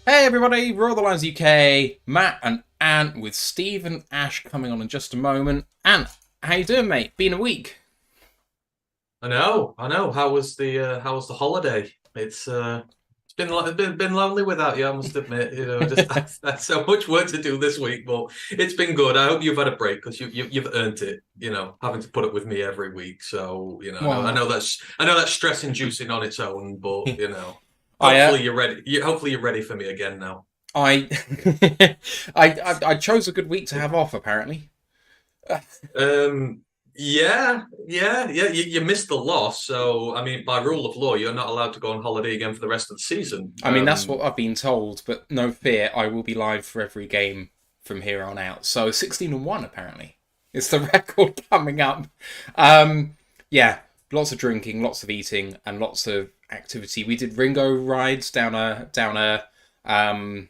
Hey everybody, Royal the Lines UK, Matt and Ant with Steve and Ash coming on in just a moment. Ant, how you doing, mate? Been a week. I know. How was the holiday? It's been lonely without you, I must admit. Just that's so much work to do this week, but it's been good. I hope you've had a break because you've earned it. Having to put up with me every week. So Well, I know that's stress inducing on its own, but I, hopefully you're ready. Hopefully you're ready for me again now. I, I chose a good week to have off. Apparently, Um, yeah. You missed the loss, so I mean, by rule of law, you're not allowed to go on holiday again for the rest of the season. I mean that's what I've been told, but no fear, I will be live for every game from here on out. So 16-1 apparently. It's the record coming up. Yeah, lots of drinking, lots of eating, and lots of activity. We did Ringo rides um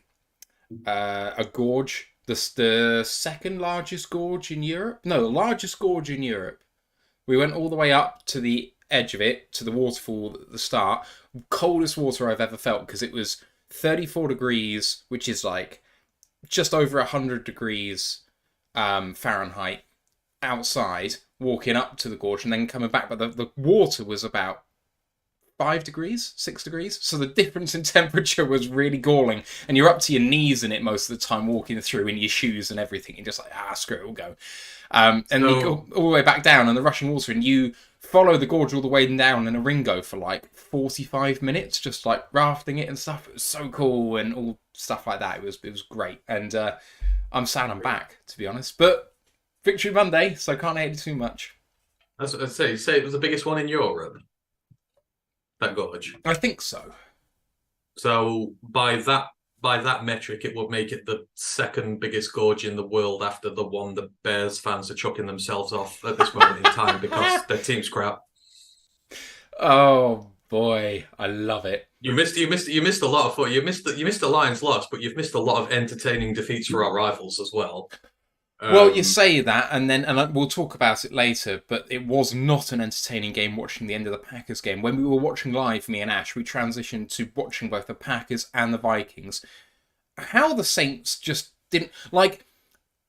a gorge, the second largest gorge in Europe. No, the largest gorge in Europe. We went all the way up to the edge of it, to the waterfall at the start. Coldest water I've ever felt because it was 34 degrees, which is like just over 100 degrees Fahrenheit outside, walking up to the gorge and then coming back. But the water was about 5 degrees, 6 degrees. So the difference in temperature was really galling. And you're up to your knees in it most of the time walking through in your shoes and everything. You're just like, screw it, we'll go. And you go So all the way back down in the rushing water and you follow the gorge all the way down in a Ringo for like 45 minutes, just like rafting it and stuff. It was so cool and all stuff like that. It was great. And I'm sad I'm back, to be honest. But Victory Monday, so I can't hate it too much. that's what I'd say it was the biggest one in Europe, that gorge. I think so. So by that metric, it would make it the second biggest gorge in the world after the one the Bears fans are chucking themselves off at this moment in time because their team's crap. Oh boy, I love it. You missed a lot of foot. You missed the Lions loss, but you've missed a lot of entertaining defeats for our rivals as well. Well, you Um, say that, and we'll talk about it later. But it was not an entertaining game watching the end of the Packers game. When we were watching live, me and Ash, we transitioned to watching both the Packers and the Vikings. How the Saints just didn't like.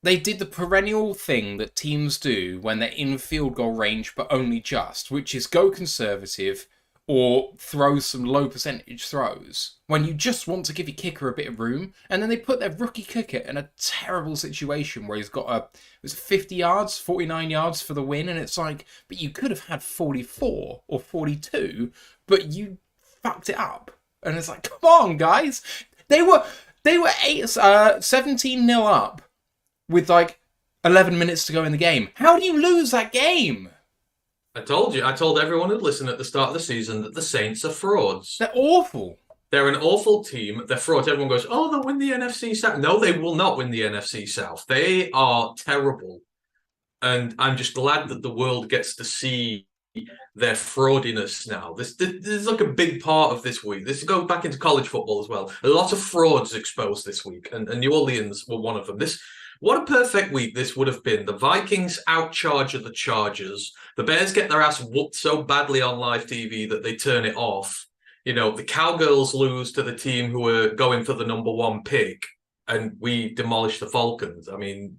They did the perennial thing that teams do when they're in field goal range, but only just, which is go conservative or throw some low percentage throws when you just want to give your kicker a bit of room. And then they put their rookie kicker in a terrible situation where he's got it was 50 yards, 49 yards for the win. And it's like, but you could have had 44 or 42, but you fucked it up. And it's like, come on, guys. They were, they were 17-0 up with like 11 minutes to go in the game. How do you lose that game? I told you. I told everyone who'd listen at the start of the season that the Saints are frauds. They're awful. They're an awful team. They're frauds. Everyone goes, "Oh, they'll win the NFC South." No, they will not win the NFC South. They are terrible, and I'm just glad that the world gets to see their fraudiness now. This is like a big part of this week. This goes back into college football as well. A lot of frauds exposed this week, and New Orleans were one of them. What a perfect week this would have been. The Vikings outcharge the Chargers. The Bears get their ass whooped so badly on live TV that they turn it off. The Cowgirls lose to the team who were going for the number one pick, and we demolish the Falcons. I mean,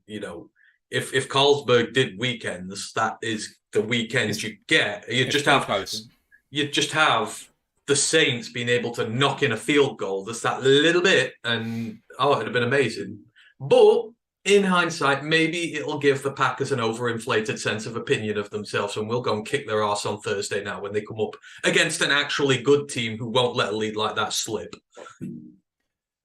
if Carlsberg did weekends, that is the weekends It's you get. it's been close. You'd just have the Saints being able to knock in a field goal. There's that little bit, and it'd have been amazing. But in hindsight, maybe it'll give the Packers an overinflated sense of opinion of themselves, and we'll go and kick their ass on Thursday now when they come up against an actually good team who won't let a lead like that slip.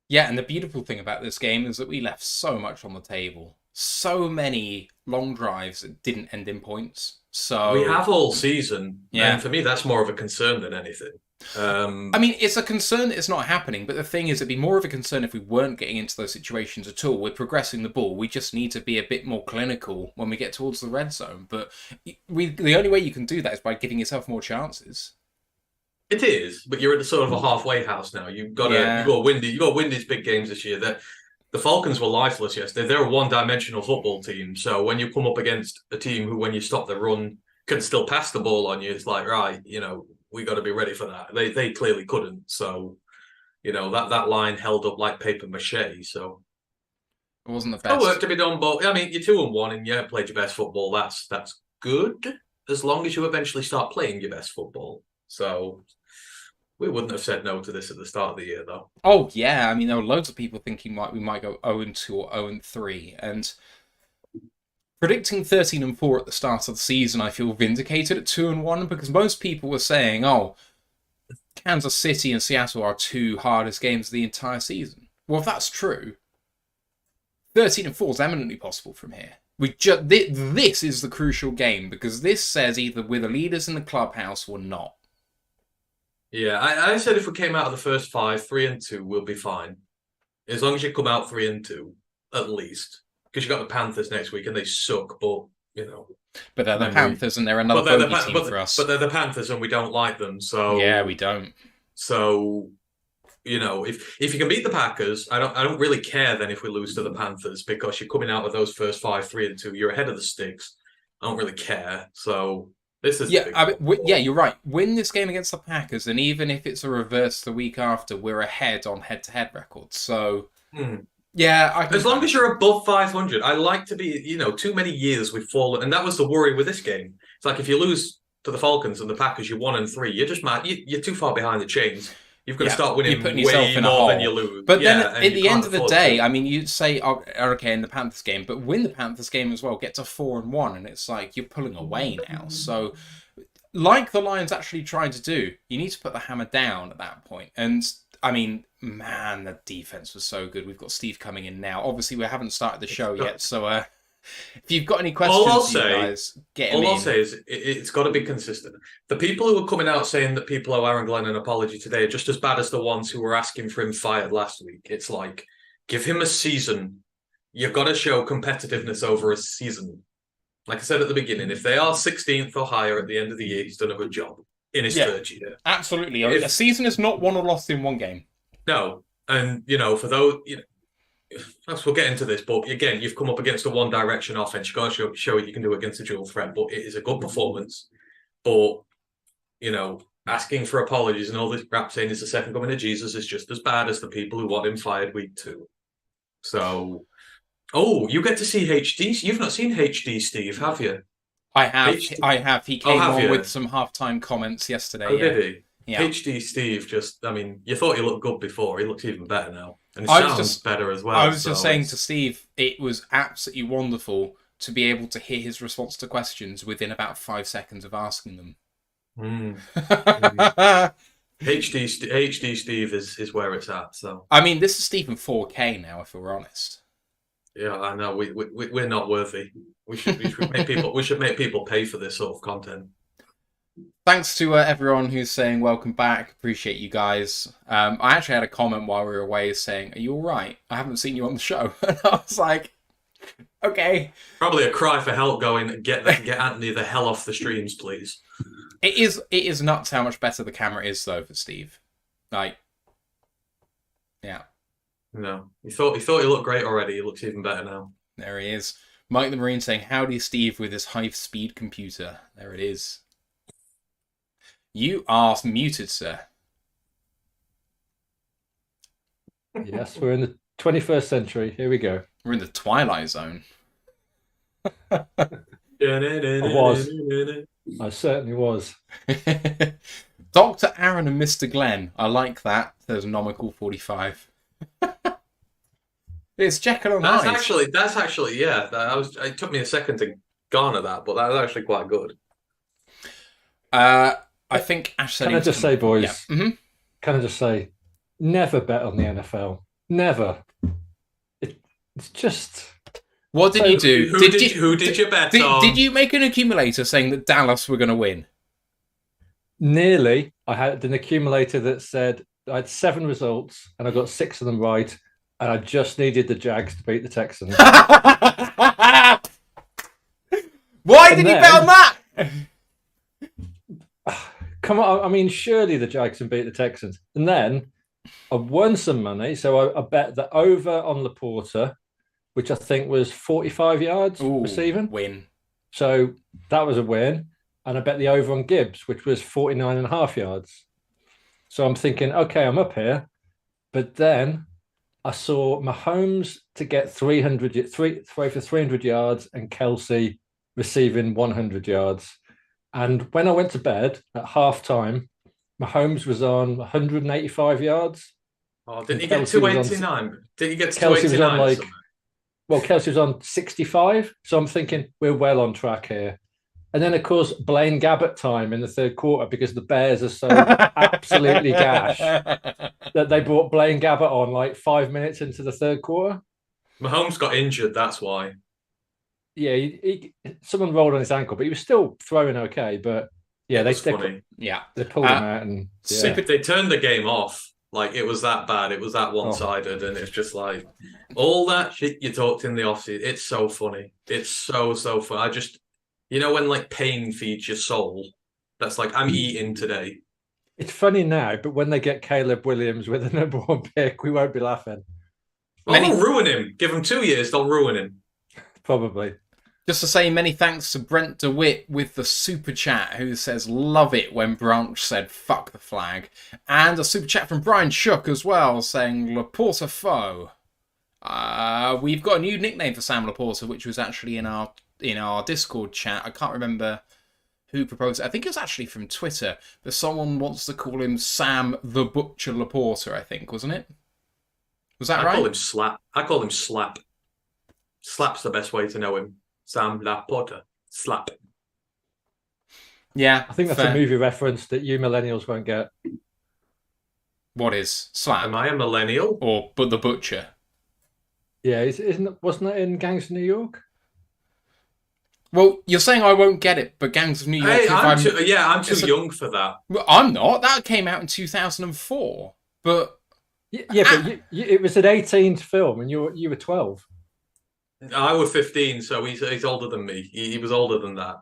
Yeah, and the beautiful thing about this game is that we left so much on the table. So many long drives that didn't end in points. We So, have all season, yeah. and for me, that's more of a concern than anything. I Um, mean, it's a concern that it's not happening, but the thing is, it'd be more of a concern if we weren't getting into those situations at all. We're progressing the ball. We just need to be a bit more clinical when we get towards the red zone. But the only way you can do that is by giving yourself more chances. it is, but you're at the sort of a halfway house now. Yeah. You got to win these big games this year. That the Falcons were lifeless yesterday. They're a one-dimensional football team. So when you come up against a team who, when you stop the run, can still pass the ball on you, it's like, right, we got to be ready for that. They clearly couldn't. So, that line held up like paper mache. So It wasn't the still best. work to be done, but I mean, you're 2-1 and you played your best football. That's good as long as you eventually start playing your best football. So we wouldn't have said no to this at the start of the year, though. Oh yeah, I mean there were loads of people thinking we might go 0-2 or 0-3, and predicting 13-4 at the start of the season, I feel vindicated at 2-1 because most people were saying, "Oh, Kansas City and Seattle are two hardest games of the entire season." Well, if that's true, 13-4 is eminently possible from here. This is the crucial game because this says either we're the leaders in the clubhouse or not. Yeah, I said if we came out of the first 5, 3-2, we'll be fine. As long as you come out 3-2, at least. Because you got the Panthers next week and they suck, but But they're the Panthers and they're another bogey team for us. But they're the Panthers and we don't like them, so yeah, we don't. So if you can beat the Packers, I don't really care then if we lose to the Panthers because you're coming out of those first 5, 3-2, you're ahead of the sticks. I don't really care. So this is you're right. Win this game against the Packers, and even if it's a reverse the week after, we're ahead on head-to-head records. So yeah, as long as you're above 500, I like to be. Too many years we've fallen, and that was the worry with this game. It's like if you lose to the Falcons and the Packers, you're 1-3. You're just mad. You're too far behind the chains. You've got to start winning way more than you lose. But then at the end of the day, I mean, you'd say, oh, okay, in the Panthers game, but win the Panthers game as well, get to 4-1, and it's like you're pulling away now. So, like the Lions actually tried to do, you need to put the hammer down at that point. And, I mean, man, the defense was so good. We've got Steve coming in now. Obviously, we haven't started the show yet, so if you've got any questions, guys, get them in. All I'll say is it's got to be consistent. The people who are coming out saying that people owe Aaron Glenn an apology today are just as bad as the ones who were asking for him fired last week. It's like, give him a season. You've got to show competitiveness over a season. Like I said at the beginning, if they are 16th or higher at the end of the year, he's done a good job in his third year. Absolutely. A season is not won or lost in one game. No. And, for those... we'll get into this, but again, you've come up against a one-direction offense. You got to show what you can do against a dual threat, but it is a good performance. But, asking for apologies and all this crap saying it's the second coming of Jesus is just as bad as the people who want him fired week 2. So, you get to see HD. You've not seen HD Steve, have you? I have. He came on with some halftime comments yesterday. Oh, did he? Yeah. HD Steve you thought he looked good before. He looks even better now. And it sounds better as well. I was just saying to Steve, it was absolutely wonderful to be able to hear his response to questions within about 5 seconds of asking them. HD Steve is where it's at. So I mean, this is Steve in 4K now, if we're honest. Yeah, I know. We're not worthy. We should make people pay for this sort of content. Thanks to everyone who's saying welcome back. Appreciate you guys. I actually had a comment while we were away saying, "Are you all right? I haven't seen you on the show." And I was like, "Okay." Probably a cry for help. Going, get Anthony the hell off the streams, please. It is nuts how much better the camera is though for Steve. Like, yeah. No, he thought he looked great already. He looks even better now. There he is. Mike the Marine saying, "Howdy, Steve, with his high-speed computer." There it is. You are muted, sir. Yes, we're in the 21st century. Here we go. We're in the Twilight Zone. I was. I certainly was. Dr. Aaron and Mr. Glenn. I like that. There's Nomical 45. It's Jekyll and Hyde. That's actually, yeah. It took me a second to garner that, but that was actually quite good. I think Ash said. Can I just say, boys? Yeah. Mm-hmm. Can I just say, never bet on the NFL. Never. It's just. What did you do? Who did you bet on? Did you make an accumulator saying that Dallas were going to win? Nearly. I had an accumulator that said I had 7 results and I got 6 of them right, and I just needed the Jags to beat the Texans. Why did you bet on that? Come on, I mean, surely the Jags can beat the Texans. And then I won some money, so I bet the over on Laporta, which I think was 45 yards receiving. Win. So that was a win. And I bet the over on Gibbs, which was 49.5 yards. So I'm thinking, okay, I'm up here. But then I saw Mahomes to get 300 yards and Kelsey receiving 100 yards. And when I went to bed at halftime, Mahomes was on 185 yards. Oh, didn't he get 289? Did he get to Kelsey was on 289? Kelsey was on 65. So I'm thinking we're well on track here. And then, of course, Blaine Gabbert time in the third quarter because the Bears are so absolutely gash that they brought Blaine Gabbert on like 5 minutes into the third quarter. Mahomes got injured, that's why. Yeah, someone rolled on his ankle, but he was still throwing okay. But yeah, they pulled him out and they turned the game off. Like it was that bad. It was that one-sided, and it's just like all that shit you talked in the offseason. It's so funny. It's so funny. I just, when like pain feeds your soul. That's like I'm eating today. It's funny now, but when they get Caleb Williams with the number 1 pick, we won't be laughing. Well, they'll ruin him. Give him 2 years, they'll ruin him. Probably. Just to say many thanks to Brent DeWitt with the super chat, who says, love it when Branch said fuck the flag. And a super chat from Brian Shook as well, saying Laporta foe. We've got a new nickname for Sam Laporta, which was actually in our Discord chat. I can't remember who proposed it. I think it was actually from Twitter, but someone wants to call him Sam the Butcher Laporta, I think, wasn't it? Was that right? I call him Slap. Slap's the best way to know him. Sam Laporta. Slap. Yeah. I think that's a movie reference that you millennials won't get. What is Slap? Am I a millennial? But the Butcher? Yeah, wasn't that in Gangs of New York? Well, you're saying I won't get it, but Gangs of New York... Hey, I'm too young for that. Well, I'm not. That came out in 2004. But... but it was an 18th film and you were 12. I was 15, so he's older than me. He was older than that.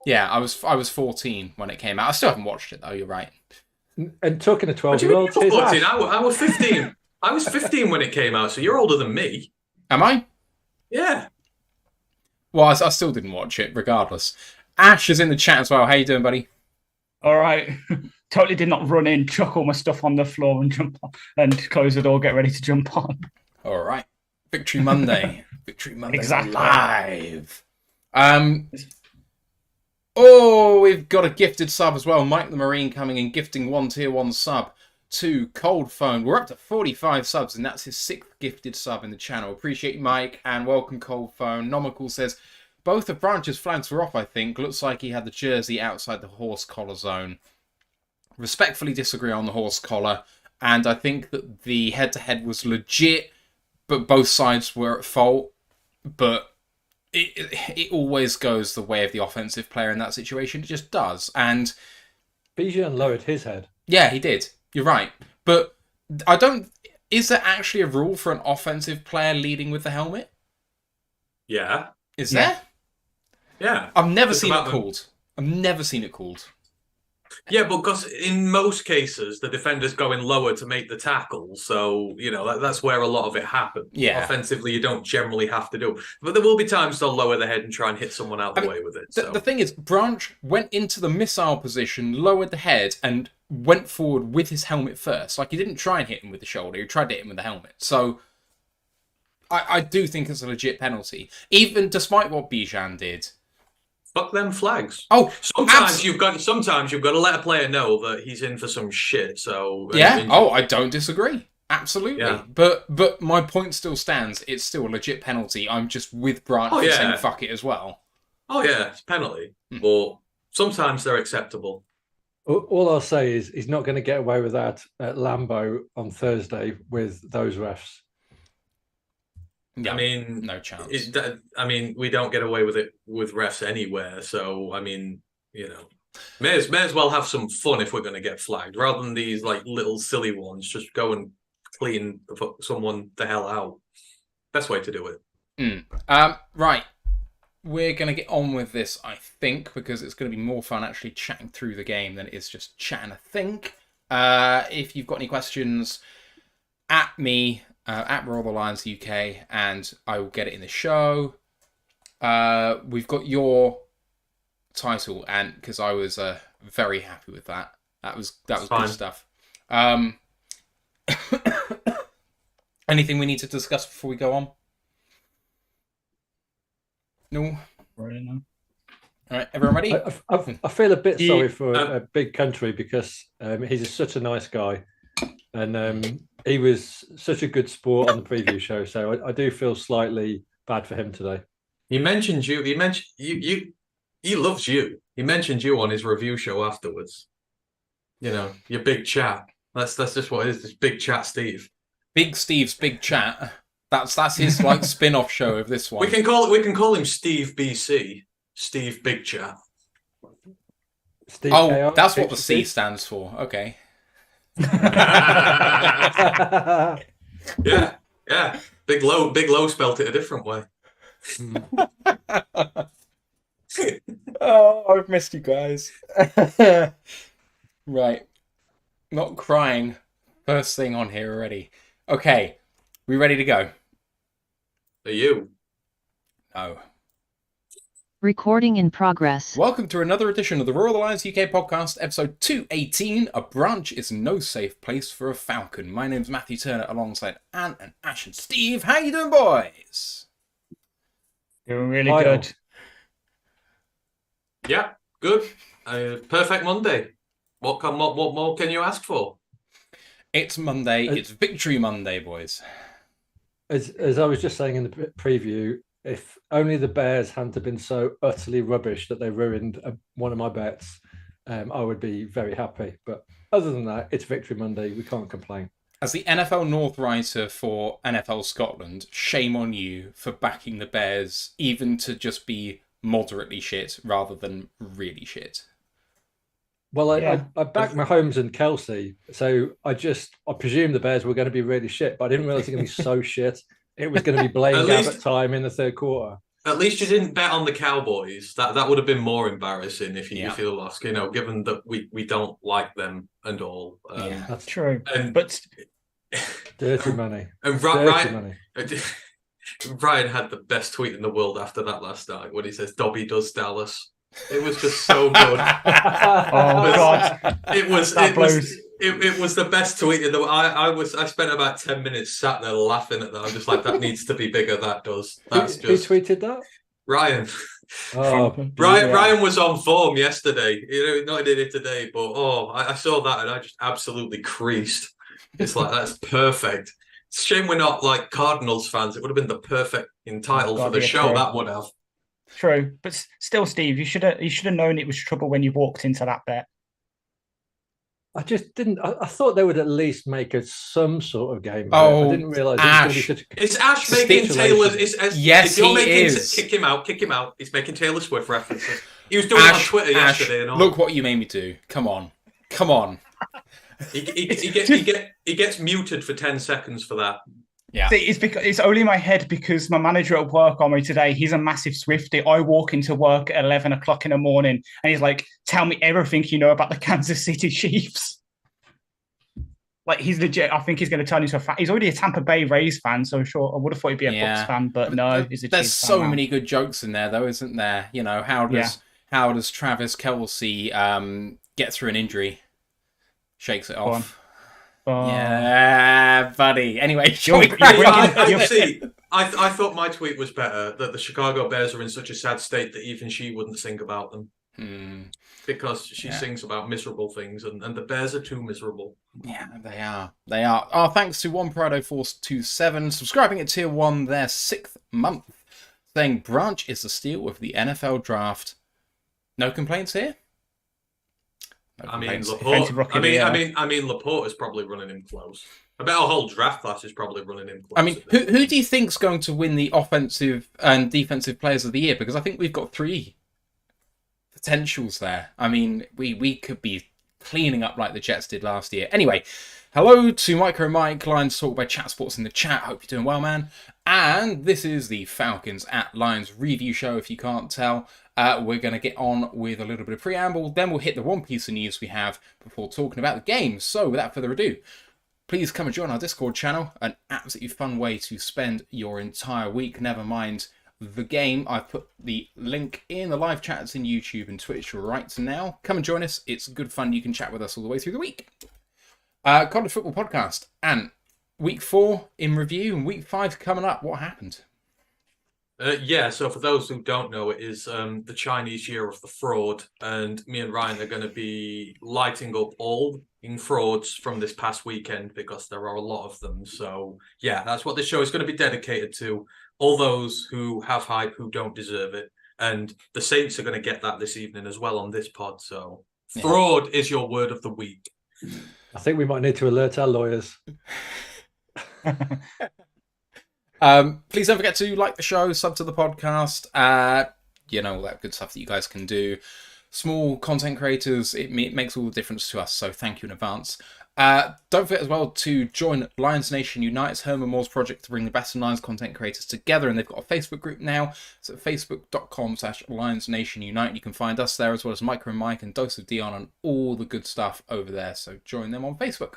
Yeah, I was 14 when it came out. I still haven't watched it though. You're right. And talking to 12-year-olds, I was 15. I was 15 when it came out, so you're older than me. Am I? Yeah. Well, I still didn't watch it, regardless. Ash is in the chat as well. How you doing, buddy? All right. Totally did not run in, chuck all my stuff on the floor and jump on and close the door, get ready to jump on. All right. Victory Monday. Victory Monday exactly. Live. We've got a gifted sub as well. Mike the Marine coming and gifting 1 tier 1 sub to Cold Phone. We're up to 45 subs, and that's his 6th gifted sub in the channel. Appreciate you, Mike, and welcome, Cold Phone. Nomical says, both of Branch's flags were off, I think. Looks like he had the jersey outside the horse collar zone. Respectfully disagree on the horse collar, and I think that the head-to-head was legit, but both sides were at fault. But it always goes the way of the offensive player in that situation. It just does. And Bijan lowered his head. Yeah, he did. You're right. But I don't... Is there actually a rule for an offensive player leading with the helmet? Yeah. Is there? Yeah. I've never seen it called. I've never seen it called. Yeah, because in most cases, the defender's going lower to make the tackle. So, that's where a lot of it happens. Yeah. Offensively, you don't generally have to do. But there will be times they'll lower the head and try and hit someone out the way with it. The thing is, Branch went into the missile position, lowered the head, and went forward with his helmet first. Like, he didn't try and hit him with the shoulder. He tried to hit him with the helmet. So, I do think it's a legit penalty. Even despite what Bijan did. Fuck them flags. Oh, sometimes you've got to let a player know that he's in for some shit. So yeah. Oh, I don't disagree. Absolutely. Yeah. But my point still stands. It's still a legit penalty. I'm just with Branch saying fuck it as well. Oh yeah, it's a penalty. But sometimes they're acceptable. All I'll say is he's not going to get away with that at Lambeau on Thursday with those refs. Yeah, I mean, no chance. We don't get away with it with refs anywhere. So, may as well have some fun if we're going to get flagged, rather than these like little silly ones. Just go and clean someone the hell out. Best way to do it. Right. We're going to get on with this, I think, because it's going to be more fun actually chatting through the game than it is just chatting, I think. If you've got any questions, at me, at Roll the Lions UK, and I will get it in the show. We've got your title, and because I was very happy with that. That was good stuff. Anything we need to discuss before we go on? No. Really, no. All right, everyone ready? I feel a bit sorry for um, a big country because he's such a nice guy, and he was such a good sport on the preview show. So I do feel slightly bad for him today. He mentioned you. He mentioned you. He loves you. He mentioned you on his review show afterwards. You know, your big chat. That's just what it is. This big chat, Steve. Big Steve's Big Chat. That's his like spin-off show of this one. We can call him Steve BC. Steve Big Chat. Steve Oh, KR, that's what the HC. C stands for. Okay. Yeah. Big low spelt it a different way. Oh, I've missed you guys. Right. Not crying. First thing on here already. Okay. We ready to go? Are you? No. Recording in progress. Welcome to another edition of the Royal Alliance UK podcast, episode 218. A branch is no safe place for a falcon. My name's Matthew Turner, alongside Anne and Ash and Steve. How you doing, boys? Doing really Hi, good. Yeah, good. Perfect Monday. What more can you ask for? It's Monday. It's Victory Monday, boys. As I was just saying in the preview, if only the Bears hadn't have been so utterly rubbish that they ruined one of my bets, I would be very happy. But other than that, it's Victory Monday. We can't complain. As the NFL North writer for NFL Scotland, shame on you for backing the Bears, even to just be moderately shit rather than really shit. Well, Yeah. I backed Mahomes and Kelsey, so I presumed the Bears were going to be really shit, but I didn't realize it was going to be so shit. It was going to be Blaine At Gabbert least- time in the third quarter. At least you didn't bet on the Cowboys. That would have been more embarrassing if you Yeah. feel lost. You know, given that we don't like them and all. Yeah. That's True. And But dirty money. and Dirty money. Ryan had the best tweet in the world after that last night when he says Dobby does Dallas. It was just so good. oh god, It was That it was blows. it was the best tweet in the I spent about 10 minutes sat there laughing at that. I'm just like, that needs to be bigger. That does. That's Who just tweeted that? Ryan. Oh, Ryan was on form yesterday. You know, not did it today, but I saw that and I just absolutely creased. It's like, that's perfect. It's a shame we're not like Cardinals fans. It would have been the perfect title for the yeah, show. true. That would have. true. But still, Steve, you should have known it was trouble when you walked into that bet. I just didn't. I thought they would at least make some sort of game. Oh, I didn't realize it was going to be Ash. such a. It's Ash making Capitulation. Taylor. Yes, if you're he making, is. Kick him out. He's making Taylor Swift references. He was doing it on Twitter yesterday. And all. Look what you made me do. Come on. He gets muted for 10 seconds for that. Yeah. See, it's only in my head because my manager at work on me today, he's a massive Swiftie. I walk into work at 11 o'clock in the morning and he's like, tell me everything you know about the Kansas City Chiefs. Like, he's legit. I think he's going to turn into a fan. He's already a Tampa Bay Rays fan, so sure, I would have thought he'd be a Yeah. Bucs fan, but no, he's a There's Chiefs so fan now. many good jokes in there, though, isn't there? You know, how does Travis Kelce get through an injury? Shakes it Go on. off. Oh. Yeah, buddy. Anyway, shall You're- we crack you're on? bringing- See, I thought my tweet was better, that the Chicago Bears are in such a sad state that even she wouldn't sing about them. Because she sings about miserable things, and the Bears are too miserable. Yeah, they are. They are. Oh, thanks to One Prado Force 27 subscribing at Tier 1 their 6th month, saying Branch is the steal of the NFL draft. No complaints here? No I mean, complaints here. Defensive Laporte. rookie of the I mean, Laporte is probably running him close. I bet our whole draft class is probably running him close. I mean, who do you think's going to win the offensive and defensive players of the year? Because I think we've got 3 potentials there. I mean, we could be cleaning up like the Jets did last year. Anyway, hello to Micro Mike, Lions Talk by Chat Sports in the chat. Hope you're doing well, man. And this is the Falcons at Lions review show, if you can't tell. We're going to get on with a little bit of preamble. Then we'll hit the one piece of news we have before talking about the game. So without further ado, please come and join our Discord channel. An absolutely fun way to spend your entire week. Never mind the game. I've put the link in the live chats in YouTube and Twitch right now. Come and join us. It's good fun. You can chat with us all the way through the week. College Football Podcast. And week 4 in review and week 5 coming up. What happened? So for those who don't know, it is the Chinese year of the fraud, and me and Ryan are going to be lighting up all in frauds from this past weekend because there are a lot of them. So yeah, that's what this show is going to be dedicated to. All those who have hype who don't deserve it, and the Saints are going to get that this evening as well on this pod. So fraud is your word of the week. I think we might need to alert our lawyers. Please don't forget to like the show, sub to the podcast, all that good stuff that you guys can do. Small content creators, it makes all the difference to us, so thank you in advance. Don't forget as well to join Lions Nation Unite's Herman Moore's project to bring the best of Lions content creators together, and they've got a Facebook group now. It's at facebook.com/Lions Nation Unite. You can find us there as well as Micro and Mike and Dose of Dion and all the good stuff over there, so join them on Facebook.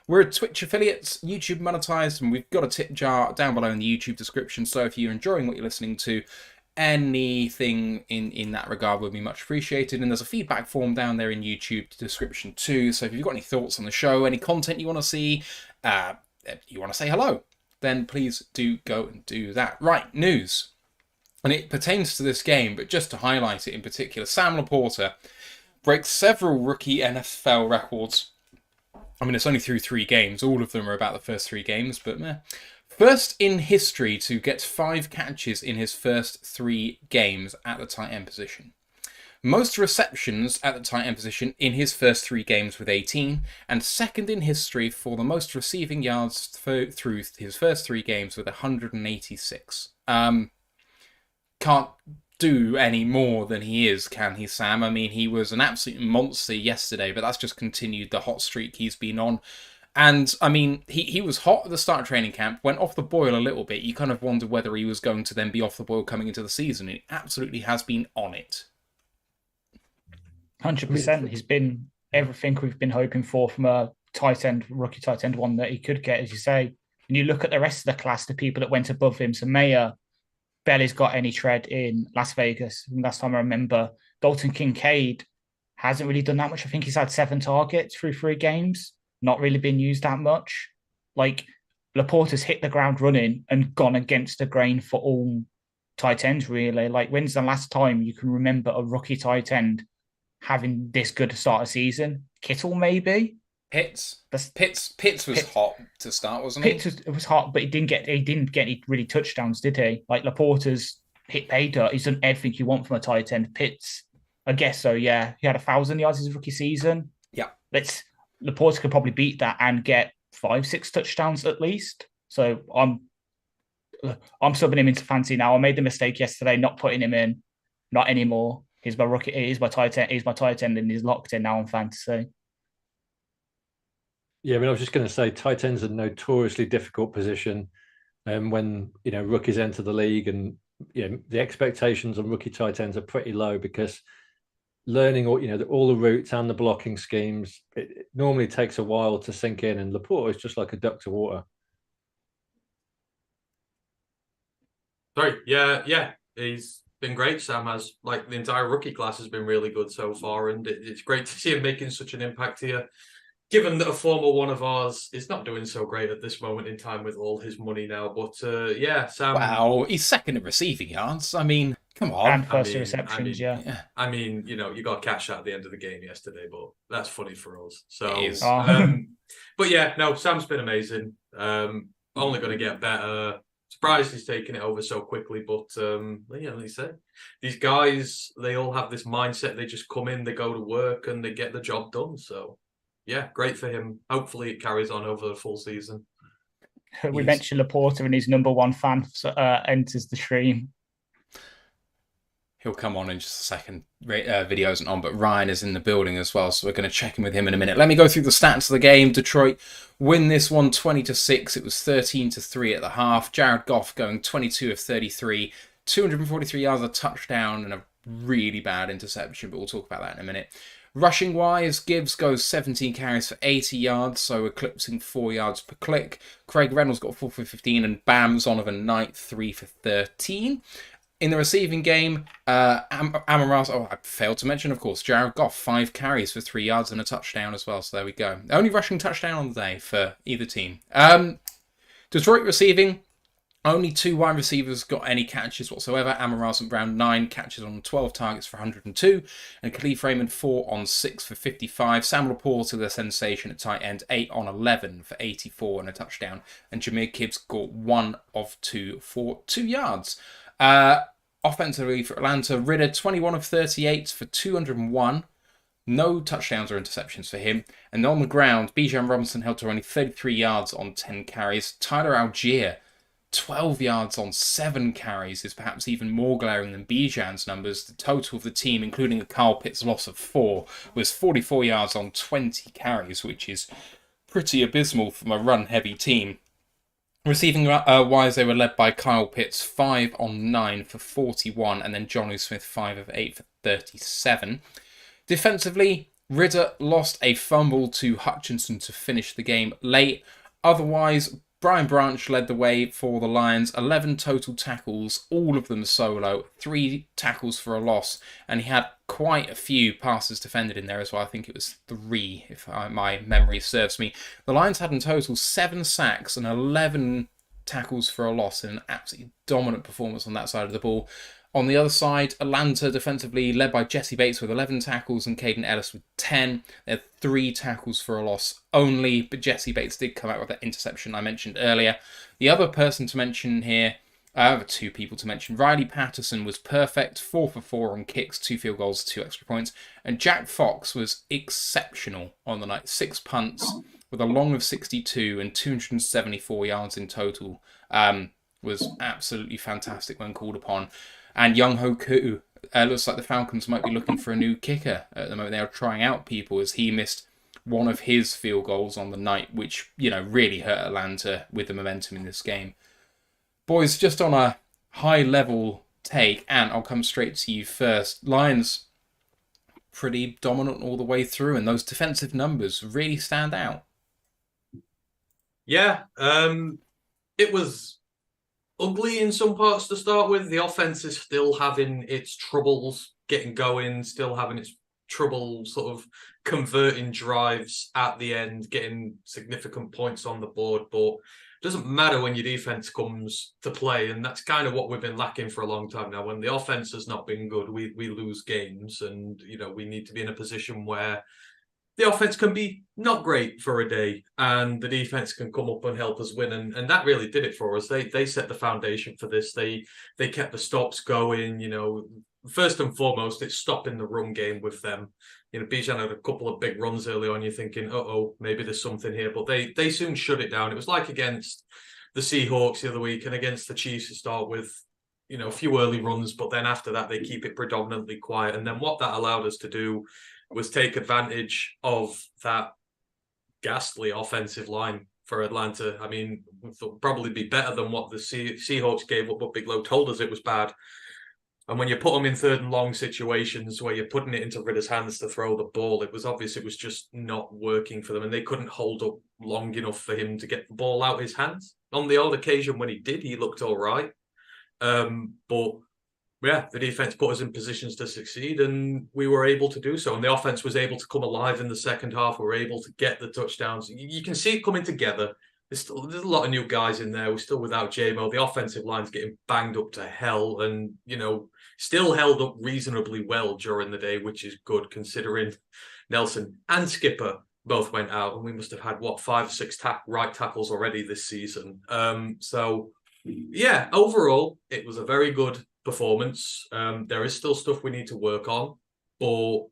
We're Twitch affiliates, YouTube monetized, and we've got a tip jar down below in the YouTube description. So if you're enjoying what you're listening to, anything in that regard would be much appreciated. And there's a feedback form down there in YouTube description too. So if you've got any thoughts on the show, any content you want to see, you want to say hello, then please do go and do that. Right, news. And it pertains to this game, but just to highlight it in particular, Sam Laporta breaks several rookie NFL records. I mean, it's only through 3 games. All of them are about the first 3 games, but meh. First in history to get 5 catches in his first 3 games at the tight end position. Most receptions at the tight end position in his first 3 games with 18, and second in history for the most receiving yards through his first 3 games with 186. Can't do any more than he is, can he, Sam? I mean, he was an absolute monster yesterday, but that's just continued the hot streak he's been on. And, I mean, he was hot at the start of training camp, went off the boil a little bit. You kind of wonder whether he was going to then be off the boil coming into the season. He absolutely has been on it. 100%. He's been everything we've been hoping for from a tight end, rookie tight end one that he could get, as you say. And you look at the rest of the class, the people that went above him. So Mayer barely's got any tread in Las Vegas. And last time I remember, Dalton Kincaid hasn't really done that much. I think he's had 7 targets through 3 games, not really been used that much. Like, Laporta's hit the ground running and gone against the grain for all tight ends, really. Like, when's the last time you can remember a rookie tight end having this good a start of season? Kittle, maybe? Pitts was hot to start, wasn't he? It was hot, but he didn't get any really touchdowns, did he? Like, Laporta's hit pay dirt. He's done everything you want from a tight end. Pitts, I guess so, yeah. He had 1,000 yards his rookie season. Yeah. Laporta could probably beat that and get 5-6 touchdowns at least. So I'm subbing him into fantasy now. I made the mistake yesterday not putting him in. Not anymore. He's my rookie. He's my tight end, and he's locked in now on fantasy. Yeah, I mean, I was just going to say, tight end's a notoriously difficult position, when rookies enter the league, and the expectations on rookie tight ends are pretty low because learning all the routes and the blocking schemes, it normally takes a while to sink in, and Laporta is just like a duck to water. Sorry, yeah, he's been great. Sam has, like, the entire rookie class has been really good so far, and it's great to see him making such an impact here. Given that a former one of ours is not doing so great at this moment in time with all his money now, but yeah, Sam. Wow, he's second in receiving yards. I mean, come on. And first receptions, yeah. I mean, you got catch at the end of the game yesterday, but that's funny for us. So, but yeah, no, Sam's been amazing. Only going to get better. Surprised he's taking it over so quickly, but like I said, these guys, they all have this mindset. They just come in, they go to work, and they get the job done. So. Yeah, great for him. Hopefully it carries on over the full season. We mentioned Laporta, and his number 1 fan enters the stream. He'll come on in just a second. Video isn't on, but Ryan is in the building as well, so we're going to check in with him in a minute. Let me go through the stats of the game. Detroit win this one 20-6. It was 13-3 at the half. Jared Goff going 22 of 33, 243 yards, a touchdown, and a really bad interception, but we'll talk about that in a minute. Rushing wise, Gibbs goes 17 carries for 80 yards, so eclipsing 4 yards per click. Craig Reynolds got 4 for 15, and Bam Zonovan Knight 3 for 13. In the receiving game, Amon-Ra, I failed to mention, of course, Jared Goff, 5 carries for 3 yards and a touchdown as well. So there we go. Only rushing touchdown on the day for either team. Detroit receiving, only 2 wide receivers got any catches whatsoever. Amon-Ra St. Brown, 9 catches on 12 targets for 102. And Khalif Raymond, 4 on 6 for 55. Sam Laporte, the sensation at tight end, 8 on 11 for 84 and a touchdown. And Jahmyr Gibbs got 1 of 2 for 2 yards. Offensively for Atlanta, Ridder, 21 of 38 for 201. No touchdowns or interceptions for him. And on the ground, Bijan Robinson held to only 33 yards on 10 carries. Tyler Algier, 12 yards on 7 carries, is perhaps even more glaring than Bijan's numbers. The total of the team, including a Kyle Pitts loss of 4, was 44 yards on 20 carries, which is pretty abysmal from a run-heavy team. Receiving wise, they were led by Kyle Pitts, 5 on 9 for 41, and then Jonnu Smith, 5 of 8 for 37. Defensively, Ridder lost a fumble to Hutchinson to finish the game late. Otherwise, Brian Branch led the way for the Lions, 11 total tackles, all of them solo, 3 tackles for a loss, and he had quite a few passes defended in there as well. I think it was 3, if my memory serves me. The Lions had in total 7 sacks and 11 tackles for a loss, in an absolutely dominant performance on that side of the ball. On the other side, Atlanta defensively led by Jesse Bates with 11 tackles and Caden Ellis with 10. They had 3 tackles for a loss only, but Jesse Bates did come out with that interception I mentioned earlier. The other person to mention here, I have 2 people to mention. Riley Patterson was perfect, 4 for 4 on kicks, 2 field goals, 2 extra points. And Jack Fox was exceptional on the night. 6 punts with a long of 62 and 274 yards in total. Was absolutely fantastic when called upon. And Young Ho Koo, looks like the Falcons might be looking for a new kicker at the moment. They are trying out people, as he missed one of his field goals on the night, which, really hurt Atlanta with the momentum in this game. Boys, just on a high level take, and I'll come straight to you first. Lions, pretty dominant all the way through, and those defensive numbers really stand out. Yeah, it was ugly in some parts to start with. The offense is still having its troubles getting going, still having its trouble sort of converting drives at the end, getting significant points on the board. But it doesn't matter when your defense comes to play, and that's kind of what we've been lacking for a long time now. When the offense has not been good, we lose games, and we need to be in a position where the offense can be not great for a day, and the defense can come up and help us win. And that really did it for us. They set the foundation for this. They kept the stops going. First and foremost, it's stopping the run game with them. Bijan had a couple of big runs early on. You're thinking, maybe there's something here. But they soon shut it down. It was like against the Seahawks the other week and against the Chiefs to start with, a few early runs. But then after that, they keep it predominantly quiet. And then what that allowed us to do was take advantage of that ghastly offensive line for Atlanta. I mean, it'll probably be better than what the Seahawks gave up, but Big Low told us it was bad. And when you put them in 3rd and long situations where you're putting it into Ridder's hands to throw the ball, it was obvious it was just not working for them, and they couldn't hold up long enough for him to get the ball out his hands. On the odd occasion when he did, he looked all right. But yeah, the defense put us in positions to succeed, and we were able to do so. And the offense was able to come alive in the second half. We were able to get the touchdowns. You can see it coming together. There's a lot of new guys in there. We're still without J-Mo. The offensive line's getting banged up to hell, and still held up reasonably well during the day, which is good considering Nelson and Skipper both went out, and we must have had 5 or 6 right tackles already this season. So yeah, overall, it was a very good performance. There is still stuff we need to work on, but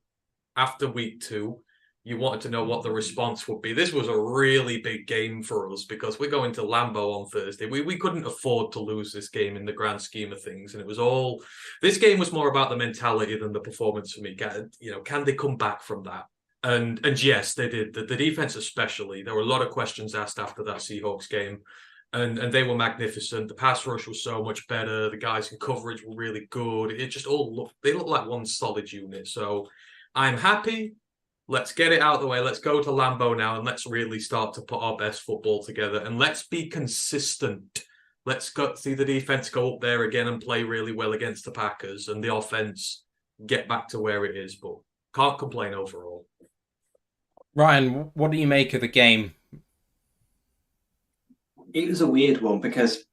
after week 2, you wanted to know what the response would be. This was a really big game for us because we're going to Lambeau on Thursday. We couldn't afford to lose this game in the grand scheme of things, and it was all. This game was more about the mentality than the performance for me. Can they come back from that? And yes, they did. The defense especially. There were a lot of questions asked after that Seahawks game. And they were magnificent. The pass rush was so much better. The guys in coverage were really good. It just they looked like one solid unit. So I'm happy. Let's get it out of the way. Let's go to Lambeau now, and let's really start to put our best football together. And let's be consistent. let's see the defense go up there again and play really well against the Packers, and the offense get back to where it is. But can't complain overall. Ryan, what do you make of the game? It was a weird one because,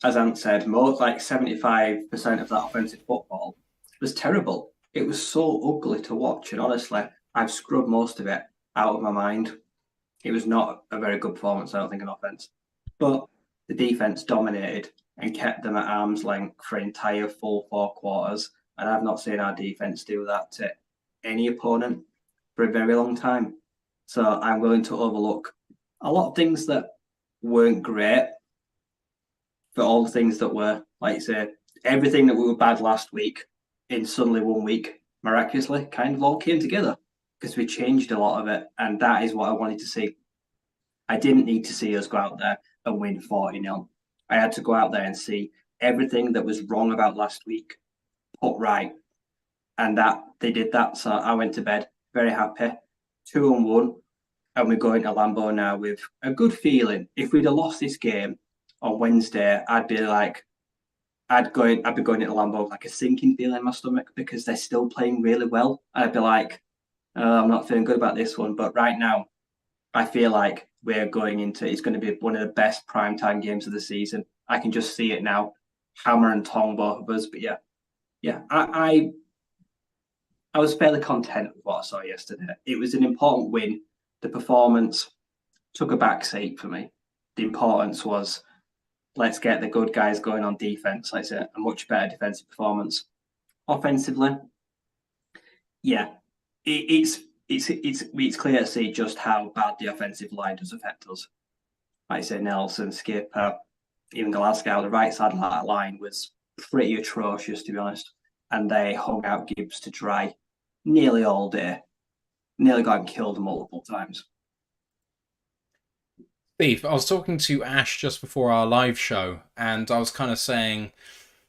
as Ant said, more like 75% of that offensive football was terrible. It was so ugly to watch, and honestly, I've scrubbed most of it out of my mind. It was not a very good performance, I don't think, on offense. But the defense dominated and kept them at arm's length for entire full 4 quarters, and I've not seen our defense do that to any opponent for a very long time. So I'm willing to overlook a lot of things that weren't great, but all the things that were, like you say, everything that we were bad last week in suddenly 1 week, miraculously, kind of all came together because we changed a lot of it, and that is what I wanted to see. I didn't need to see us go out there and win 40-0. I had to go out there and see everything that was wrong about last week put right, and that they did that. So I went to bed very happy, 2-1, and we're going to Lambeau now with a good feeling. If we'd have lost this game on Wednesday, I'd be like, I'd be going into Lambeau with like a sinking feeling in my stomach because they're still playing really well. I'd be like, I'm not feeling good about this one. But right now, I feel like we're going into, it's going to be one of the best primetime games of the season. I can just see it now. Hammer and tong, both of us. But yeah, I was fairly content with what I saw yesterday. It was an important win. The performance took a back seat for me. The importance was, let's get the good guys going on defense. Like I said, a much better defensive performance. Offensively, yeah, it's clear to see just how bad the offensive line does affect us. Like I said, Nelson, Skipper, even Glasgow, the right side of that line was pretty atrocious, to be honest. And they hung out Gibbs to dry nearly all day. Nearly got killed multiple times. Steve, I was talking to Ash just before our live show, and I was kind of saying,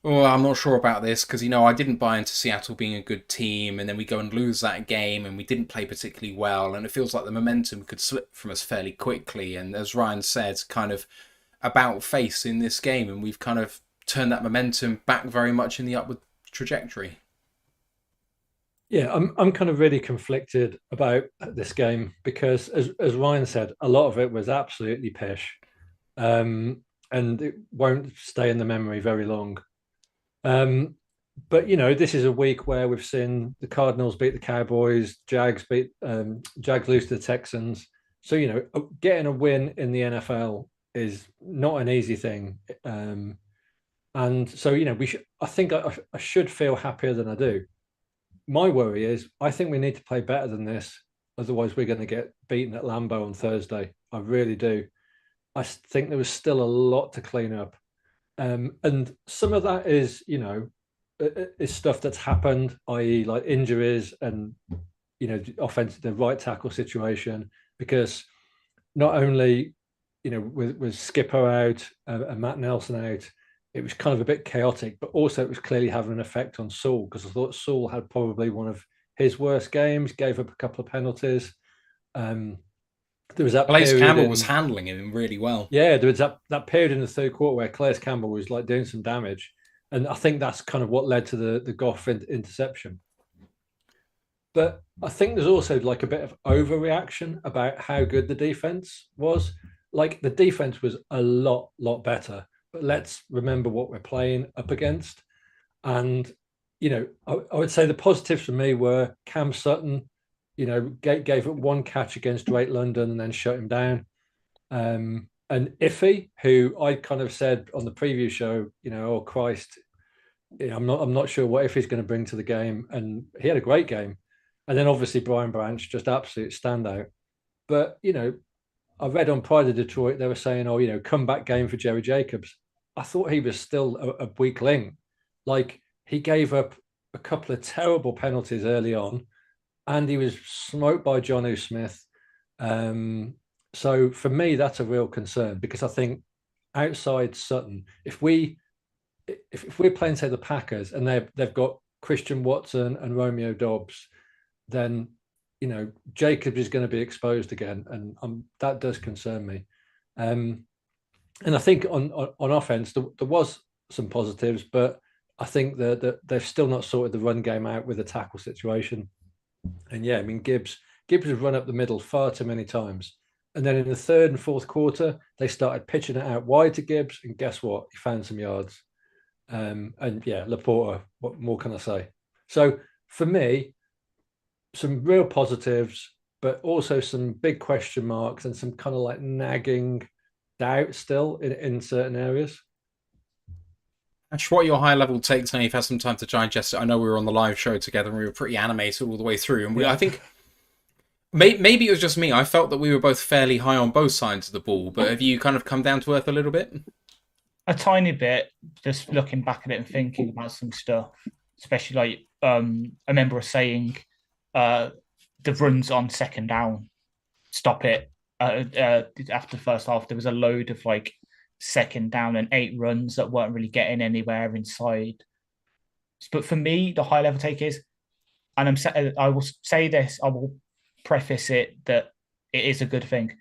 oh, I'm not sure about this, because, I didn't buy into Seattle being a good team, and then we go and lose that game, and we didn't play particularly well, and it feels like the momentum could slip from us fairly quickly, and as Ryan said, kind of about face in this game, and we've kind of turned that momentum back very much in the upward trajectory. Yeah, I'm kind of really conflicted about this game because, as Ryan said, a lot of it was absolutely pish, and it won't stay in the memory very long. But this is a week where we've seen the Cardinals beat the Cowboys, Jags lose to the Texans. So getting a win in the NFL is not an easy thing, and so I think I should feel happier than I do. My worry is I think we need to play better than this. Otherwise, we're going to get beaten at Lambeau on Thursday. I really do. I think there was still a lot to clean up. And some of that is, is stuff that's happened, i.e. like injuries and, the right tackle situation. Because not only, with Skipper out and Matt Nelson out, it was kind of a bit chaotic, but also it was clearly having an effect on Saul because I thought Saul had probably one of his worst games, gave up a couple of penalties. There was that Calais Campbell was handling him really well. Yeah, there was that period in the third quarter where Calais Campbell was like doing some damage. And I think that's kind of what led to the Goff interception. But I think there's also like a bit of overreaction about how good the defense was. Like the defense was a lot better. But let's remember what we're playing up against. And, I would say the positives for me were Cam Sutton, gave up one catch against Drake London and then shut him down. And Iffy, who I kind of said on the preview show, oh Christ, I'm not sure what Iffy's going to bring to the game. And he had a great game. And then obviously Brian Branch, just absolute standout. But, I read on Pride of Detroit, they were saying, comeback game for Jerry Jacobs. I thought he was still a weakling. Like he gave up a couple of terrible penalties early on and he was smoked by Jonnu Smith. So for me, that's a real concern because I think outside Sutton, if we're playing, say, the Packers and they've got Christian Watson and Romeo Dobbs, then Jacobs is going to be exposed again, and that does concern me. And I think on offense, there was some positives, but I think that they've still not sorted the run game out with the tackle situation. And yeah, I mean, Gibbs has run up the middle far too many times. And then in the third and fourth quarter, they started pitching it out wide to Gibbs. And guess what? He found some yards. And yeah, Laporta, what more can I say? So for me, some real positives, but also some big question marks and some kind of like nagging doubt still in certain areas. Ash, what are your high-level takes now? You've had some time to digest it. I know we were on the live show together and we were pretty animated all the way through. And I think maybe it was just me. I felt that we were both fairly high on both sides of the ball. But have you kind of come down to earth a little bit? A tiny bit, just looking back at it and thinking about some stuff, especially like I remember saying the runs on second down, stop it. After the first half, there was a load of like second down and 8 runs that weren't really getting anywhere inside. But for me, the high level take is, and I will say this, I will preface it that it is a good thing.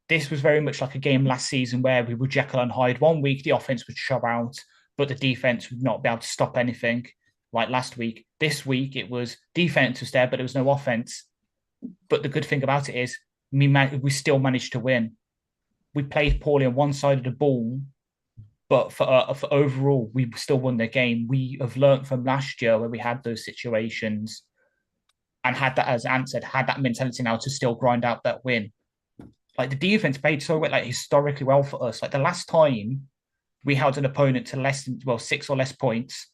This was very much like a game last season where we would Jekyll and Hyde. One week the offense would show out, but the defense would not be able to stop anything. Like last week, this week it was defense was there, but there was no offense. But the good thing about it is we still managed to win. We played poorly on one side of the ball, but for overall, we still won the game. We have learned from last year where we had those situations and had that, as Ant said, had that mentality now to still grind out that win. Like the defense played so well, like historically well for us. Like the last time we held an opponent to 6 or less points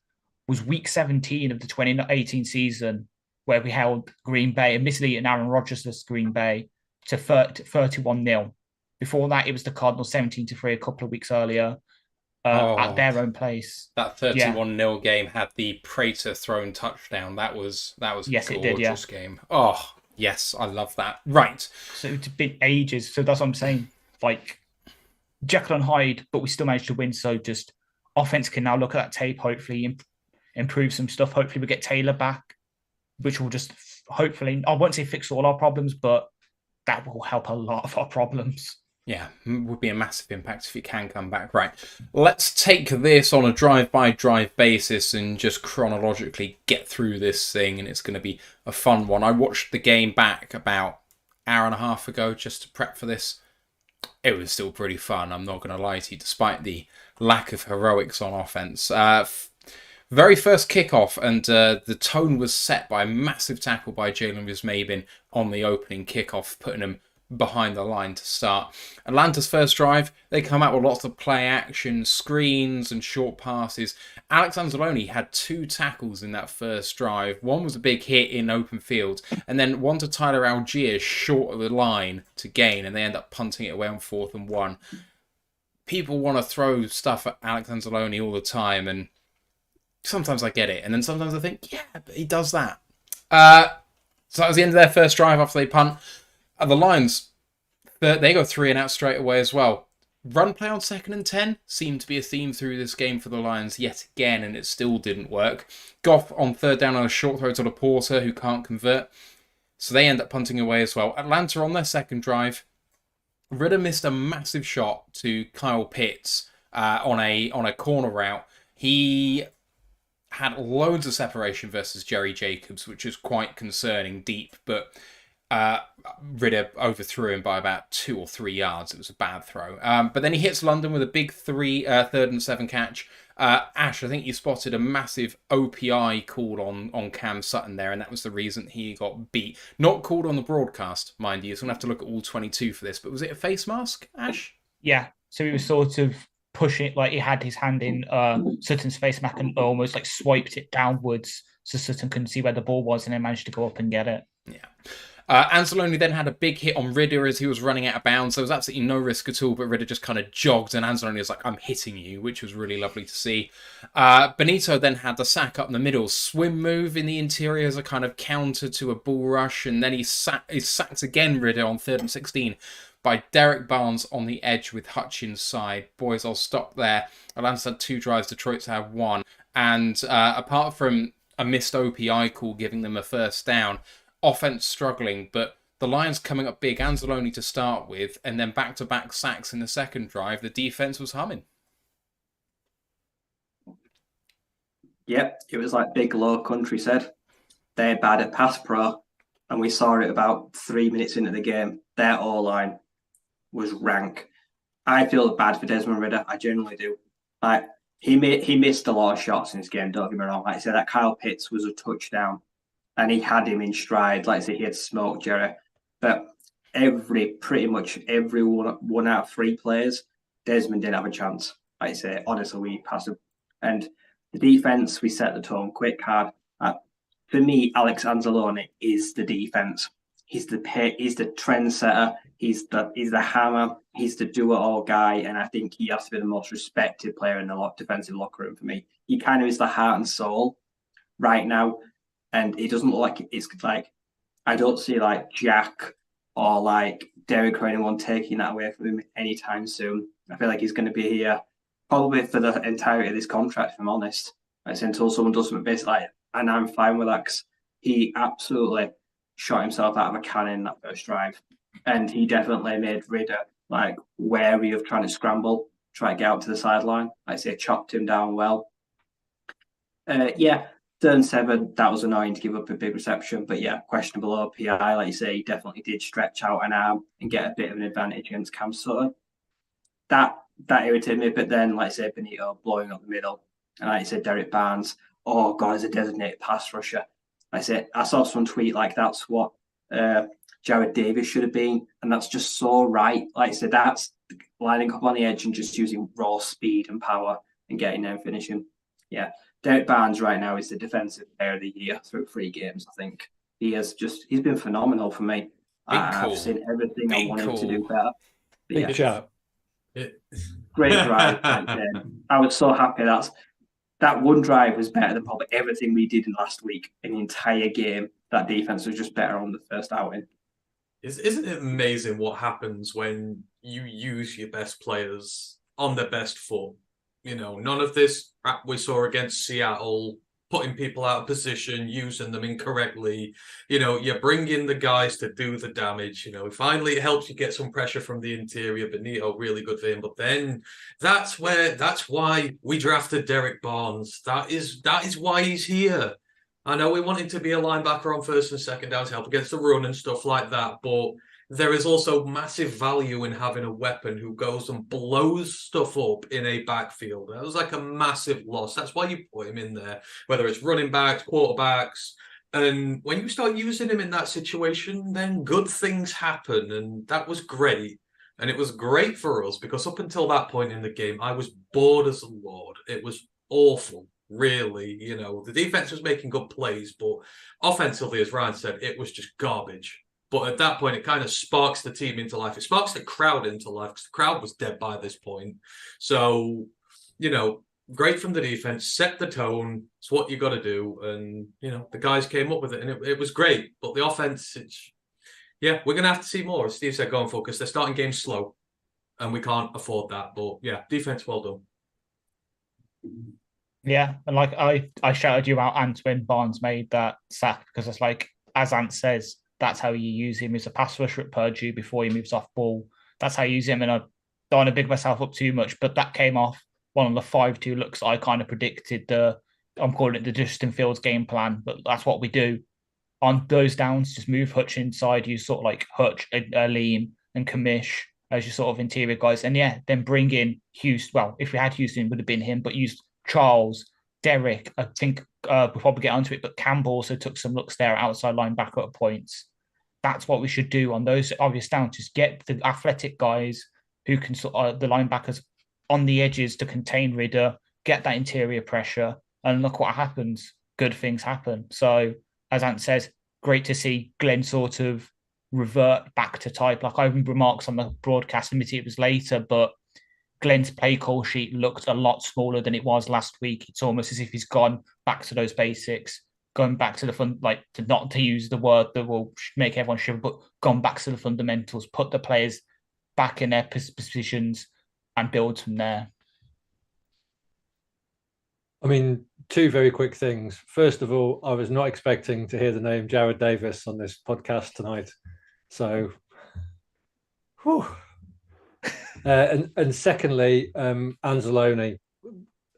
was week 17 of the 2018 season, where we held Green Bay, admittedly in Aaron Rodgers' Green Bay, to 31-0. Before that, it was the Cardinals 17-3 a couple of weeks earlier at their own place. That 31-0 game had the Prater thrown touchdown. That was yes, a gorgeous it did, yeah. game. Oh, yes, I love that. Right. So it's been ages. So that's what I'm saying. Like Jekyll and Hyde, but we still managed to win. So just offense can now look at that tape, hopefully improve some stuff. Hopefully we get Taylor back, which will just hopefully, I won't say fix all our problems, but that will help a lot of our problems. Yeah, would be a massive impact if he can come back. Right, let's take this on a drive-by-drive basis and just chronologically get through this thing, and it's going to be a fun one. I watched the game back about an hour and a half ago just to prep for this. It was still pretty fun, I'm not going to lie to you, despite the lack of heroics on offense. Very first kickoff, and the tone was set by a massive tackle by Jalen Wismabin on the opening kickoff, putting him behind the line to start. Atlanta's first drive, they come out with lots of play action, screens and short passes. Alex Anzalone had 2 tackles in that first drive. One was a big hit in open field, and then one to Tyler Algier short of the line to gain, and they end up punting it away on 4th and 1. People want to throw stuff at Alex Anzalone all the time, and sometimes I get it, and then sometimes I think, yeah, but he does that. So that was the end of their first drive after they punt. The Lions, they go 3 and out straight away as well. Run play on 2nd and 10 seemed to be a theme through this game for the Lions yet again, and it still didn't work. Goff on 3rd down on a short throw to Laporta, who can't convert. So they end up punting away as well. Atlanta on their second drive. Ridder missed a massive shot to Kyle Pitts on a corner route. He had loads of separation versus Jerry Jacobs, which is quite concerning deep, but Ridder overthrew him by about 2 or 3 yards. It was a bad throw. But then he hits London with a big 3rd and 7 catch. Ash, I think you spotted a massive OPI call on Cam Sutton there, and that was the reason he got beat. Not called on the broadcast, mind you. So I'm going to have to look at all 22 for this. But was it a face mask, Ash? Yeah. So he was sort of pushing, like he had his hand in Sutton's face mask and almost like swiped it downwards so Sutton couldn't see where the ball was, and then managed to go up and get it. Yeah. Anzalone then had a big hit on Ridder as he was running out of bounds. There was absolutely no risk at all, but Ridder just kind of jogged, and Anzalone was like, I'm hitting you, which was really lovely to see. Benito then had the sack up in the middle, swim move in the interior as a kind of counter to a bull rush, and then he's sacked again, Ridder, on 3rd and 16 by Derek Barnes on the edge with Hutch inside. Boys, I'll stop there. Atlanta's had 2 drives, Detroit's had 1. And apart from a missed OPI call giving them a first down, offense struggling, but the Lions coming up big, Anzalone to start with, and then back-to-back sacks in the second drive, the defense was humming. Yep, it was like Big Low Country said. They're bad at pass pro, and we saw it about 3 minutes into the game. Their O-line was rank. I feel bad for Desmond Ridder. I genuinely do. Like he missed a lot of shots in this game. Don't get me wrong. Like I said, that Kyle Pitts was a touchdown, and he had him in stride. Like I said, he had smoked Jerry. But pretty much every one out of 3 players, Desmond didn't have a chance. Like I say, honestly, we passed him. And the defense, we set the tone quick, hard. For me, Alex Anzalone is the defense. He's the trendsetter. He's the hammer. He's the do-it-all guy, and I think he has to be the most respected player in the defensive locker room for me. He kind of is the heart and soul right now, and it doesn't look like it's like I don't see like Jack or like Derek or anyone taking that away from him anytime soon. I feel like he's going to be here probably for the entirety of this contract, if I'm honest. Like, until someone does something basically like, and I'm fine with that because he absolutely shot himself out of a cannon in that first drive. And he definitely made Ridder like wary of trying to scramble, try to get out to the sideline. Like I say, chopped him down well. Turn 7, that was annoying to give up a big reception, but yeah, questionable OPI. Like you say, he definitely did stretch out an arm and get a bit of an advantage against Cam Sutton. That irritated me, but then, like I say, Benito blowing up the middle. And like I said, Derek Barnes, oh God, is a designated pass rusher. Like I said, I saw some tweet like that's what Jared Davis should have been, and that's just so right. Like I said, that's lining up on the edge and just using raw speed and power and getting there and finishing. Yeah. Derek Barnes right now is the defensive player of the year through 3 games, I think. He's been phenomenal for me. I've seen everything I wanted to do better. Big shout. Great drive. I was so happy that one drive was better than probably everything we did in last week in the entire game. That defense was just better on the first outing. Isn't it amazing what happens when you use your best players on their best foot? You know, none of this crap we saw against Seattle, putting people out of position, using them incorrectly. You know, you bring in the guys to do the damage. You know, finally it helps you get some pressure from the interior. Benito, really good for him. But then that's why we drafted Derek Barnes. That is why he's here. I know we want him to be a linebacker on first and second down to help against the run and stuff like that, but there is also massive value in having a weapon who goes and blows stuff up in a backfield. That was like a massive loss. That's why you put him in there, whether it's running backs, quarterbacks. And when you start using him in that situation, then good things happen. And that was great. And it was great for us because up until that point in the game, I was bored as a lord. It was awful, really. You know, the defense was making good plays, but offensively, as Ryan said, it was just garbage. But at that point, it kind of sparks the team into life. It sparks the crowd into life because the crowd was dead by this point. So, you know, great from the defense, set the tone. It's what you got to do. And, you know, the guys came up with it and it was great. But the offense, we're going to have to see more, as Steve said, going forward, because they're starting games slow and we can't afford that. But yeah, defense, well done. Yeah, and like I shouted you out, Ant, when Barnes made that sack, because it's like, as Ant says, that's how you use him as a pass rusher at Purdue before he moves off ball. That's how you use him, and I don't want to big myself up too much, but that came off one of the 5-2 looks I kind of predicted. I'm calling it the Justin Fields game plan, but that's what we do. On those downs, just move Hutch inside, use sort of like Hutch, Aleem, and Kamish as your sort of interior guys. And yeah, then bring in Houston. Well, if we had Houston, it would have been him, but use Charles, Derek. I think we'll probably get onto it, but Campbell also took some looks there outside linebacker at points. That's what we should do on those obvious downs. Just get the athletic guys who can sort of the linebackers on the edges to contain Ridder, get that interior pressure, and look what happens. Good things happen. So, as Ant says, great to see Glenn sort of revert back to type. Like I remarks on the broadcast, admittedly it was later, but Glenn's play call sheet looked a lot smaller than it was last week. It's almost as if he's gone back to those basics, going back to the fun, like to not to use the word that will make everyone shiver, but gone back to the fundamentals, put the players back in their positions and build from there. I mean, 2 very quick things. First of all, I was not expecting to hear the name Jared Davis on this podcast tonight. So, whew. And secondly, Anzalone,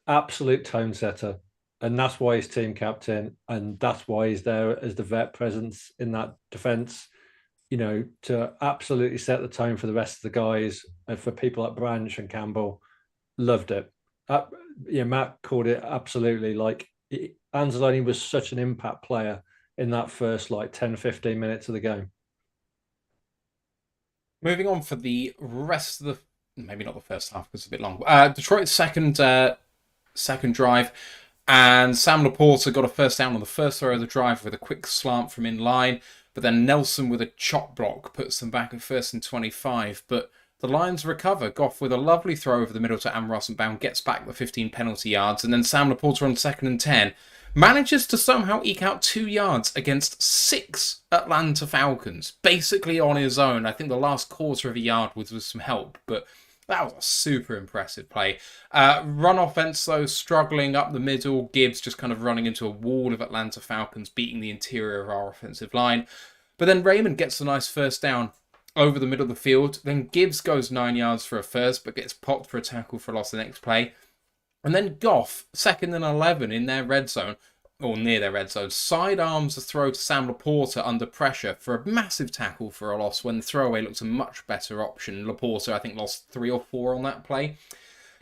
absolute tone setter. And that's why he's team captain. And that's why he's there as the vet presence in that defense, to absolutely set the tone for the rest of the guys and for people like Branch and Campbell. Loved it. Matt called it absolutely. Anzalone was such an impact player in that first 10, 15 minutes of the game. Moving on for the rest of maybe not the first half because it's a bit long. Detroit's second drive, and Sam Laporta got a first down on the first throw of the drive with a quick slant from in line, but then Nelson with a chop block puts them back at 1st and 25. But the Lions recover. Goff with a lovely throw over the middle to Amon Ross and Bound gets back the 15 penalty yards, and then Sam Laporta on 2nd and 10 manages to somehow eke out 2 yards against 6 Atlanta Falcons, basically on his own. I think the last quarter of a yard was with some help, but that was a super impressive play. Run offense, though, struggling up the middle. Gibbs just kind of running into a wall of Atlanta Falcons, beating the interior of our offensive line. But then Raymond gets a nice first down over the middle of the field. Then Gibbs goes 9 yards for a first, but gets popped for a tackle for a loss the next play. And then Goff, 2nd and 11 in their red zone, or near their red zone, sidearms a throw to Sam Laporta under pressure for a massive tackle for a loss when the throwaway looks a much better option. Laporta, I think, lost 3 or 4 on that play.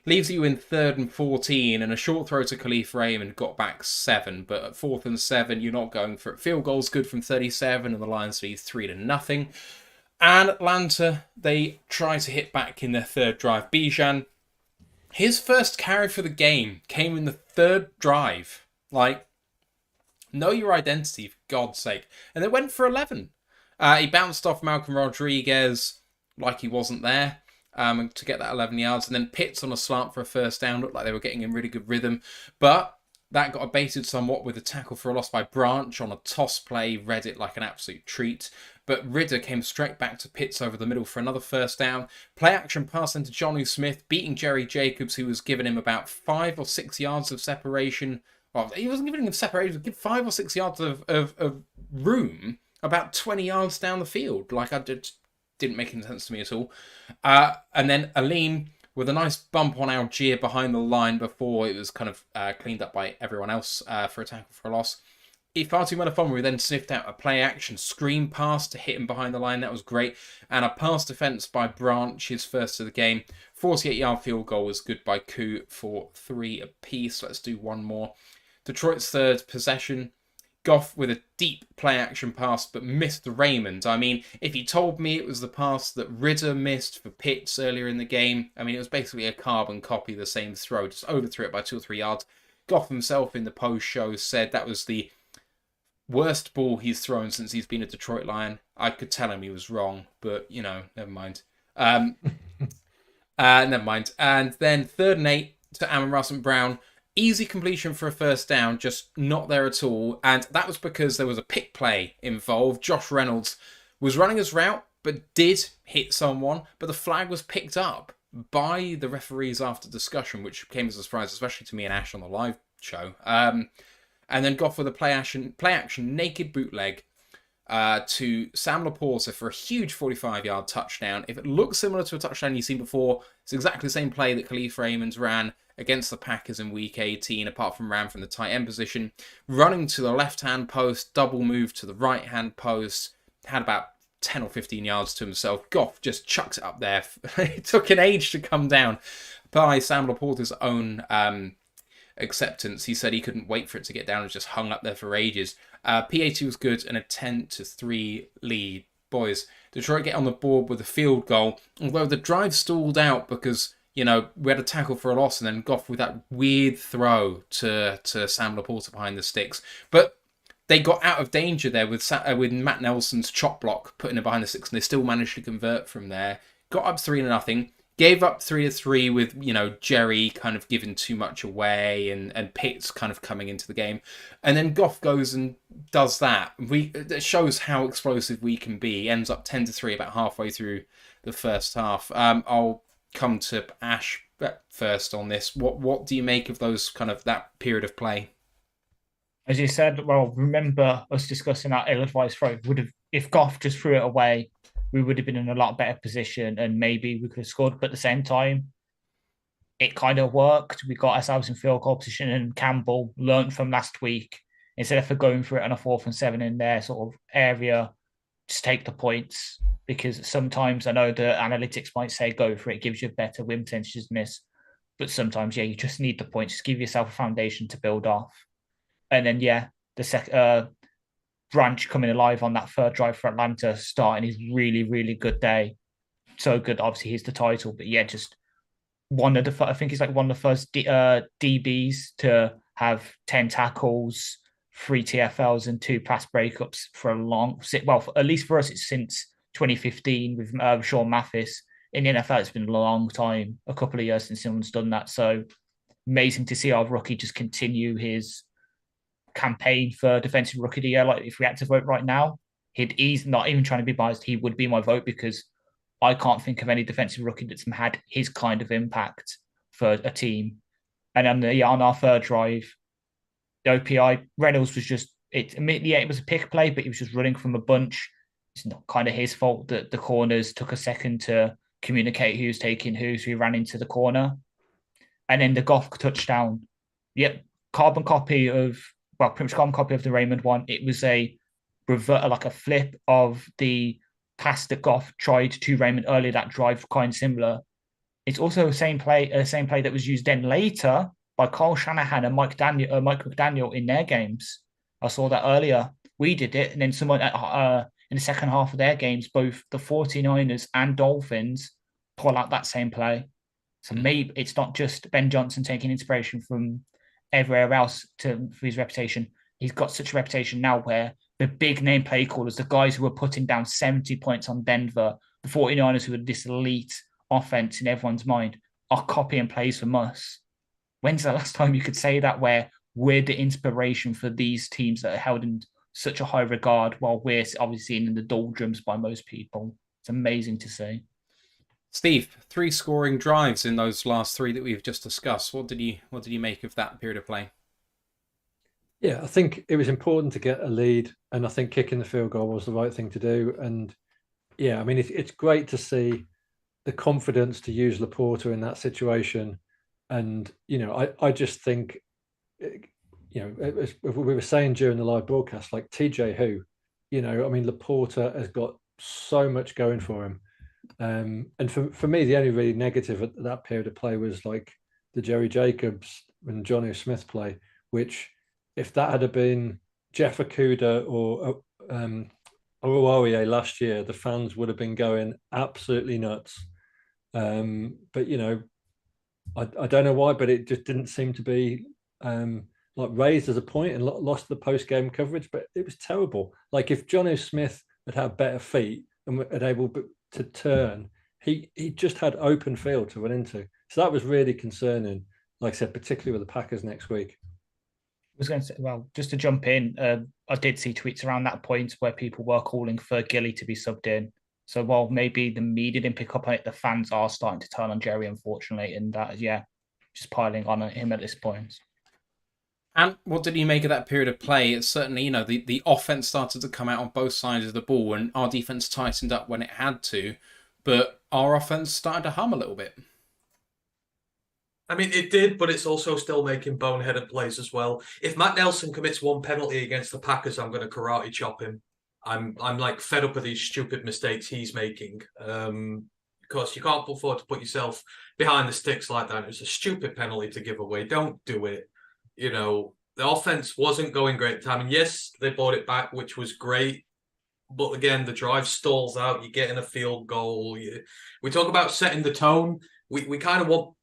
Leaves you in 3rd and 14, and a short throw to Khalif Raymond got back 7, but at 4th and 7, you're not going for it. Field goal's good from 37, and the Lions lead 3-0. And Atlanta, they try to hit back in their 3rd drive. Bijan, his first carry for the game came in the 3rd drive. Know your identity, for God's sake. And they went for 11. He bounced off Malcolm Rodriguez like he wasn't there to get that 11 yards. And then Pitts on a slant for a first down. Looked like they were getting in really good rhythm. But that got abated somewhat with a tackle for a loss by Branch on a toss play. Read it like an absolute treat. But Ridder came straight back to Pitts over the middle for another first down. Play action pass into Jonnu Smith, beating Jerry Jacobs, who was giving him about 5 or 6 yards of separation. Well, he wasn't giving him separation, he was giving 5 or 6 yards of room about 20 yards down the field. Didn't make any sense to me at all. And then Alim with a nice bump on Algier behind the line before it was kind of cleaned up by everyone else for a tackle for a loss. Ifeatu Melifonwu then sniffed out a play action screen pass to hit him behind the line. That was great. And a pass defense by Branch, his first of the game. 48-yard field goal was good by Koo for 3 apiece. Let's do one more. Detroit's 3rd possession. Goff with a deep play action pass, but missed Raymond. I mean, if you told me it was the pass that Ridder missed for Pitts earlier in the game, I mean, it was basically a carbon copy of the same throw, just overthrew it by 2 or 3 yards. Goff himself in the post show said that was the worst ball he's thrown since he's been a Detroit Lion. I could tell him he was wrong, but, never mind. Never mind. And then 3rd and 8 to Amon Ross and Brown. Easy completion for a first down, just not there at all. And that was because there was a pick play involved. Josh Reynolds was running his route, but did hit someone. But the flag was picked up by the referees after discussion, which came as a surprise, especially to me and Ash on the live show. And then Goff with a play action naked bootleg to Sam Laporta for a huge 45-yard touchdown. If it looks similar to a touchdown you've seen before, it's exactly the same play that Khalif Raymond ran against the Packers in Week 18, apart from ran from the tight end position. Running to the left-hand post, double move to the right-hand post, had about 10 or 15 yards to himself. Goff just chucks it up there. It took an age to come down by Sam Laporta's own acceptance. He said he couldn't wait for it to get down and just hung up there for ages. PAT was good and a 10-3 lead. Boys, Detroit get on the board with a field goal, although the drive stalled out because, we had a tackle for a loss and then Goff with that weird throw to Sam Laporta behind the sticks. But they got out of danger there with Matt Nelson's chop block putting it behind the sticks, and they still managed to convert from there. Got up 3-0. Gave up 3-3 with, Jerry kind of giving too much away and Pitts kind of coming into the game. And then Goff goes and does that. It shows how explosive we can be. Ends up 10-3 about halfway through the first half. I'll come to Ash first on this. What do you make of those that period of play? As you said, well, remember us discussing that ill-advised throw. If Goff just threw it away, we would have been in a lot better position and maybe we could have scored. But at the same time, it kind of worked. We got ourselves in field goal position, and Campbell learned from last week. Instead of going for it on a 4th and 7 in their sort of area, just take the points. Because sometimes I know the analytics might say go for it, it gives you a better win percentage miss. But sometimes, you just need the points. Just give yourself a foundation to build off. And then, the second Branch coming alive on that 3rd drive for Atlanta, starting his really, really good day. So good, obviously, he's the title. But just I think he's like one of the first DBs to have 10 tackles, 3 TFLs, and 2 pass breakups for at least for us, it's since 2015 with Sean Mathis. In the NFL, it's been a long time, a couple of years since someone's done that. So amazing to see our rookie just continue his campaign for defensive rookie of the year. Like, if we had to vote right now, he's not even trying to be biased. He would be my vote because I can't think of any defensive rookie that's had his kind of impact for a team. And on our 3rd drive, the OPI, Reynolds was just it was a pick play, but he was just running from a bunch. It's not kind of his fault that the corners took a second to communicate who's taking who, so he ran into the corner. And then the Goff touchdown. Pretty much carbon copy of the Raymond one. It was a flip of the pass that Goff tried to Raymond earlier that drive, kind of similar. It's also the same play that was used then later by Kyle Shanahan and Mike McDaniel in their games. I saw that earlier. We did it, and then someone in the second half of their games, both the 49ers and Dolphins pull out that same play. So maybe it's not just Ben Johnson taking inspiration from everywhere else for his reputation. He's got such a reputation now where the big name play callers, the guys who were putting down 70 points on Denver, the 49ers who are this elite offense in everyone's mind, are copying plays from us. When's the last time you could say that, where we're the inspiration for these teams that are held in such a high regard while we're obviously in the doldrums by most people? It's amazing to see. Steve, 3 scoring drives in those last 3 that we've just discussed. What did you make of that period of play? Yeah, I think it was important to get a lead, and I think kicking the field goal was the right thing to do. And I mean, it's great to see the confidence to use Laporta in that situation. And I just think, as we were saying during the live broadcast, like TJ who, I mean, Laporta has got so much going for him. And for me, the only really negative at that period of play was like the Jerry Jacobs and Johnny Smith play, which if that had been Jeff Okudah or Aurier last year, the fans would have been going absolutely nuts. But I don't know why, but it just didn't seem to be like raised as a point and lost the post-game coverage. But it was terrible. Like if Johnny Smith had better feet and had able to turn, he just had open field to run into. So that was really concerning. Like I said, particularly with the Packers next week. I was going to say, well, just to jump in, I did see tweets around that point where people were calling for Gilly to be subbed in. So while maybe the media didn't pick up on it, the fans are starting to turn on Jerry, unfortunately, and that, just piling on him at this point. And what did you make of that period of play? It's certainly, the offense started to come out on both sides of the ball, and our defense tightened up when it had to, but our offense started to hum a little bit. I mean, it did, but it's also still making boneheaded plays as well. If Matt Nelson commits 1 penalty against the Packers, I'm going to karate chop him. I'm like fed up with these stupid mistakes he's making. Because you can't afford to put yourself behind the sticks like that. It was a stupid penalty to give away. Don't do it. The offense wasn't going great at the time. And yes, they brought it back, which was great. But again, the drive stalls out. You're getting a field goal. We talk about setting the tone. We kind of want,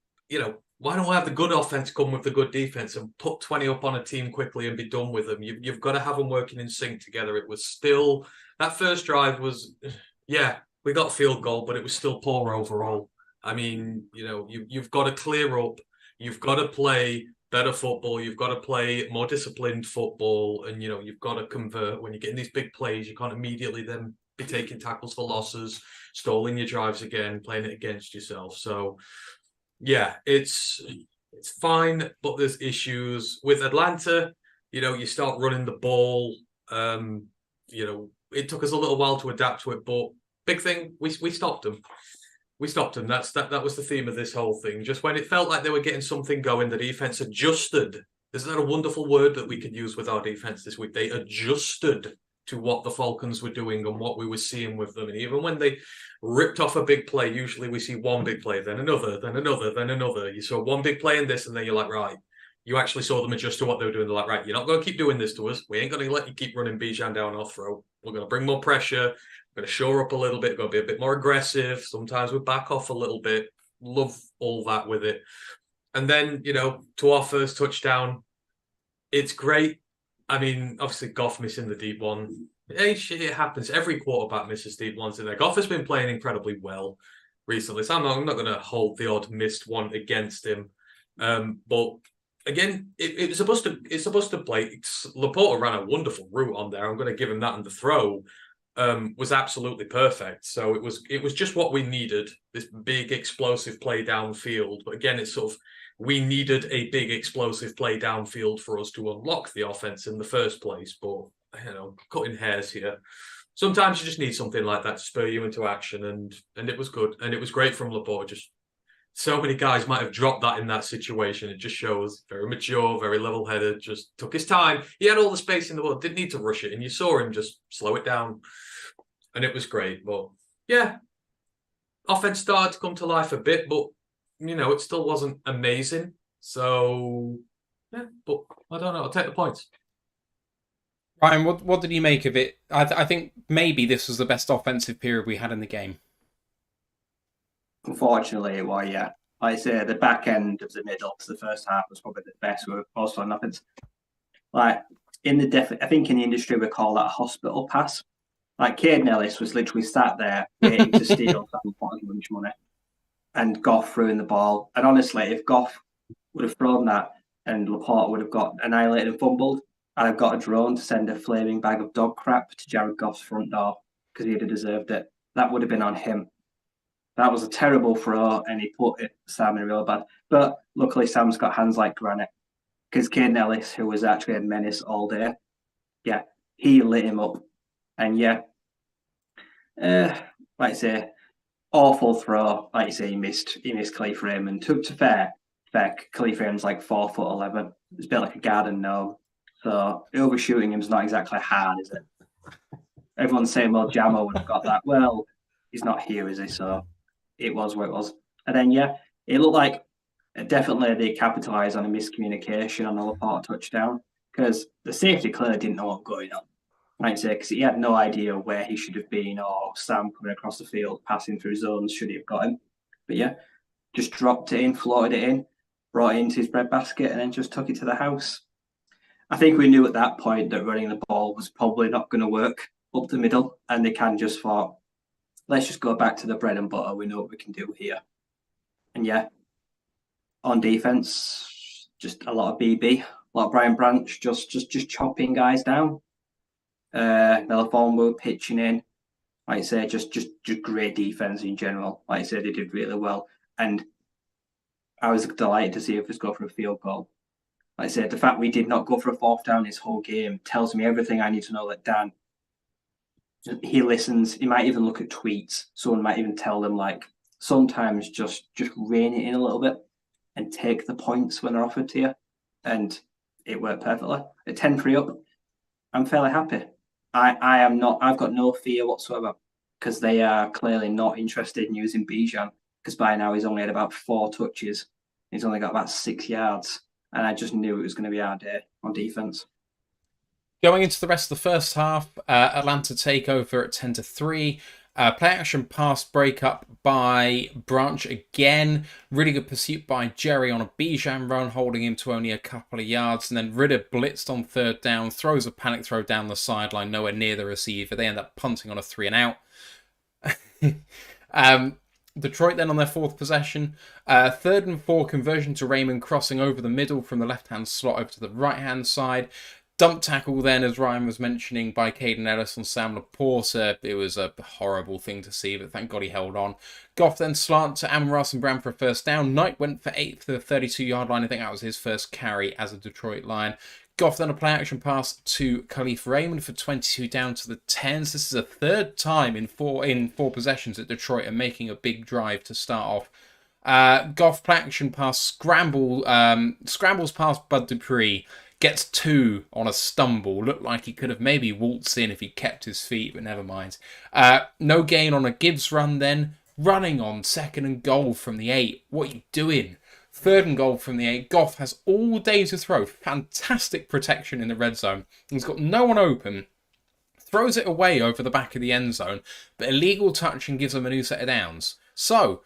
why don't we have the good offense come with the good defense and put 20 up on a team quickly and be done with them? You've got to have them working in sync together. It was still, that first drive was, we got a field goal, but it was still poor overall. I mean, you've got to clear up. You've got to play better football. You've got to play more disciplined football. And, you've got to convert. When you're getting these big plays, you can't immediately then be taking tackles for losses, stalling your drives again, playing it against yourself. So, it's fine, but there's issues with Atlanta. You start running the ball. It took us a little while to adapt to it, but big thing. We stopped them. We stopped them. That was the theme of this whole thing. Just when it felt like they were getting something going, the defense adjusted. Isn't that a wonderful word that we could use with our defense this week? They adjusted to what the Falcons were doing and what we were seeing with them. And even when they ripped off a big play, usually we see one big play, then another, then another, then another. You saw one big play in this, and then you're like, right. You actually saw them adjust to what they were doing. They're like, right, you're not going to keep doing this to us. We ain't going to let you keep running Bijan down our throat. We're going to bring more pressure. We're going to shore up a little bit. We're going to be a bit more aggressive. Sometimes we back off a little bit. Love all that with it. And then, to our first touchdown, it's great. I mean, obviously, Goff missing the deep one. Hey, shit, it happens. Every quarterback misses deep ones in there. Goff has been playing incredibly well recently, so I'm not going to hold the odd missed one against him. But again, it's supposed to play. Laporta ran a wonderful route on there. I'm going to give him that, and the throw was absolutely perfect. So it was just what we needed. This big explosive play downfield. But again, it's sort of, we needed a big explosive play downfield for us to unlock the offense in the first place. But, cutting hairs here. Sometimes you just need something like that to spur you into action. And it was good. And it was great from Laporte. Just so many guys might have dropped that in that situation. It just shows very mature, very level-headed, just took his time. He had all the space in the world, didn't need to rush it. And you saw him just slow it down. And it was great. But, yeah, offense started to come to life a bit, but it still wasn't amazing. So, yeah, but I don't know. I'll take the points. Ryan, what did you make of it? I think maybe this was the best offensive period we had in the game. Unfortunately, it was, yeah. Like I say, the back end of the middle to the first half was probably the best. We were also on offense. Like, I think in the industry, we call that a hospital pass. Like, Caden Ellis was literally sat there waiting to steal Sam Potter's lunch money. And Goff threw in the ball. And honestly, if Goff would have thrown that and Laporte would have got annihilated and fumbled, I'd have got a drone to send a flaming bag of dog crap to Jared Goff's front door because he'd have deserved it. That would have been on him. That was a terrible throw, and he put Sam in real bad. But luckily, Sam's got hands like granite because Caden Ellis, who was actually a menace all day, yeah, he lit him up. And yeah, like I say, awful throw. Like you say, he missed Khalif Raymond. To fair, Khalif Raymond's like 4'11". It's a bit like a garden gnome. So overshooting him's not exactly hard, is it? Everyone's saying, well, Jamo would have got that. Well, he's not here, is he? So it was what it was. And then, yeah, it looked like definitely they capitalised on a miscommunication on the Laporte touchdown because the safety clearly didn't know what was going on. I'd say because he had no idea where he should have been or Sam coming across the field, passing through zones, should he have got him. But yeah, just dropped it in, floated it in, brought it into his breadbasket, and then just took it to the house. I think we knew at that point that running the ball was probably not going to work up the middle, and they kind of just thought, let's just go back to the bread and butter. We know what we can do here. And yeah, on defense, just a lot of BB, a lot of Brian Branch, just chopping guys down. Melifonwu pitching in. Like I say, just great defense in general. Like I said, they did really well. And I was delighted to see us go for a field goal. Like I said, the fact we did not go for a fourth down this whole game tells me everything I need to know that Dan, he listens. He might even look at tweets. Someone might even tell them, like, sometimes just rein it in a little bit and take the points when they're offered to you. And it worked perfectly. At 10-3 up, I'm fairly happy. I am not. I've got no fear whatsoever because they are clearly not interested in using Bijan because by now he's only had about 4 touches. He's only got about 6 yards. And I just knew it was going to be our day on defense. Going into the rest of the first half, Atlanta take over at 10-3. Play action pass breakup by Branch again. Really good pursuit by Jerry on a Bijan run, holding him to only a couple of yards. And then Ridder blitzed on third down, throws a panic throw down the sideline, nowhere near the receiver. They end up punting on a 3-and-out. Detroit then on their fourth possession. 3rd and 4 conversion to Raymond crossing over the middle from the left-hand slot over to the right-hand side. Dump tackle then, as Ryan was mentioning, by Caden Ellis on Sam Laporta. It was a horrible thing to see, but thank God he held on. Goff then slant to Amon-Ra St. Brown for a first down. Knight went for 8 to the 32-yard line. I think that was his first carry as a Detroit Lion. Goff then a play action pass to Khalif Raymond for 22 down to the 10s. This is a third time in four possessions that Detroit are making a big drive to start off. Goff play action pass scrambles past Bud Dupree, gets 2 on a stumble. Looked like he could have maybe waltzed in if he kept his feet, but never mind. No gain on a Gibbs run then. Running on 2nd and goal from the 8. What are you doing? 3rd and goal from the 8. Goff has all day to throw. Fantastic protection in the red zone. He's got no one open. Throws it away over the back of the end zone. But illegal touching gives them a new set of downs. So,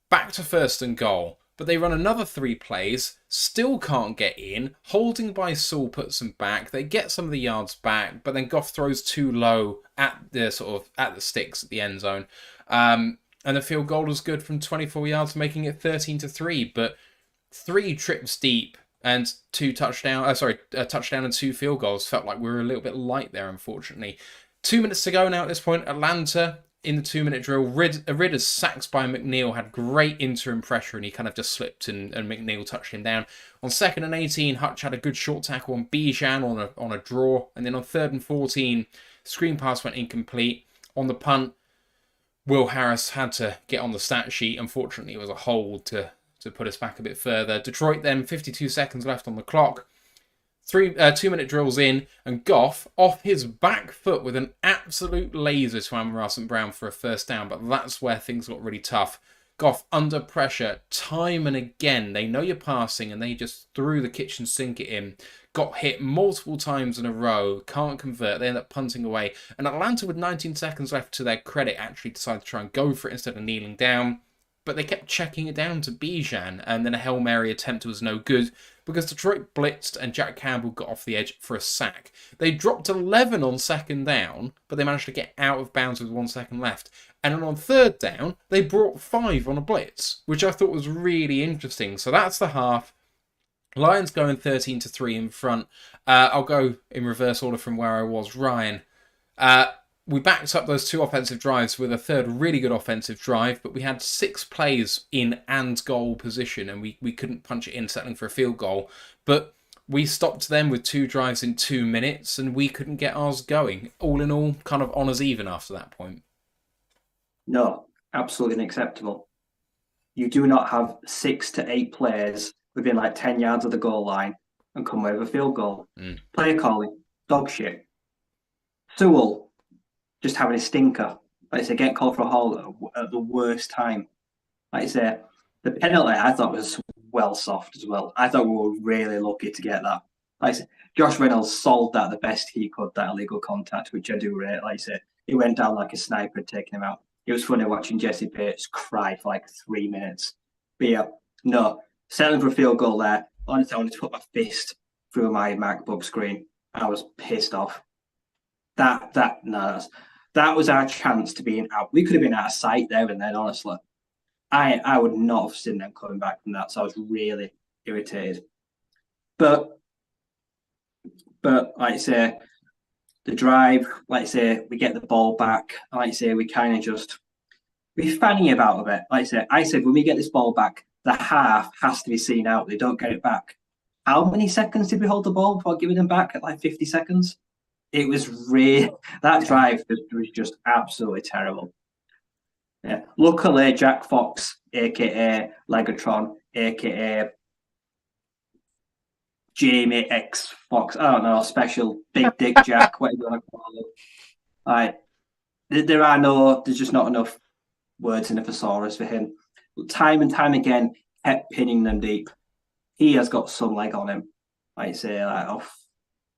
back to 1st and goal. But they run another 3 plays. Still can't get in. Holding by Saul puts them back. They get some of the yards back. But then Goff throws too low at the sticks at the end zone. And the field goal was good from 24 yards, making it 13-3. But 3 trips deep and a touchdown and 2 field goals felt like we were a little bit light there, unfortunately. 2 minutes to go now at this point. Atlanta in the 2-minute drill. Ridder's sacks by McNeil had great interim pressure and he kind of just slipped and McNeil touched him down. On 2nd and 18, Hutch had a good short tackle on Bijan on a draw. And then on 3rd and 14, screen pass went incomplete. On the punt, Will Harris had to get on the stat sheet. Unfortunately, it was a hold to put us back a bit further. Detroit then, 52 seconds left on the clock. 2-minute drills in, and Goff off his back foot with an absolute laser to Amon-Ra St. Brown for a 1st down. But that's where things got really tough. Goff under pressure time and again. They know you're passing, and they just threw the kitchen sink at him. Got hit multiple times in a row, can't convert, they end up punting away. And Atlanta, with 19 seconds left to their credit, actually decided to try and go for it instead of kneeling down. But they kept checking it down to Bijan, and then a Hail Mary attempt was no good because Detroit blitzed and Jack Campbell got off the edge for a sack. They dropped 11 on 2nd down, but they managed to get out of bounds with 1 second left. And then on 3rd down, they brought 5 on a blitz, which I thought was really interesting. So that's the half. Lions going 13-3 in front. I'll go in reverse order from where I was. Ryan, we backed up those 2 offensive drives with a 3rd really good offensive drive, but we had 6 plays in and goal position, and we couldn't punch it in, settling for a field goal. But we stopped them with 2 drives in 2 minutes, and we couldn't get ours going. All in all, kind of honours even after that point. No, absolutely unacceptable. You do not have 6 to 8 players within like 10 yards of the goal line and come away with a field goal. Player calling, dog shit. Sewell just having a stinker. Like I say, get called for a hold at the worst time. Like I say, the penalty I thought was well soft as well. I thought we were really lucky to get that. Like I say, Josh Reynolds solved that the best he could, that illegal contact, which I do rate. Like I say, he went down like a sniper and taken him out. It was funny watching Jesse Bates cry for like 3 minutes. But yeah, no. Settling for a field goal there. Honestly, I wanted to put my fist through my MacBook screen. I was pissed off. That was our chance to be out. We could have been out of sight there and then, honestly. I would not have seen them coming back from that, so I was really irritated. But like I say, the drive, like I say, we get the ball back. Like I say, we kind of just, we fanny about a bit. Like I said, when we get this ball back, the half has to be seen out. They don't get it back. How many seconds did we hold the ball before giving them back? At like 50 seconds? It was really, that drive was just absolutely terrible. Yeah. Luckily, Jack Fox, a.k.a. Legatron, a.k.a. Jamie X Fox, I don't know, special Big Dick Jack, whatever you want to call it. There's just not enough words in a thesaurus for him. Time and time again, kept pinning them deep. He has got some leg on him. I say, I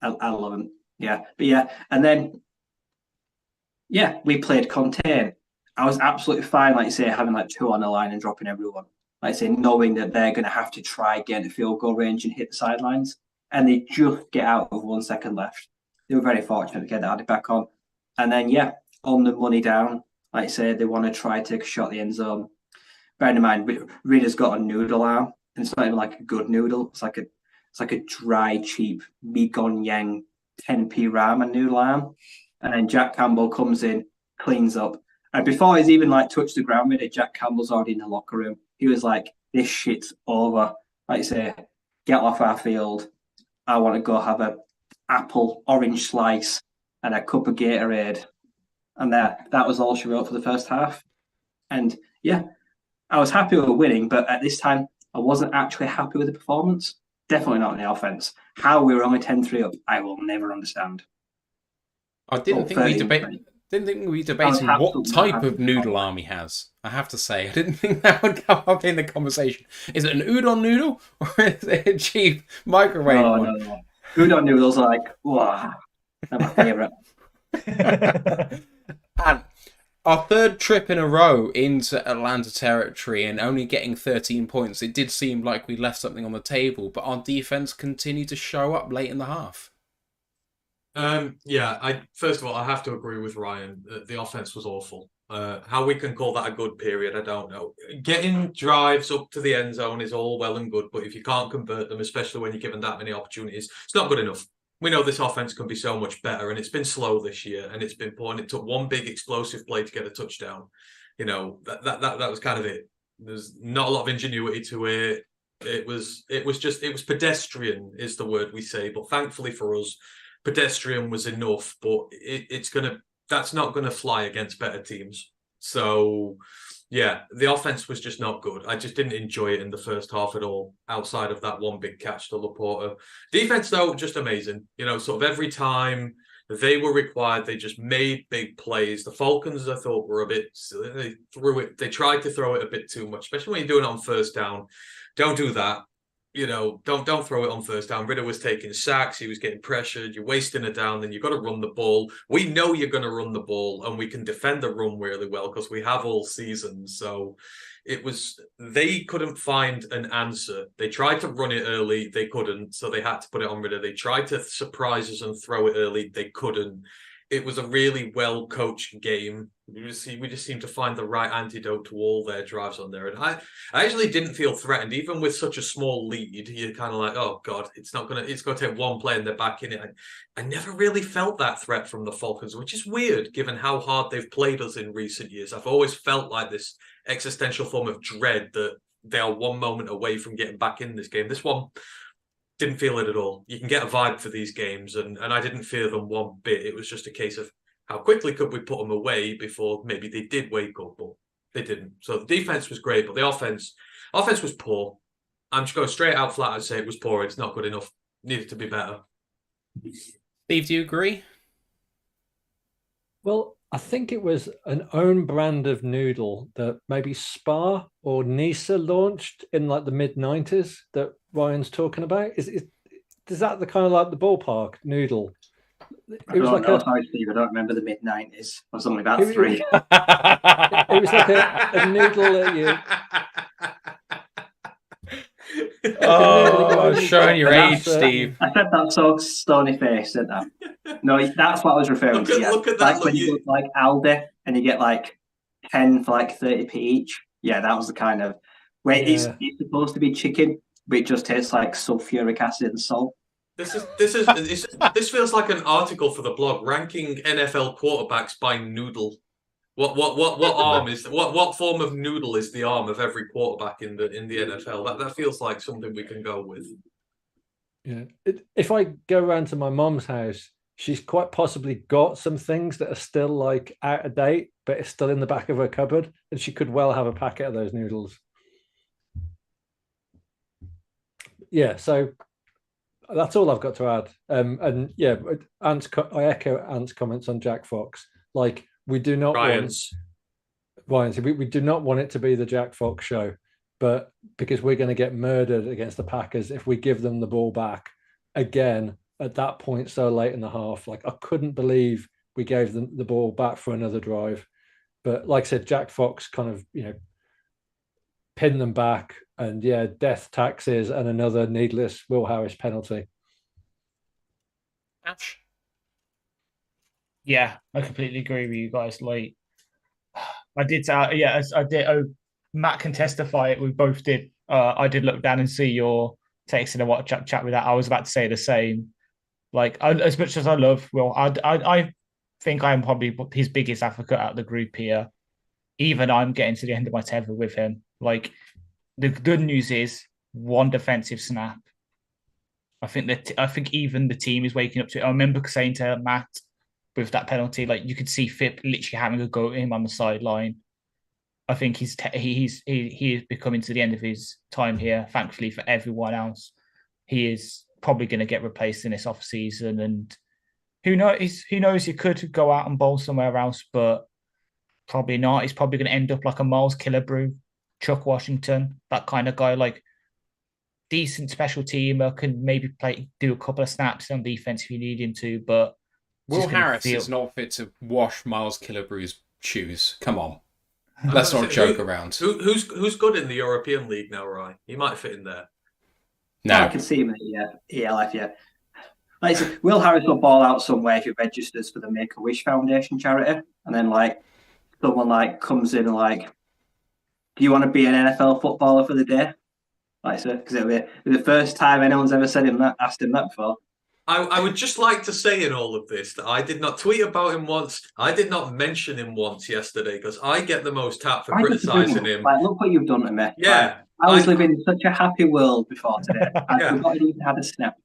love him. Yeah, but yeah, and then, yeah, we played contain. I was absolutely fine, like you say, having like 2 on the line and dropping everyone. Like I say, knowing that they're going to have to try get a field goal range and hit the sidelines, and they just get out with 1 second left. They were very fortunate to get that added back on. And then, yeah, on the money down, like I say, they want to try to take a shot at the end zone. Bearing in mind, Ridder's got a noodle arm, and it's not even like a good noodle. It's like a dry, cheap Mi-Gon Yang 10p ramen noodle arm. And then Jack Campbell comes in, cleans up. And before he's even like touched the ground with it, Jack Campbell's already in the locker room. He was like, this shit's over. Like I say, get off our field. I want to go have a apple orange slice and a cup of Gatorade. And that was all she wrote for the first half. And yeah, I was happy with winning, but at this time, I wasn't actually happy with the performance. Definitely not in the offense. How we were only 10-3 up, I will never understand. I didn't think we debated what type of noodle Army has. I have to say, I didn't think that would come up in the conversation. Is it an udon noodle or is it a cheap microwave one? No. Udon noodles are like, wow, they're my favourite. And our third trip in a row into Atlanta territory and only getting 13 points, it did seem like we left something on the table, but our defense continued to show up late in the half. First of all, I have to agree with Ryan. The offense was awful. How we can call that a good period, I don't know. Getting drives up to the end zone is all well and good, but if you can't convert them, especially when you're given that many opportunities, it's not good enough. We know this offense can be so much better, and it's been slow this year, and it's been poor. And it took one big explosive play to get a touchdown. You know, that was kind of it. There's not a lot of ingenuity to it. It was pedestrian is the word we say, but thankfully for us, pedestrian was enough. But that's not gonna fly against better teams. So yeah, the offense was just not good. I just didn't enjoy it in the first half at all, outside of that one big catch to Laporta. Defense, though, just amazing. You know, sort of every time they were required, they just made big plays. The Falcons, I thought, were a bit silly. They tried to throw it a bit too much, especially when you're doing it on first down. Don't do that. You know, don't throw it on first down. Ridder was taking sacks. He was getting pressured. You're wasting a down. Then you've got to run the ball. We know you're going to run the ball, and we can defend the run really well because we have all season. So they couldn't find an answer. They tried to run it early. They couldn't. So they had to put it on Ridder. They tried to surprise us and throw it early. They couldn't. It was a really well-coached game. We just seemed to find the right antidote to all their drives on there. And I actually didn't feel threatened, even with such a small lead. You're kind of like, oh God, it's going to take one play and they're back in it. I never really felt that threat from the Falcons, which is weird given how hard they've played us in recent years. I've always felt like this existential form of dread that they are one moment away from getting back in this game. This one didn't feel it at all. You can get a vibe for these games, and I didn't fear them one bit. It was just a case of how quickly could we put them away before maybe they did wake up, but they didn't. So the defense was great, but the offense was poor. I'm just going straight out flat and say it was poor. It's not good enough. Needed to be better. Steve, do you agree? Well, I think it was an own brand of noodle that maybe Spa or Nisa launched in like the mid-90s that Ryan's talking about. Is that the kind of like the ballpark noodle? Sorry, Steve, I don't remember the mid-90s. I was only about 3. It was like a noodle that you... Oh, showing your age, Steve. I said that so stony face, didn't I? No, that's what I was referring to. Look at that. Like when you go to like Aldi and you get like 10 for like 30p each. Yeah, that was the kind of where it's supposed to be chicken, but it just tastes like sulfuric acid and salt. This feels like an article for the blog ranking NFL quarterbacks by noodle. What arm is what form of noodle is the arm of every quarterback in the NFL? That feels like something we can go with. Yeah, if I go around to my mom's house, she's quite possibly got some things that are still like out of date, but it's still in the back of her cupboard, and she could well have a packet of those noodles. Yeah, so that's all I've got to add. And yeah, I echo Ant's comments on Jack Fox. Like, we do not we do not want it to be the Jack Fox show, but because we're going to get murdered against the Packers if we give them the ball back again at that point so late in the half. Like, I couldn't believe we gave them the ball back for another drive. But like I said, Jack Fox kind of, pinned them back, and death taxes and another needless Will Harris penalty. Ash. Yeah, I completely agree with you guys. Like, I did. I did. Oh, Matt can testify it. We both did. I did look down and see your text in a WhatsApp chat with that. I was about to say the same. Like, as much as I love Will, I think I'm probably his biggest advocate out of the group here. Even I'm getting to the end of my tether with him. Like, the good news is one defensive snap, I think even the team is waking up to it. I remember saying to Matt with that penalty, like you could see Phipp literally having a go at him on the sideline. I think he is becoming to the end of his time here. Thankfully for everyone else, he is probably going to get replaced in this off season. And who knows? He could go out and bowl somewhere else, but probably not. He's probably going to end up like a Miles Killebrew, Chuck Washington, that kind of guy. Like decent special teamer, can maybe do a couple of snaps on defense if you need him to. But Will Harris is not fit to wash Miles Killebrew's shoes. Come on. I Let's was not saying, joke around. Who's good in the European League now, Ryan? He might fit in there. I No. can see him in the ELF, yeah. Like, Will Harris will ball out somewhere if he registers for the Make-A-Wish Foundation charity, and then like someone like comes in and like, do you want to be an NFL footballer for the day? Like, so because it'll be the first time anyone's ever asked him that before. I would just like to say in all of this that I did not tweet about him once. I did not mention him once yesterday because I get the most tap for criticising him. Like, look what you've done to me. Yeah. Like, I was living in such a happy world before today. Yeah. I've not even had a snap.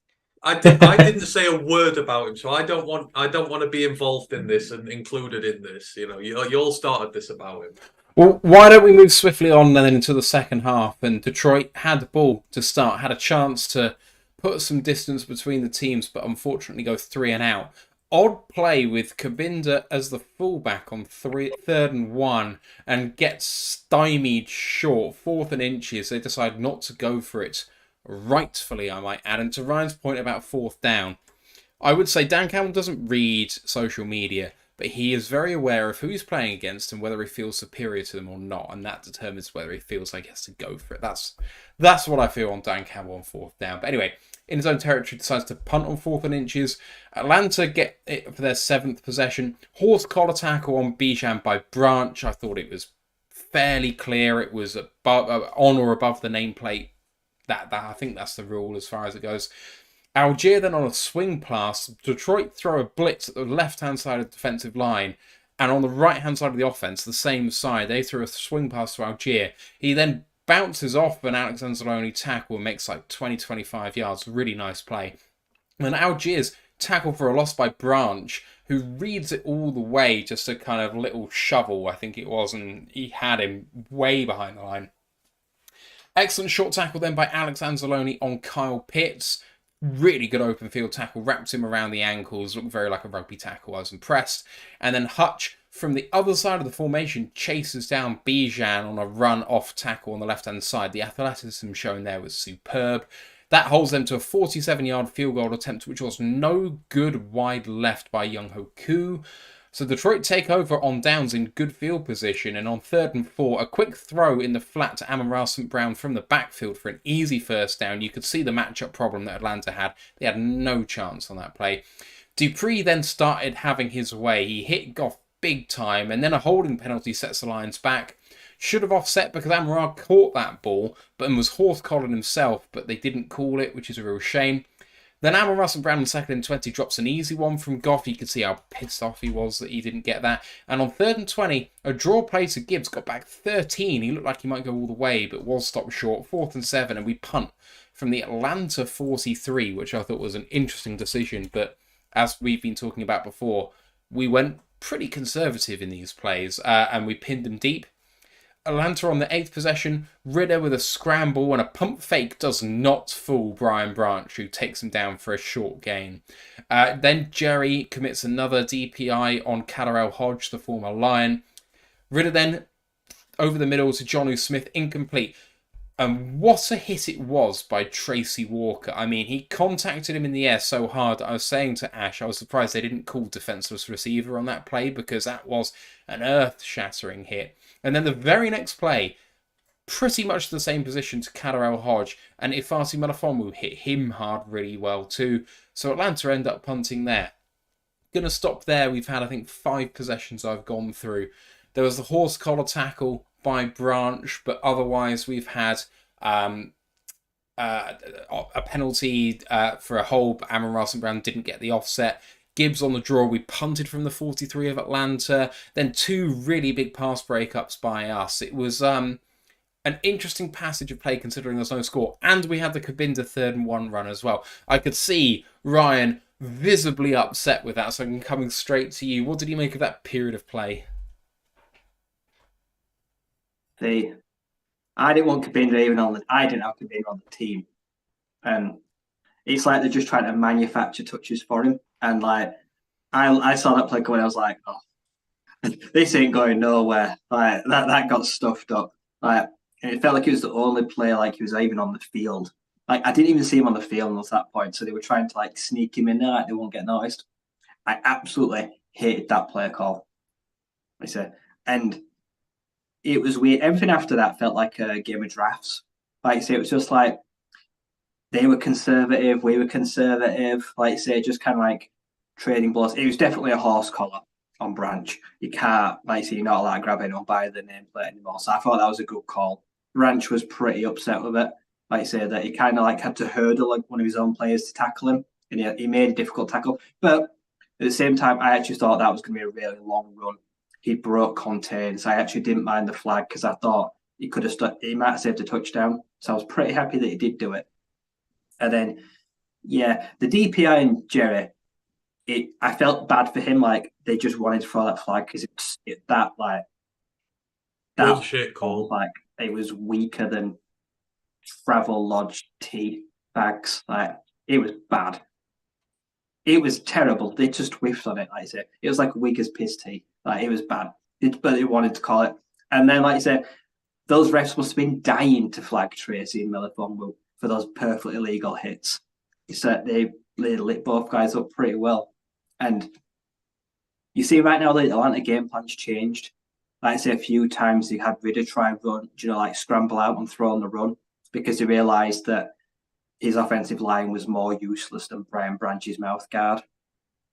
I didn't say a word about him, so I don't want to be involved in this and included in this. You know, you all started this about him. Well, why don't we move swiftly on then into the second half? And Detroit had the ball to start, had a chance to put some distance between the teams, but unfortunately go 3 and out. Odd play with Kabinda as the fullback on 3rd and 1 and gets stymied short, 4th and inches. They decide not to go for it. Rightfully, I might add. And to Ryan's point about 4th down, I would say Dan Campbell doesn't read social media, but he is very aware of who he's playing against and whether he feels superior to them or not, and that determines whether he feels like he has to go for it. That's what I feel on Dan Campbell on 4th down. But anyway, in his own territory, decides to punt on 4th and inches. Atlanta get it for their 7th possession. Horse collar tackle on Bijan by Branch. I thought it was fairly clear. It was on or above the nameplate. That I think that's the rule as far as it goes. Algier then on a swing pass. Detroit throw a blitz at the left-hand side of the defensive line. And on the right-hand side of the offense, the same side, they threw a swing pass to Algier. He then bounces off an Alex Anzalone tackle and makes like 20-25 yards. Really nice play. And Algier's tackle for a loss by Branch, who reads it all the way, just a kind of little shovel, I think it was, and he had him way behind the line. Excellent short tackle then by Alex Anzalone on Kyle Pitts. Really good open field tackle, wrapped him around the ankles, looked very like a rugby tackle. I was impressed. And then Hutch from the other side of the formation chases down Bijan on a run off tackle on the left hand side. The athleticism shown there was superb. That holds them to a 47-yard field goal attempt, which was no good wide left by Young Ho Koo. So Detroit take over on downs in good field position, and on 3rd and 4, a quick throw in the flat to Amon-Ra St. Brown from the backfield for an easy first down. You could see the matchup problem that Atlanta had. They had no chance on that play. Dupree then started having his way. He hit Goff big time, and then a holding penalty sets the Lions back. Should have offset because Amon-Ra caught that ball, but was horse-collared himself, but they didn't call it, which is a real shame. Then Amon-Ra St. Brown on 2nd and 20 drops an easy one from Goff. You could see how pissed off he was that he didn't get that. And on 3rd and 20, a draw play to Gibbs got back 13. He looked like he might go all the way, but was stopped short. 4th and 7, and we punt from the Atlanta 43, which I thought was an interesting decision. But as we've been talking about before, we went pretty conservative in these plays, and we pinned them deep. Atlanta on the 8th possession, Ridder with a scramble and a pump fake does not fool Brian Branch, who takes him down for a short gain. Then Jerry commits another DPI on Kadarrell Hodge, the former Lion. Ridder then over the middle to Jonnu Smith, incomplete. And what a hit it was by Tracy Walker. I mean, he contacted him in the air so hard that I was saying to Ash, I was surprised they didn't call defenseless receiver on that play because that was an earth-shattering hit. And then the very next play, pretty much the same position to Kadarrell Hodge, and Ifeatu Melifonwu hit him hard really well too. So Atlanta end up punting there. Gonna stop there. We've had, I think, 5 possessions I've gone through. There was the horse collar tackle by Branch, but otherwise we've had a penalty for a hold. Amon-Ra St. Brown didn't get the offset. Gibbs on the draw. We punted from the 43 of Atlanta. Then 2 really big pass breakups by us. It was an an interesting passage of play considering there's no score. And we had the Kabinda 3rd and 1 run as well. I could see Ryan visibly upset with that, so I'm coming straight to you. What did you make of that period of play? I didn't want Kabinda even on I didn't have Kabinda on the team. It's like they're just trying to manufacture touches for him. And like I saw that play coming, I was like, oh, this ain't going nowhere. Like that got stuffed up. Like it felt like it was the only play like he was even on the field. Like I didn't even see him on the field until that point. So they were trying to like sneak him in there, like they won't get noticed. I absolutely hated that play call. I said, and it was weird. Everything after that felt like a game of drafts. Like I say, it was just like they were conservative, we were conservative. Like I say, just kind of like trading blows. It was definitely a horse collar on Branch. You can't, like I say, you're not allowed to grab anyone by the nameplate anymore. So I thought that was a good call. Branch was pretty upset with it. Like I say, that he kind of like had to hurdle like one of his own players to tackle him, and he made a difficult tackle. But at the same time, I actually thought that was going to be a really long run. He broke contains. I actually didn't mind the flag because I thought he might have saved a touchdown. So I was pretty happy that he did do it. And then, yeah, the DPI and Jerry, I felt bad for him. Like they just wanted to throw that flag because that shit call. Like it was weaker than Travel Lodge tea bags. Like it was bad. It was terrible. They just whiffed on it. Like I said, it was like weak as piss tea. Like it was bad. But they wanted to call it. And then, like I said, those refs must have been dying to flag Tracy and Melifonwu for those perfectly illegal hits. So they lit both guys up pretty well. And you see right now the Atlanta game plan's changed. Like I say, a few times they had Ridder try and run, like scramble out and throw on the run because they realised that his offensive line was more useless than Brian Branch's mouth guard.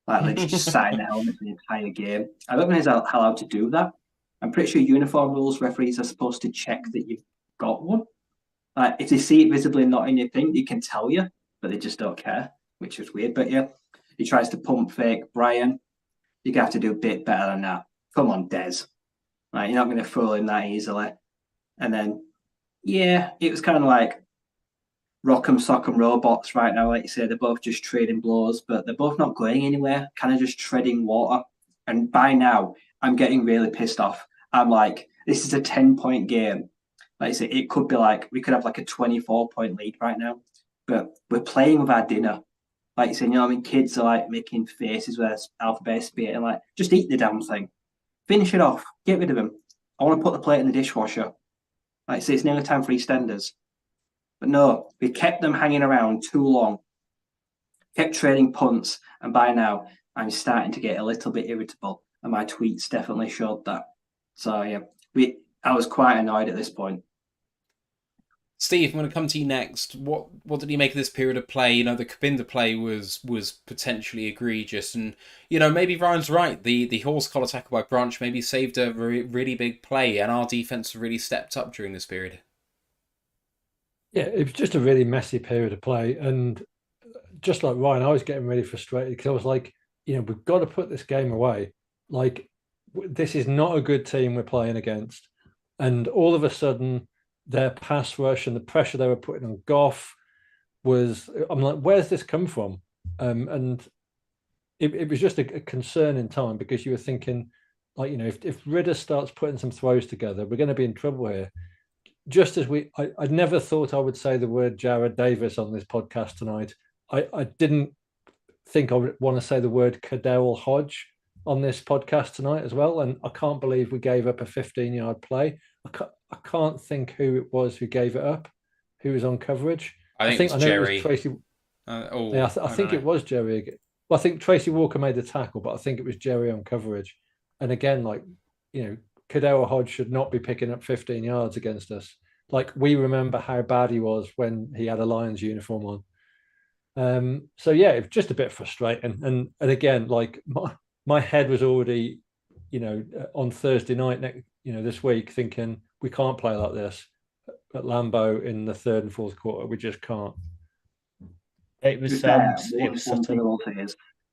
Like they just sat in the helmet for the entire game. I don't know if he's allowed to do that. I'm pretty sure uniform rules referees are supposed to check that you've got one. Like if they see it visibly not in your thing, they can tell you, but they just don't care, which is weird. But yeah, he tries to pump fake Brian. You're gonna have to do a bit better than that. Come on, Des. Like you're not going to fool him that easily. And then, yeah, it was kind of like Rock'em Sock'em Robots right now. Like you say, they're both just trading blows, but they're both not going anywhere. Kind of just treading water. And by now, I'm getting really pissed off. I'm like, this is a 10-point game. Like I say, it could be like we could have like a 24-point lead right now, but we're playing with our dinner. Like you say, you know what I mean? Kids are like making faces with alphabet spit and like just eat the damn thing. Finish it off. Get rid of him. I want to put the plate in the dishwasher. Like I say, it's nearly time for EastEnders. But no, we kept them hanging around too long. Kept trading punts. And by now, I'm starting to get a little bit irritable. And my tweets definitely showed that. So, yeah, I was quite annoyed at this point. Steve, I'm going to come to you next. What did you make of this period of play? You know, the Kabinda play was potentially egregious, and you know maybe Ryan's right. The horse collar tackle by Branch maybe saved a really big play, and our defense really stepped up during this period. Yeah, it was just a really messy period of play, and just like Ryan, I was getting really frustrated because I was like, you know, we've got to put this game away. Like, this is not a good team we're playing against, and all of a sudden, their pass rush and the pressure they were putting on Goff I'm like, where's this come from? And it was just a concerning time because you were thinking, like, you know, if Ridder starts putting some throws together, we're going to be in trouble here. Just as I never thought I would say the word Jared Davis on this podcast tonight. I didn't think I would want to say the word Kadell Hodge on this podcast tonight as well. And I can't believe we gave up a 15-yard play. I can't think who it was who gave it up, who was on coverage. I think it was Jerry. It was Tracy. I think it was Jerry. Well, I think Tracy Walker made the tackle, but I think it was Jerry on coverage. And again, like, you know, Kadell Hodge should not be picking up 15 yards against us. Like, we remember how bad he was when he had a Lions uniform on. So yeah, it's just a bit frustrating. And again, like my head was already, you know, on Thursday night, this week, thinking we can't play like this at Lambeau in the third and fourth quarter. We just can't. It was subtle.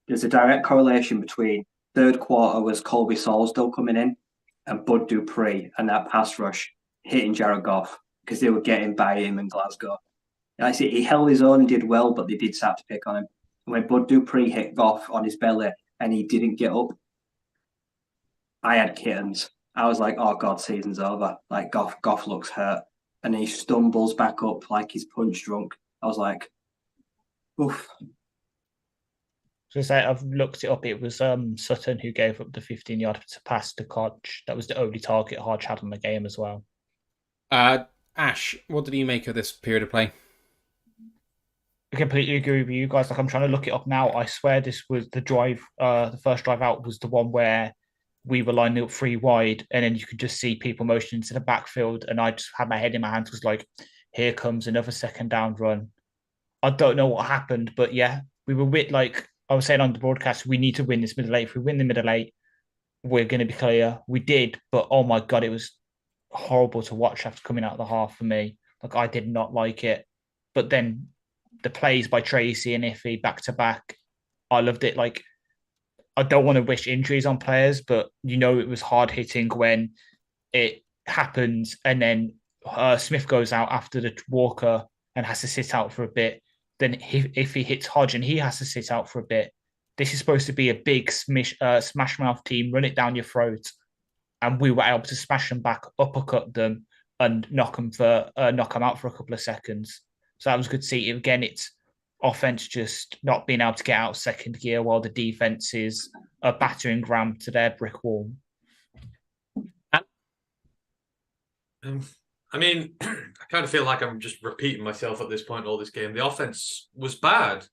There's a direct correlation between third quarter was Colby Saul still coming in and Bud Dupree and that pass rush hitting Jared Goff. because they were getting by him in Glasgow. Like I say, he held his own and did well, but they did start to pick on him. When Bud Dupree hit Goff on his belly and he didn't get up, I had kittens. I was like, oh God, season's over. Like Goff looks hurt. And he stumbles back up like he's punch drunk. I was like, oof. So say I've looked it up. It was Sutton who gave up the 15-yard to pass to Koch. That was the only target Hodge had on the game as well. Ash, what did you make of this period of play? I completely agree with you guys. Like, I'm trying to look it up now. I swear this was the drive. The first drive out was the one where we were lining up 3 wide, and then you could just see people motioning to the backfield. And I just had my head in my hands, was like, here comes another second down run. I don't know what happened, but yeah, we were with, like I was saying on the broadcast, we need to win this middle eight. If we win the middle eight, we're going to be clear. We did, but oh my God, it was horrible to watch after coming out of the half for me. Like, I did not like it. But then the plays by Tracy and Iffy back to back, I loved it. Like, I don't want to wish injuries on players, but you know it was hard hitting when it happens, and then Smith goes out after the Walker and has to sit out for a bit. Then if he hits Hodge and he has to sit out for a bit, this is supposed to be a big smash mouth team, run it down your throat, and we were able to smash them back, uppercut them, and knock them out for a couple of seconds. So that was good to see. Again, it's offense just not being able to get out of second gear while the defense is a battering ram to their brick wall. I mean, I kind of feel like I'm just repeating myself at this point all this game. The offense was bad.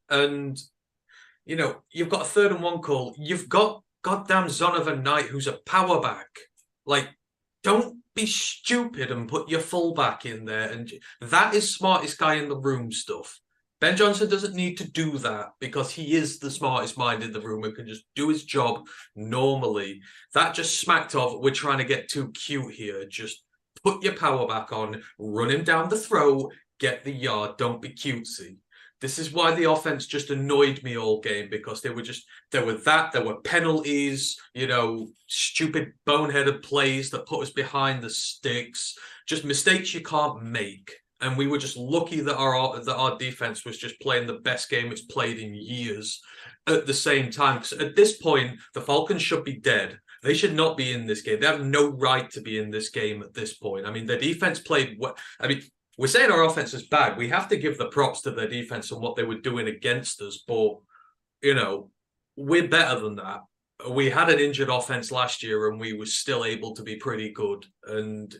And, you know, you've got a 3rd and 1 call. You've got goddamn Zonovan Knight, who's a power back. Like, don't be stupid and put your fullback in there. And that is smartest guy in the room stuff. Ben Johnson doesn't need to do that because he is the smartest mind in the room and can just do his job normally. That just smacked off, we're trying to get too cute here. Just put your power back on, run him down the throat, get the yard, don't be cutesy. This is why the offense just annoyed me all game, because there were penalties, you know, stupid boneheaded plays that put us behind the sticks, just mistakes you can't make. And we were just lucky that our defense was just playing the best game it's played in years at the same time. Because at this point, the Falcons should be dead. They should not be in this game. They have no right to be in this game at this point. I mean, their defense played well. I mean, we're saying our offense is bad. We have to give the props to their defense and what they were doing against us. But, you know, we're better than that. We had an injured offense last year and we were still able to be pretty good. And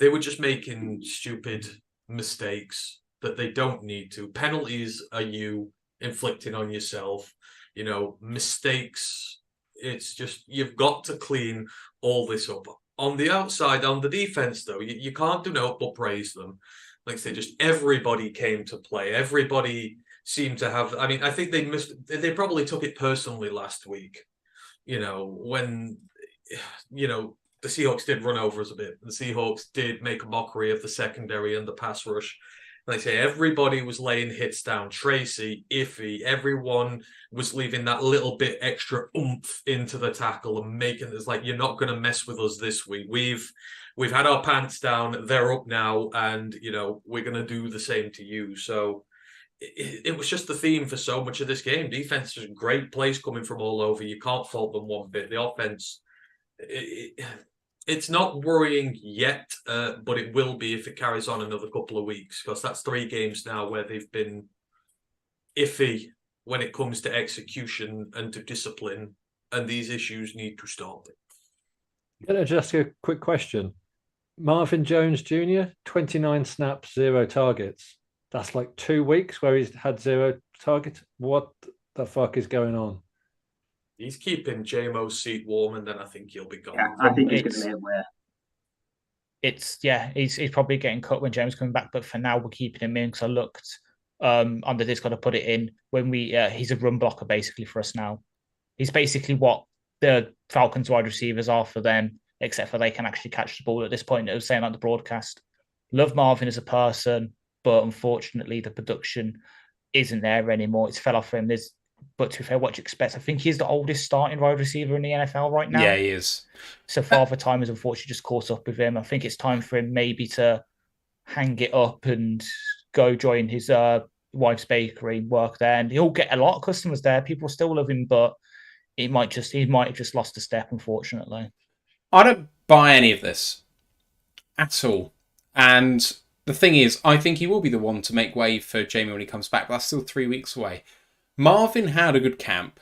they were just making stupid mistakes that they don't need to. Penalties are you inflicting on yourself. You know, mistakes. It's just, you've got to clean all this up. On the outside, on the defense, though, you can't do no but praise them. Like I say, just everybody came to play. Everybody seemed to have, I mean, I think they probably took it personally last week. You know, when, you know, the Seahawks did run over us a bit. The Seahawks did make a mockery of the secondary and the pass rush. Like I say, everybody was laying hits down. Tracy, Iffy, everyone was leaving that little bit extra oomph into the tackle and making it like, you're not going to mess with us this week. We've had our pants down. They're up now, and you know we're going to do the same to you. So it was just the theme for so much of this game. Defense is great plays coming from all over. You can't fault them one bit. The offense, it's not worrying yet, but it will be if it carries on another couple of weeks, because that's 3 games now where they've been iffy when it comes to execution and to discipline, and these issues need to stop. I'm going to just a quick question. Marvin Jones Jr., 29 snaps, 0 targets. That's like 2 weeks where he's had 0 targets. What the fuck is going on? He's keeping JMO's seat warm, and then I think he'll be gone. Yeah, I think he's going to be aware. He's probably getting cut when James comes back, but for now we're keeping him in because I looked under this, got to put it in when he's a run blocker basically for us now. He's basically what the Falcons wide receivers are for them, except for they can actually catch the ball at this point. It was saying on the broadcast, love Marvin as a person, but unfortunately the production isn't there anymore. It's fell off for him. But to be fair, what do you expect? I think he's the oldest starting wide receiver in the NFL right now. Yeah, he is. So Father Time has unfortunately just caught up with him. I think it's time for him maybe to hang it up and go join his wife's bakery, work there, and he'll get a lot of customers there. People still love him, but he might have just lost a step, unfortunately. I don't buy any of this at all. And the thing is, I think he will be the one to make way for Jamie when he comes back. That's still 3 weeks away. Marvin had a good camp,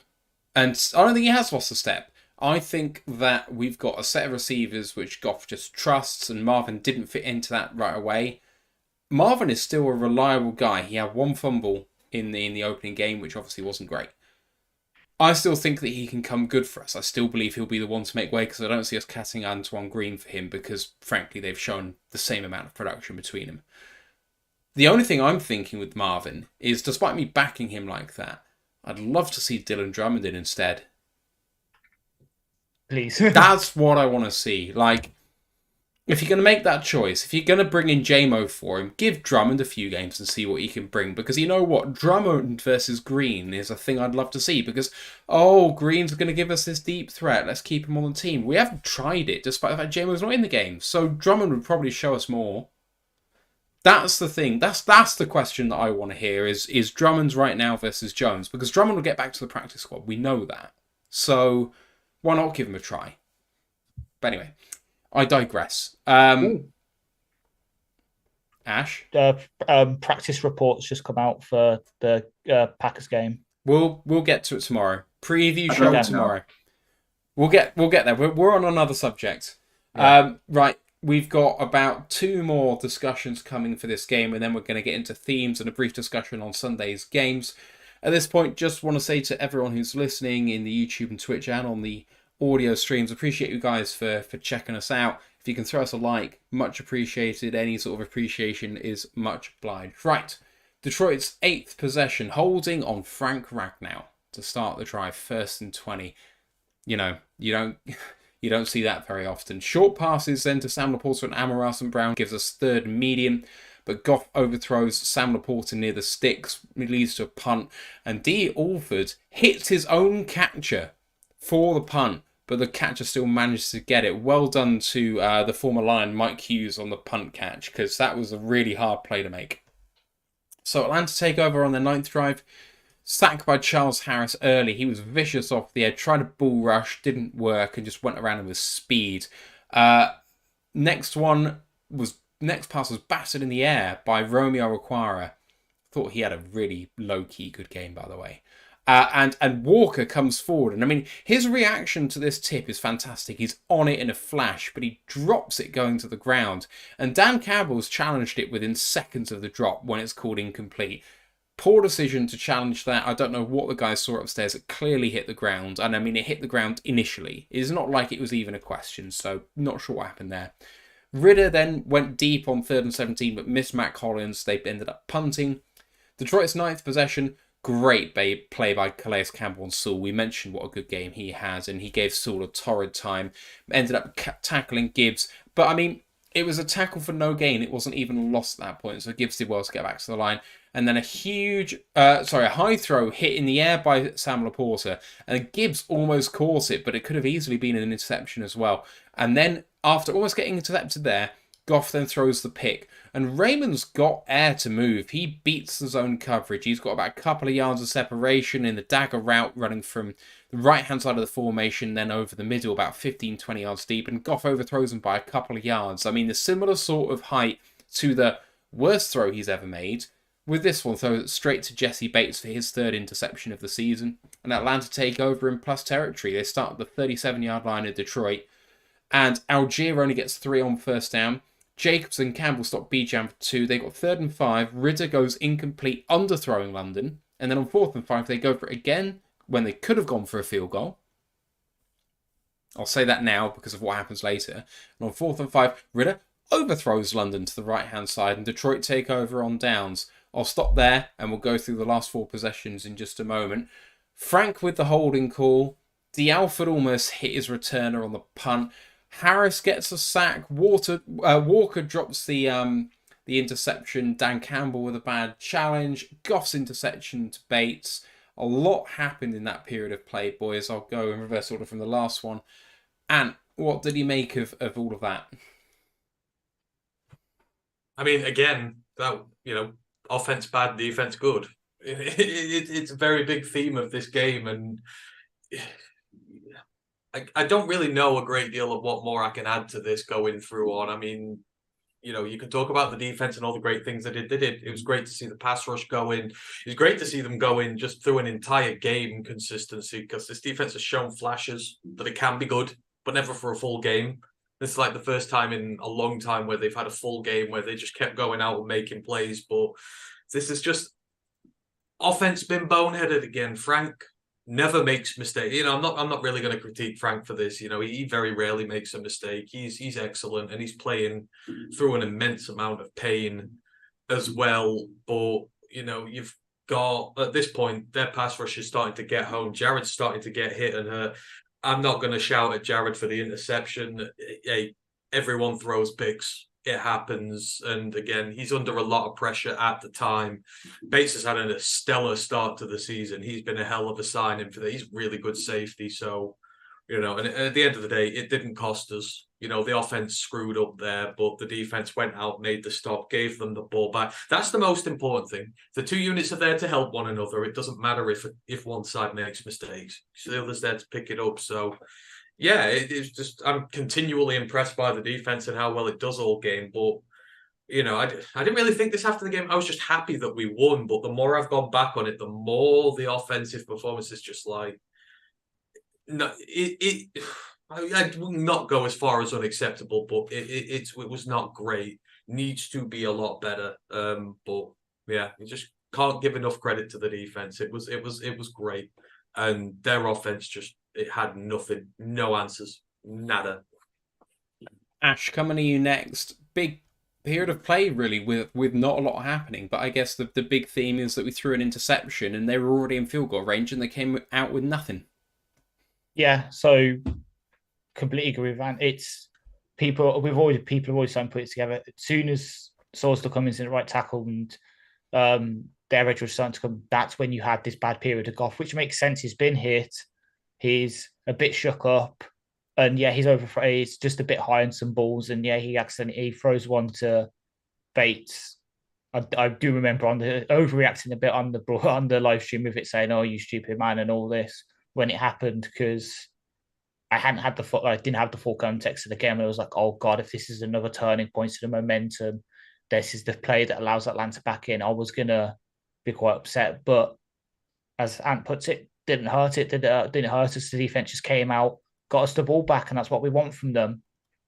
and I don't think he has lost a step. I think that we've got a set of receivers which Goff just trusts, and Marvin didn't fit into that right away. Marvin is still a reliable guy. He had one fumble in the opening game, which obviously wasn't great. I still think that he can come good for us. I still believe he'll be the one to make way because I don't see us cutting Antoine Green for him because, frankly, they've shown the same amount of production between them. The only thing I'm thinking with Marvin is, despite me backing him like that, I'd love to see Dylan Drummond in instead. Please. That's what I want to see. Like, if you're going to make that choice, if you're going to bring in JMO for him, give Drummond a few games and see what he can bring. Because you know what? Drummond versus Green is a thing I'd love to see. Because, Green's going to give us this deep threat. Let's keep him on the team. We haven't tried it, despite the fact JMO's not in the game. So Drummond would probably show us more. That's the thing. That's the question that I want to hear is Drummond's right now versus Jones. Because Drummond will get back to the practice squad. We know that. So why not give him a try? But anyway, I digress. Ash? Practice reports just come out for the Packers game. We'll get to it tomorrow. Preview show tomorrow. We'll get there. We're on another subject. Yeah. Right. We've got about 2 more discussions coming for this game, and then we're going to get into themes and a brief discussion on Sunday's games. At this point, just want to say to everyone who's listening in the YouTube and Twitch and on the audio streams, appreciate you guys for checking us out. If you can throw us a like, much appreciated. Any sort of appreciation is much obliged. Right. Detroit's 8th possession, holding on Frank Ragnow to start the drive, 1st and 20. You know, you don't see that very often. Short passes then to Sam Laporta and Amon-Ra St. Brown gives us 3rd and medium, but Goff overthrows Sam Laporta near the sticks, it leads to a punt, and D. Alford hits his own catcher for the punt, but the catcher still manages to get it. Well done to the former Lion, Mike Hughes, on the punt catch, because that was a really hard play to make. So Atlanta take over on the 9th drive. Sacked by Charles Harris early. He was vicious off the edge, tried a bull rush, didn't work, and just went around him with speed. Next pass was battered in the air by Romeo Okwara. Thought he had a really low-key good game, by the way. And Walker comes forward. And I mean, his reaction to this tip is fantastic. He's on it in a flash, but he drops it going to the ground. And Dan Campbell's challenged it within seconds of the drop when it's called incomplete. Poor decision to challenge that. I don't know what the guy saw upstairs. It clearly hit the ground. And I mean, it hit the ground initially. It's not like it was even a question, so not sure what happened there. Ridder then went deep on 3rd and 17, but missed Matt Collins. They ended up punting. Detroit's 9th possession. Great play by Calais Campbell and Sewell. We mentioned what a good game he has, and he gave Sewell a torrid time. Ended up tackling Gibbs. But I mean, it was a tackle for no gain. It wasn't even lost at that point, so Gibbs did well to get back to the line. And then a high throw hit in the air by Sam Laporta. And Gibbs almost caught it, but it could have easily been an interception as well. And then, after almost getting intercepted there, Goff then throws the pick. And Raymond's got air to move. He beats the zone coverage. He's got about a couple of yards of separation in the dagger route running from the right-hand side of the formation, then over the middle, about 15, 20 yards deep. And Goff overthrows him by a couple of yards. I mean, the similar sort of height to the worst throw he's ever made. With this one, throws it straight to Jesse Bates for his 3rd interception of the season. And Atlanta take over in plus territory. They start at the 37-yard line of Detroit. And Algier only gets 3 on 1st down. Jacobs and Campbell stop B-Jam for 2. They got 3rd and 5. Ridder goes incomplete, underthrowing London. And then on 4th and 5, they go for it again when they could have gone for a field goal. I'll say that now because of what happens later. And on 4th and 5, Ridder overthrows London to the right-hand side, and Detroit take over on downs. I'll stop there, and we'll go through the last 4 possessions in just a moment. Frank with the holding call. D'Alford almost hit his returner on the punt. Harris gets a sack. Walker drops the interception. Dan Campbell with a bad challenge. Goff's interception to Bates. A lot happened in that period of play, boys. I'll go in reverse order from the last one. And what did he make of all of that? I mean, again, that offense bad, defense good. It's a very big theme of this game, and I don't really know a great deal of what more I can add to this going through on. I mean, you can talk about the defense and all the great things they did. It was great to see the pass rush go in. It was great to see them go in just through an entire game consistency, because this defense has shown flashes that it can be good, but never for a full game. This is like the first time in a long time where they've had a full game where they just kept going out and making plays. But this is just offense been boneheaded again. Frank never makes mistakes. I'm not really going to critique Frank for this. He very rarely makes a mistake. He's excellent, and he's playing through an immense amount of pain as well. But you've got, at this point, their pass rush is starting to get home. Jared's starting to get hit and hurt. I'm not going to shout at Jared for the interception. Hey, everyone throws picks. It happens. And again, he's under a lot of pressure at the time. Bates has had a stellar start to the season. He's been a hell of a signing for that. He's really good safety. So, and at the end of the day, it didn't cost us. The offense screwed up there, but the defense went out, made the stop, gave them the ball back. That's the most important thing. The two units are there to help one another. It doesn't matter if one side makes mistakes. The other's there to pick it up. So, yeah, it's just, I'm continually impressed by the defense and how well it does all game. But, I didn't really think this after the game. I was just happy that we won. But the more I've gone back on it, the more the offensive performance is just like, no, I will not go as far as unacceptable, but it was not great. Needs to be a lot better. But yeah, you just can't give enough credit to the defense. It was great, and their offense it had nothing, no answers, nada. Ash, coming to you next. Big period of play, really, with not a lot happening. But I guess the big theme is that we threw an interception, and they were already in field goal range, and they came out with nothing. Yeah, so completely agree with Van. It's people have always started put it together. As soon as Sawster comes in the right tackle and their edge was starting to come, that's when you had this bad period of Goff, which makes sense. He's been hit, he's a bit shook up, and yeah, he's just a bit high on some balls, and yeah, he throws one to Bates. I do remember on the overreacting a bit on the live stream with it saying, "Oh, you stupid man," and all this when it happened, because I didn't have the full context of the game. And I was like, oh God, if this is another turning point to the momentum, this is the play that allows Atlanta back in. I was gonna be quite upset, but as Ant puts it, didn't hurt it. Didn't hurt us. The defense just came out, got us the ball back, and that's what we want from them.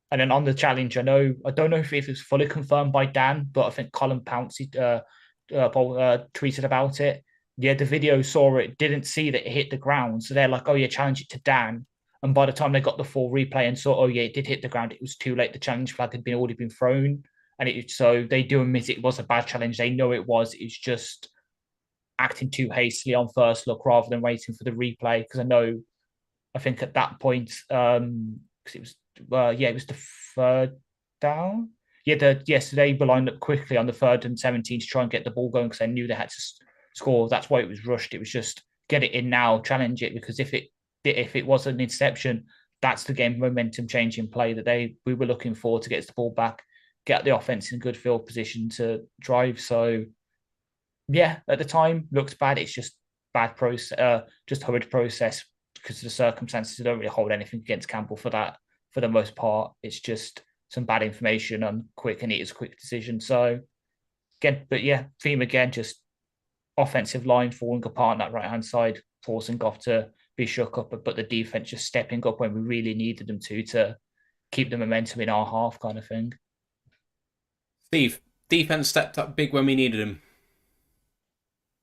And then on the challenge, I don't know if it was fully confirmed by Dan, but I think Colin Pouncey tweeted about it. Yeah, the video saw it, didn't see that it hit the ground. So they're like, oh yeah, challenge it to Dan. And by the time they got the full replay and saw, oh yeah, it did hit the ground, it was too late. The challenge flag had already been thrown. And so they do admit it was a bad challenge. They know it was. It's just acting too hastily on first look rather than waiting for the replay. Because I think at that point, because it was the third down. Yeah, so they were lined up quickly on the 3rd and 17 to try and get the ball going because they knew they had to score. That's why it was rushed. It was just get it in now, challenge it, because if it was an interception, that's the game momentum changing play that we were looking for to get the ball back, get the offense in good field position to drive. So yeah, at the time looks bad. It's just bad process, just hurried process because of the circumstances. They don't really hold anything against Campbell for that for the most part. It's just some bad information and it is a quick decision. So again, but yeah, theme again, just offensive line falling apart on that right hand side, forcing Goff to be shook up, but the defense just stepping up when we really needed them to keep the momentum in our half, kind of thing. Steve, defense stepped up big when we needed them.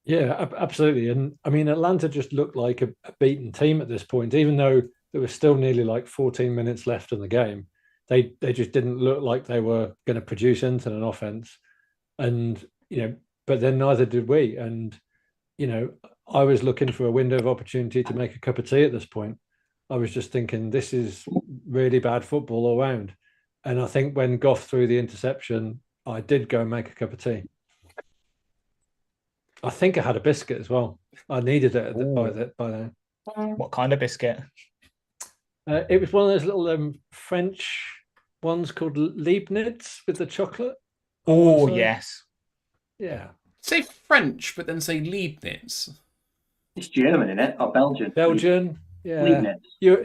Yeah, absolutely. And I mean, Atlanta just looked like a beaten team at this point, even though there was still nearly like 14 minutes left in the game. They just didn't look like they were going to produce into an offense. And, but then neither did we. And, I was looking for a window of opportunity to make a cup of tea at this point. I was just thinking, this is really bad football all round. And I think when Goff threw the interception, I did go and make a cup of tea. I think I had a biscuit as well. I needed it by then. What kind of biscuit? It was one of those little French ones called Leibniz with the chocolate. Oh, So, yes. yeah. Say French, but then say Leibniz. It's German, isn't it? Or Belgian? Belgian. Yeah. Leibniz.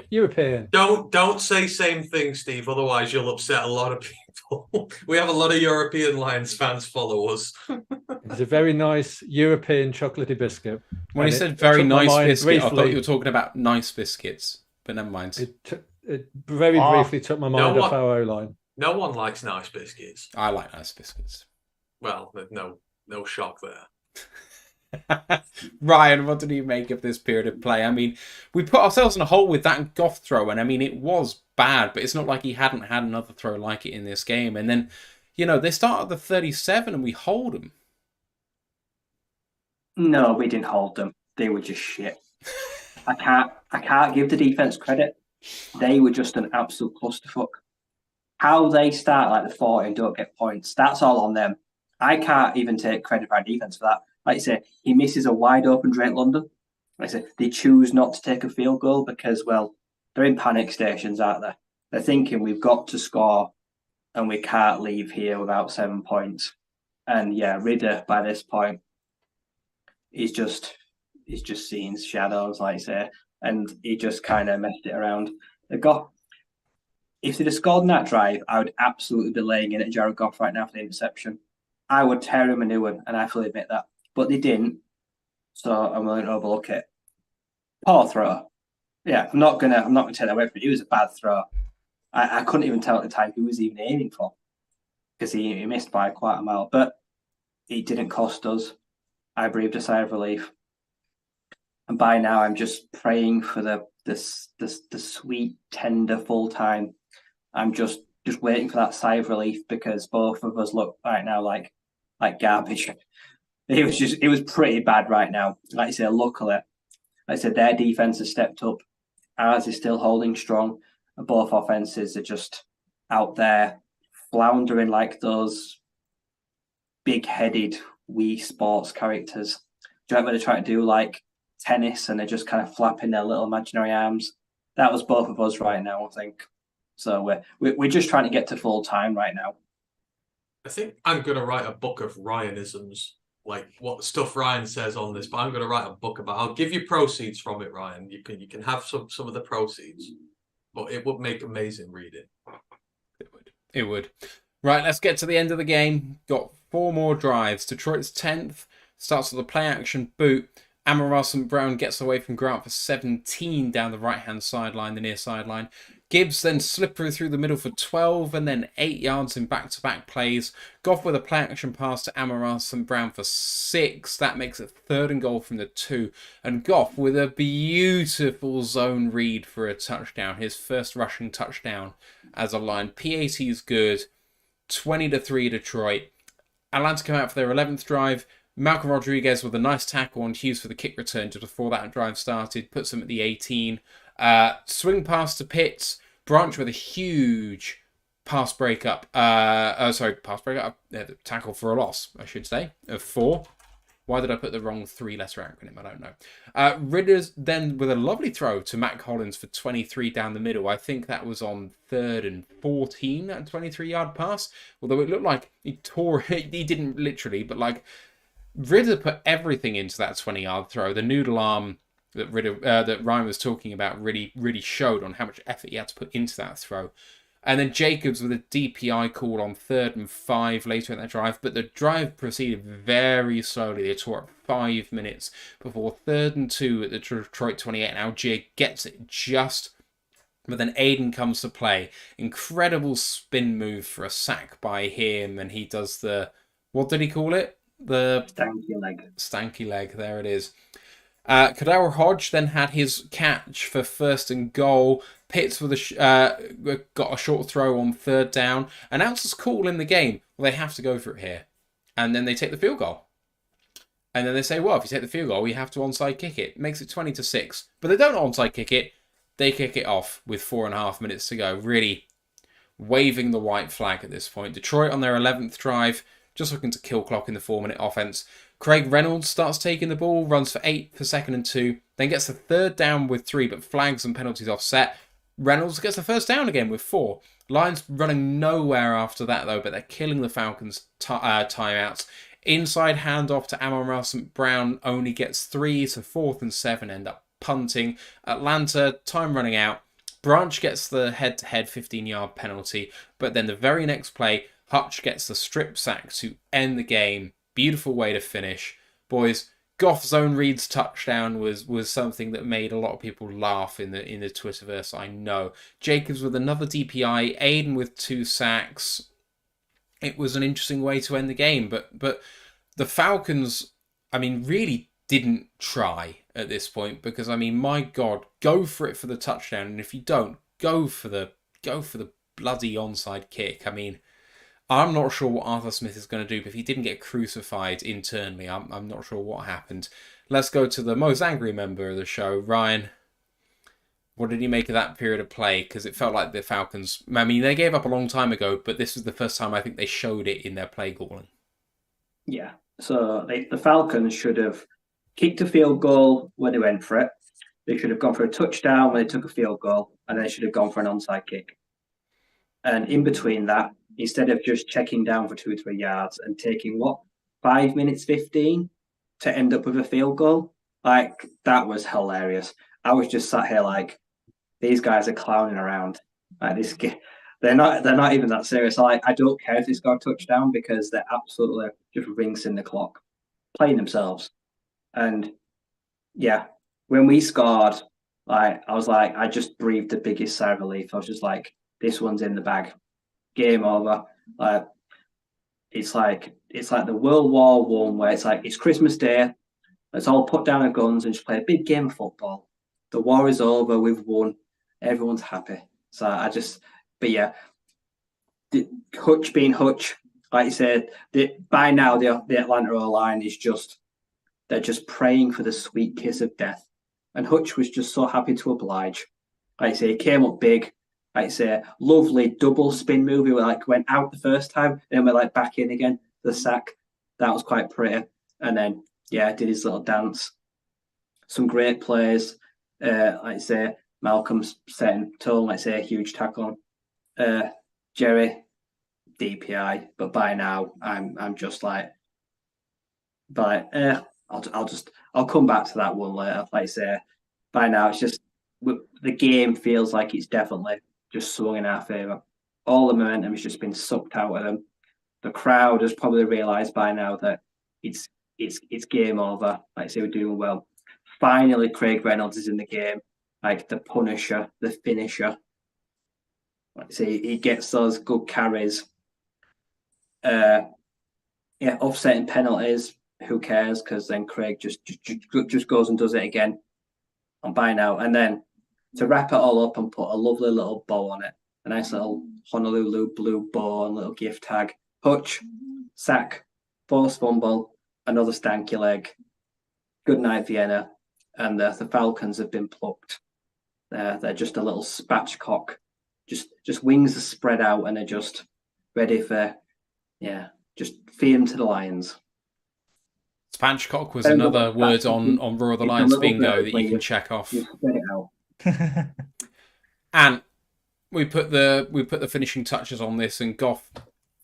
European. Don't say same thing, Steve. Otherwise, you'll upset a lot of people. We have a lot of European Lions fans follow us. It's a very nice European chocolatey biscuit. When And you it said very took my nice mind biscuit, I thought briefly- you were talking about nice biscuits. But never mind. It very briefly took my mind off our O-line. No one likes nice biscuits. I like nice biscuits. Well, no shock there. Ryan, what did you make of this period of play? I mean, we put ourselves in a hole with that Goff throw, and I mean, it was bad, but it's not like he hadn't had another throw like it in this game. And then, they start at the 37 and we hold them. No, we didn't hold them. They were just shit. I can't give the defense credit. They were just an absolute clusterfuck. How they start like the 40 and don't get points, that's all on them. I can't even take credit for our defense for that. Like I say, he misses a wide open Drake London. Like I say, they choose not to take a field goal because, well, they're in panic stations, aren't they? They're thinking we've got to score and we can't leave here without 7 points. And yeah, Ridder by this point, he's just seeing shadows, like I say, and he just kind of messed it around. If they'd have scored in that drive, I would absolutely be laying in at Jared Goff right now for the interception. I would tear him a new one, and I fully admit that. But they didn't, so I'm willing to overlook it. Poor throw. Yeah, I'm not gonna take that away from it. It was a bad throw. I couldn't even tell at the time who was even aiming for because he missed by quite a mile. But it didn't cost us. I breathed a sigh of relief. And by now, I'm just praying for the sweet, tender full time. I'm just waiting for that sigh of relief because both of us look right now like garbage. It was pretty bad right now. Like I said, luckily, like I said, their defense has stepped up. Ours is still holding strong. And both offenses are just out there floundering like those big-headed Wii Sports characters. Do you know what they try to do like tennis and they're just kind of flapping their little imaginary arms? That was both of us right now, I think. So we're just trying to get to full time right now. I think I'm going to write a book of Ryanisms, like what stuff Ryan says on this, but I'm going to write a book about. I'll give you proceeds from it, Ryan. You can have some of the proceeds, but it would make amazing reading. It would. Right, let's get to the end of the game. Got 4 more drives. Detroit's 10th starts with a play action boot. Amon-Ra St. Brown gets away from Grant for 17 down the right-hand sideline, the near sideline. Gibbs then slippery through the middle for 12 and then 8 yards in back-to-back plays. Goff with a play-action pass to Amon-Ra St. Brown for 6. That makes it 3rd and goal from the 2. And Goff with a beautiful zone read for a touchdown. His first rushing touchdown as a Lion. PAT is good. 20-3 Detroit. Atlanta come out for their 11th drive. Malcolm Rodriguez with a nice tackle on Hughes for the kick return just before that drive started. Puts him at the 18. Swing pass to Pitts. Branch with a huge pass breakup. Tackle for a loss, I should say, of 4. Why did I put the wrong 3-letter acronym? I don't know. Ridder's then with a lovely throw to Matt Collins for 23 down the middle. I think that was on 3rd and 14, that 23-yard pass. Although it looked like he tore it. He didn't literally, but like Ridder put everything into that 20-yard throw. The noodle arm that that Ryan was talking about really showed on how much effort he had to put into that throw. And then Jacobs with a DPI call on 3rd and 5 later in that drive. But the drive proceeded very slowly. They tore up 5 minutes before 3rd and 2 at the Detroit 28. Now Algier gets it just. But then Aiden comes to play. Incredible spin move for a sack by him. And he does the... What did he call it? The... Stanky leg. Stanky leg. There it is. Kadar Hodge then had his catch for 1st and goal. Pitts with got a short throw on 3rd down. Announcers call in the game. Well, they have to go for it here. And then they take the field goal. And then they say, well, if you take the field goal, you have to onside kick it. Makes it 20-6. But they don't onside kick it. They kick it off with 4.5 minutes to go. Really waving the white flag at this point. Detroit on their 11th drive. Just looking to kill clock in the 4-minute offense. Craig Reynolds starts taking the ball, runs for 8 for 2nd and 2, then gets the 3rd down with 3, but flags and penalties offset. Reynolds gets the 1st down again with 4. Lions running nowhere after that, though, but they're killing the Falcons' timeouts. Inside handoff to Amon-Ra St. Brown only gets 3, so 4th and 7 end up punting. Atlanta, time running out. Branch gets the head-to-head 15-yard penalty, but then the very next play, Hutch gets the strip sack to end the game. Beautiful way to finish. Boys, Goff's zone reads touchdown was something that made a lot of people laugh in the Twitterverse, I know. Jacobs with another DPI, Aiden with 2 sacks. It was an interesting way to end the game, but the Falcons, I mean, really didn't try at this point, because I mean, my God, go for it for the touchdown, and if you don't, go for the bloody onside kick. I mean, I'm not sure what Arthur Smith is going to do, but if he didn't get crucified internally, I'm not sure what happened. Let's go to the most angry member of the show, Ryan. What did you make of that period of play? Because it felt like the Falcons, I mean, they gave up a long time ago, but this was the first time I think they showed it in their play calling. Yeah, so the Falcons should have kicked a field goal when they went for it. They should have gone for a touchdown when they took a field goal, and they should have gone for an onside kick. And in between that, instead of just checking down for 2 or 3 yards and taking 5 minutes 15 to end up with a field goal, like, that was hilarious. I was just sat here like, these guys are clowning around. Like, this, they're not even that serious. Like, I don't care if they score a touchdown, because they're absolutely just rinsing the clock, playing themselves. And yeah, when we scored, like, I was like, I just breathed the biggest sigh of relief. I was just like, this one's in the bag. Game over. Like, it's like the World War One, where it's like, it's Christmas Day. Let's all put down our guns and just play a big game of football. The war is over. We've won. Everyone's happy. So but yeah, Hutch being Hutch, like you said, by now the Atlanta O-line is they're just praying for the sweet kiss of death. And Hutch was just so happy to oblige. Like I say, he came up big. Like I say, lovely double spin move. He went out the first time, and then went back in again. The sack, that was quite pretty. And then did his little dance. Some great plays. Like I say, Malcolm's setting tone. Like I say, a huge tackle. Jerry, DPI. But by now, I'm just like, I'll come back to that one later. Like I say, by now it's just the game feels like it's definitely just swung in our favour. All the momentum has just been sucked out of them. The crowd has probably realised by now that it's game over. Like I say, we're doing well. Finally, Craig Reynolds is in the game, like the Punisher, the finisher. Like I say, he gets those good carries. Offsetting penalties. Who cares? Because then Craig just goes and does it again. And by now, and then to wrap it all up and put a lovely little bow on it, a nice little Honolulu blue bow and little gift tag. Hutch, sack, forced fumble, another stanky leg. Good night, Vienna. And the Falcons have been plucked. They're just a little spatchcock. Just wings are spread out, and they're just ready for, just feed them to the Lions. Spatchcock was another word on Roar the Lions bingo that you can check off. You spread it out. And we put the finishing touches on this, and Goff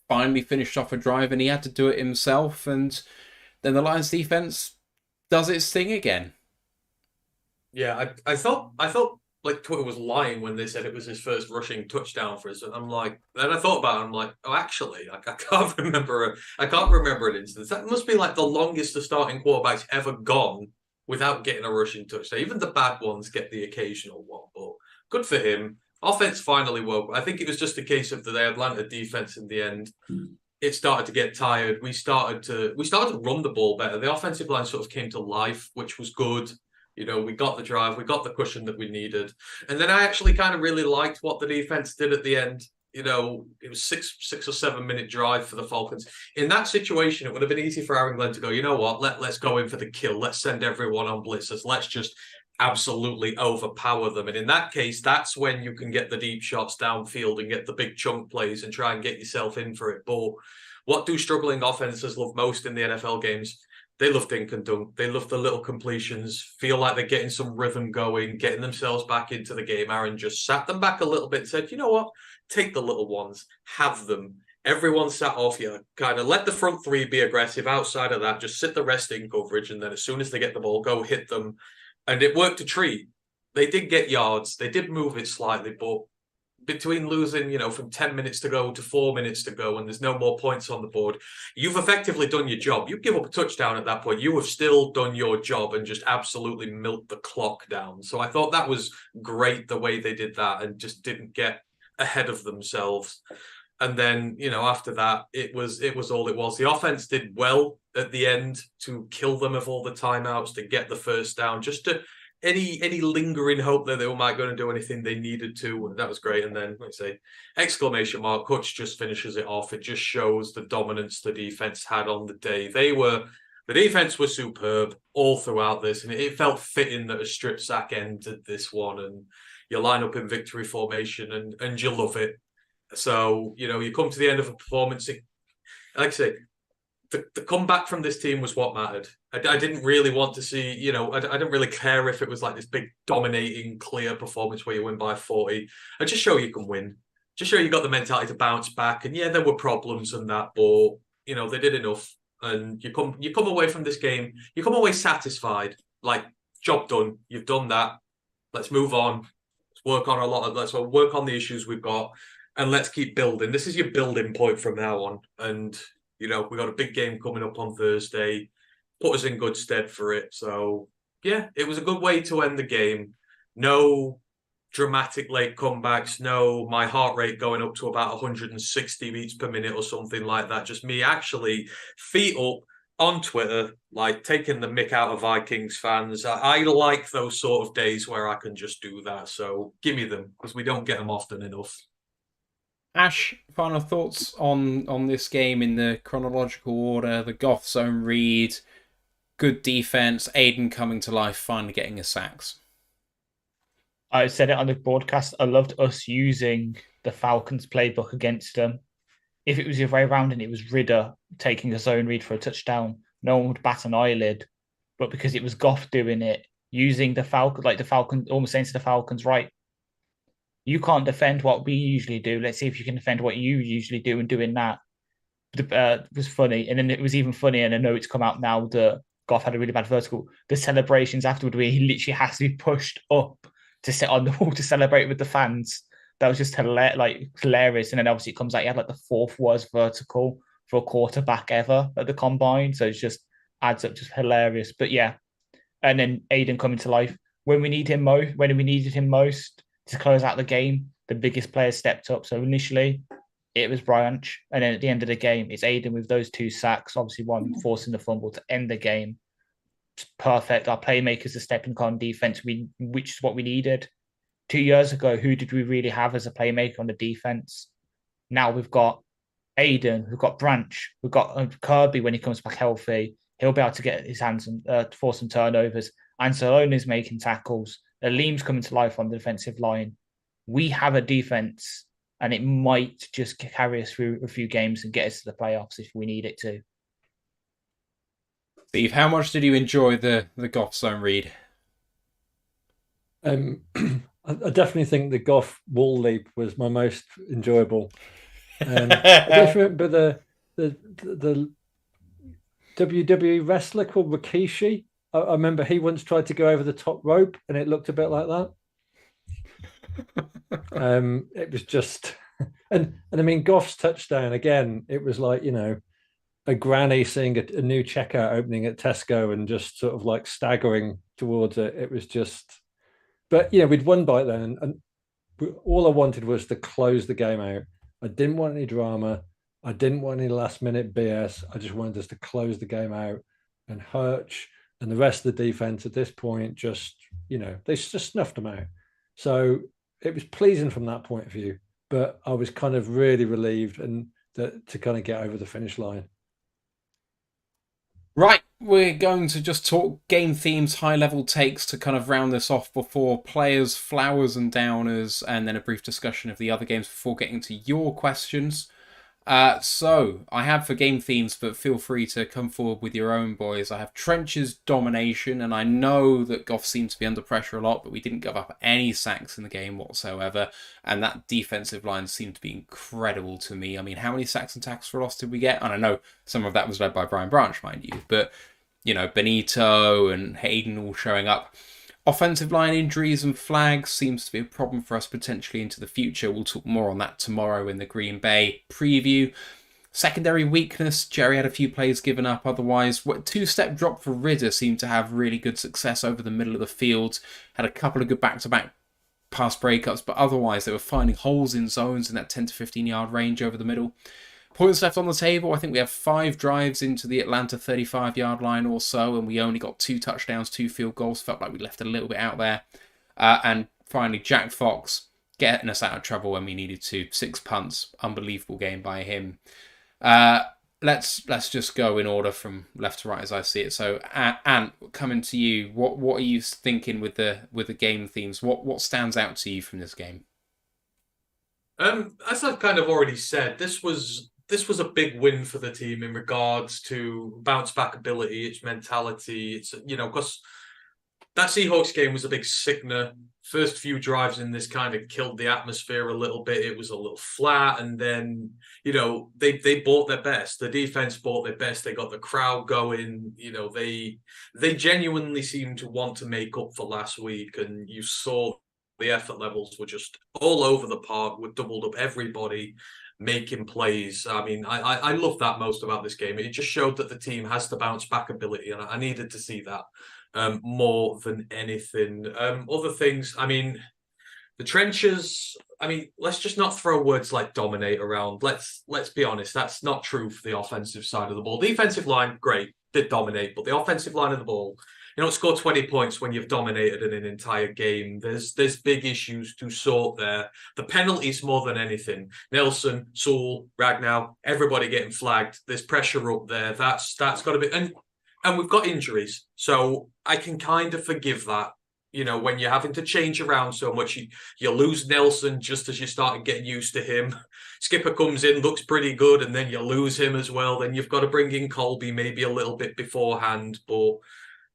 finally finished off a drive, and he had to do it himself. And then the Lions defense does its thing again. Yeah, I thought like Twitter was lying when they said it was his first rushing touchdown for us. And I'm like, then I thought about it, I'm like, oh, actually, I can't remember an instance. That must be like the longest the starting quarterback's ever gone without getting a rushing touchdown. Even the bad ones get the occasional one, but good for him. Offense finally woke. I think it was just a case of the Atlanta defense in the end. It started to get tired. We started to run the ball better. The offensive line sort of came to life, which was good. You know, we got the drive, we got the cushion that we needed. And then I actually kind of really liked what the defense did at the end. You know, it was 6 or 7 minute drive for the Falcons. In that situation, it would have been easy for Aaron Glenn to go, you know what, let's go in for the kill. Let's send everyone on blitzers. Let's just absolutely overpower them. And in that case, that's when you can get the deep shots downfield and get the big chunk plays and try and get yourself in for it. But what do struggling offenses love most in the NFL games? They love dink and dunk. They love the little completions, feel like they're getting some rhythm going, getting themselves back into the game. Aaron just sat them back a little bit and said, you know what? Take the little ones, have them. Everyone sat off you, kind of let the front three be aggressive. Outside of that, just sit the rest in coverage. And then as soon as they get the ball, go hit them. And it worked a treat. They did get yards. They did move it slightly, but between losing, from 10 minutes to go to 4 minutes to go, and there's no more points on the board, you've effectively done your job. You give up a touchdown at that point, you have still done your job and just absolutely milked the clock down. So I thought that was great the way they did that and just didn't get ahead of themselves. And then, after that, it was all it was. The offense did well at the end to kill them of all the timeouts, to get the first down, just to any lingering hope that they might going to do anything they needed to. That was great. And then, like I say, exclamation mark, Hutch just finishes it off. It just shows the dominance the defense had on the day. The defense was superb all throughout this, and it felt fitting that a strip sack ended this one, and you line up in victory formation and you love it. So, you come to the end of a performance. Like I say, the comeback from this team was what mattered. I didn't really want to see, I didn't really care if it was like this big dominating, clear performance where you win by 40. I just show you can win. Just show you got the mentality to bounce back. And yeah, there were problems and that, but they did enough. And you come away from this game, you come away satisfied. Like, job done. You've done that. Let's move on. Let's work on the issues we've got, and let's keep building. This is your building point from now on. And we got a big game coming up on Thursday. Put us in good stead for it. So, yeah, it was a good way to end the game. No dramatic late comebacks. No, my heart rate going up to about 160 beats per minute or something like that. Just me actually feet up on Twitter, like taking the mick out of Vikings fans. I like those sort of days where I can just do that. So give me them, because we don't get them often enough. Ash, final thoughts on this game in the chronological order? The Goff zone read, good defense, Aiden coming to life, finally getting his sacks. I said it on the broadcast. I loved us using the Falcons playbook against them. If it was the other way around and it was Ridder taking a zone read for a touchdown, no one would bat an eyelid. But because it was Goff doing it, using the Falcons, almost saying to the Falcons, right, you can't defend what we usually do. Let's see if you can defend what you usually do, and doing that was funny. And then it was even funnier, and I know it's come out now that Goff had a really bad vertical. The celebrations afterward, where he literally has to be pushed up to sit on the wall to celebrate with the fans. That was just hilarious. And then obviously it comes out, he had like the fourth worst vertical for a quarterback ever at the combine. So it just adds up, just hilarious. But yeah. And then Aiden coming to life. When we needed him most to close out the game, the biggest player stepped up. So initially it was Branch. And then at the end of the game, it's Aiden with those 2 sacks, obviously one forcing the fumble to end the game. It's perfect. Our playmakers are stepping on defense, which is what we needed. 2 years ago, who did we really have as a playmaker on the defense? Now we've got Aiden, we've got Branch, we've got Kirby when he comes back healthy. He'll be able to get his hands and force some turnovers. Anzalone is making tackles. Aleem's coming to life on the defensive line. We have a defense, and it might just carry us through a few games and get us to the playoffs if we need it to. Steve, how much did you enjoy the Goff zone read? I definitely think the Goff wall leap was my most enjoyable. I just remember the WWE wrestler called Rikishi. I remember he once tried to go over the top rope, and it looked a bit like that. It was just, and I mean, Goff's touchdown again. It was like, a granny seeing a new checkout opening at Tesco and just sort of like staggering towards it. It was just. But, we'd won by then, and all I wanted was to close the game out. I didn't want any drama. I didn't want any last-minute BS. I just wanted us to close the game out. And Hurch and the rest of the defense at this point just, they just snuffed them out. So it was pleasing from that point of view. But I was kind of really relieved to kind of get over the finish line. Right, we're going to just talk game themes, high-level takes to kind of round this off before players, flowers and downers, and then a brief discussion of the other games before getting to your questions. So I have for game themes, but feel free to come forward with your own, boys. I have Trench's domination, and I know that Goff seemed to be under pressure a lot, but we didn't give up any sacks in the game whatsoever, and that defensive line seemed to be incredible to me. I mean, how many sacks and tackles for loss did we get? And I know some of that was led by Brian Branch, mind you, but, you know, Benito and Hayden all showing up. Offensive line injuries and flags seems to be a problem for us potentially into the future. We'll talk more on that tomorrow in the Green Bay preview. Secondary weakness, Jerry had a few plays given up otherwise. Two-step drop for Ridder seemed to have really good success over the middle of the field. Had a couple of good back-to-back pass breakups, but otherwise they were finding holes in zones in that 10 to 15 yard range over the middle. Points left on the table, I think we have 5 drives into the Atlanta 35-yard line or so, and we only got 2 touchdowns, 2 field goals. Felt like we left a little bit out there. And finally, Jack Fox getting us out of trouble when we needed to. 6 punts, unbelievable game by him. Let's just go in order from left to right as I see it. So, Ant, coming to you, what are you thinking with the game themes? What stands out to you from this game? As I've kind of already said, this was a big win for the team in regards to bounce back ability, its mentality. It's, you know, because that Seahawks game was a big sickener. First few drives in this kind of killed the atmosphere a little bit. It was a little flat, and then, you know, they bought their best. The defense bought their best. They got the crowd going. You know, they genuinely seemed to want to make up for last week, and you saw the effort levels were just all over the park. We doubled up everybody making plays. I mean, I love that most about this game. It just showed that the team has the bounce back ability, and I needed to see that more than anything. Other things, I mean, the trenches, I mean, let's just not throw words like dominate around. Let's be honest, that's not true for the offensive side of the ball. Defensive line, great, did dominate, but the offensive line of the ball, you don't score 20 points when you've dominated in an entire game. There's big issues to sort there. The penalties more than anything. Nelson, Sewell, Ragnow, everybody getting flagged. There's pressure up there. That's got to be, and we've got injuries, so I can kind of forgive that. You know, when you're having to change around so much, you lose Nelson just as you started getting used to him. Skipper comes in, looks pretty good, and then you lose him as well. Then you've got to bring in Colby maybe a little bit beforehand, but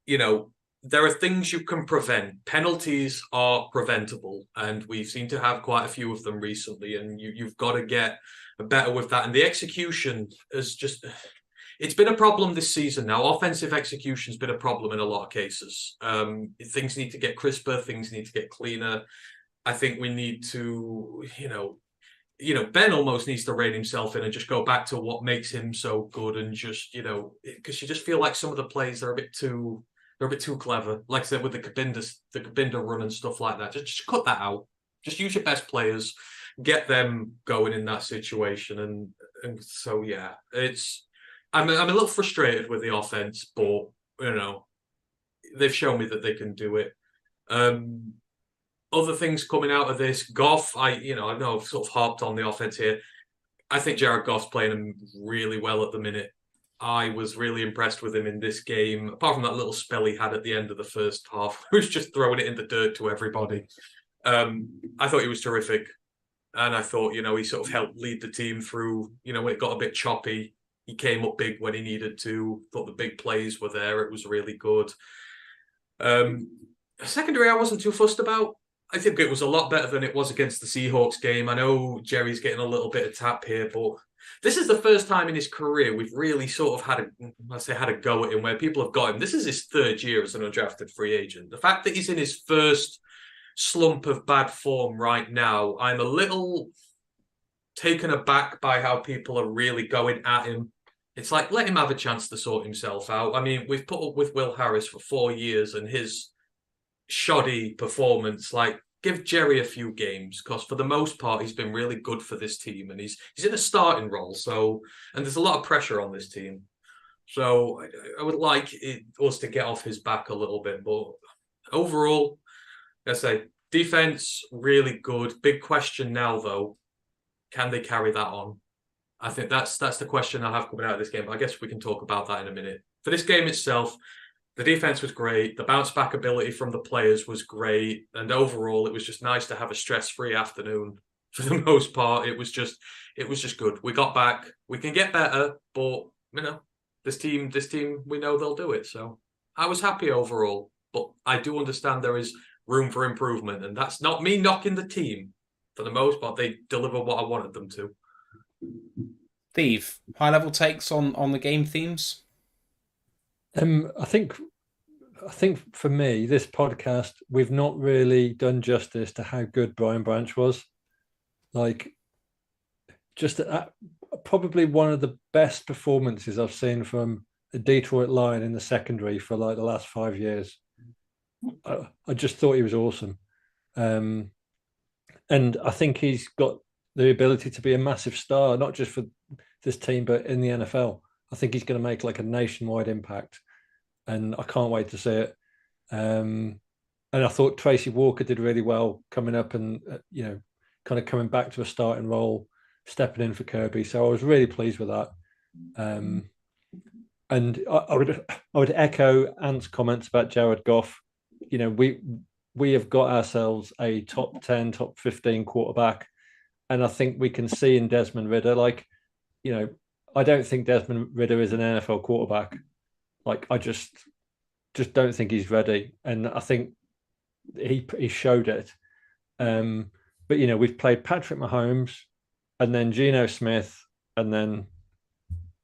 you know, there are things you can prevent. Penalties are preventable, and we seem to have quite a few of them recently, and you've got to get better with that. And the execution is just, it's been a problem this season now. Offensive execution's been a problem in a lot of cases. Things need to get crisper, things need to get cleaner. I think we need to, you know, Ben almost needs to rein himself in and just go back to what makes him so good, and just, you know, because you just feel like some of the plays are a bit too clever. Like I said, with the Kabinda run and stuff like that. Just cut that out. Just use your best players, get them going in that situation. And so, yeah, I'm a little frustrated with the offense, but, you know, they've shown me that they can do it. Other things coming out of this, Goff, I know I've sort of harped on the offense here. I think Jared Goff's playing him really well at the minute. I was really impressed with him in this game, apart from that little spell he had at the end of the first half. He was just throwing it in the dirt to everybody. I thought he was terrific. And I thought, you know, he sort of helped lead the team through, you know, when it got a bit choppy. He came up big when he needed to. Thought the big plays were there. It was really good. Secondary, I wasn't too fussed about. I think it was a lot better than it was against the Seahawks game. I know Jerry's getting a little bit of tap here, but this is the first time in his career we've really sort of had a go at him, where people have got him. This is his 3rd year as an undrafted free agent. The fact that he's in his first slump of bad form right now, I'm a little taken aback by how people are really going at him. It's like, let him have a chance to sort himself out. I mean, we've put up with Will Harris for 4 years and his shoddy performance. Like, give Jerry a few games, because for the most part he's been really good for this team, and he's in a starting role. So, and there's a lot of pressure on this team. So I would like us to get off his back a little bit. But overall, I say defense really good. Big question now though, can they carry that on? I think that's the question I have coming out of this game. I guess we can talk about that in a minute. For this game itself, the defense was great. The bounce back ability from the players was great. And overall, it was just nice to have a stress-free afternoon. for the most part. It was just good. We got back. We can get better, but this team, we know they'll do it. So I was happy overall, but I do understand there is room for improvement, and that's not me knocking the team. For the most part, they deliver what I wanted them to. Steve, high-level takes on the game themes? I think for me, this podcast, we've not really done justice to how good Brian Branch was. Like, just probably one of the best performances I've seen from a Detroit Lion in the secondary for like the last 5 years. I just thought he was awesome. And I think he's got the ability to be a massive star, not just for this team, but in the NFL. I think he's going to make like a nationwide impact, and I can't wait to see it. And I thought Tracy Walker did really well coming up and, kind of coming back to a starting role, stepping in for Kirby. So I was really pleased with that. And I would echo Ant's comments about Jared Goff. We have got ourselves a top 10, top 15 quarterback. And I think we can see in Desmond Ridder, I don't think Desmond Ridder is an NFL quarterback. Like, I just don't think he's ready. And I think he showed it. But, we've played Patrick Mahomes and then Geno Smith and then,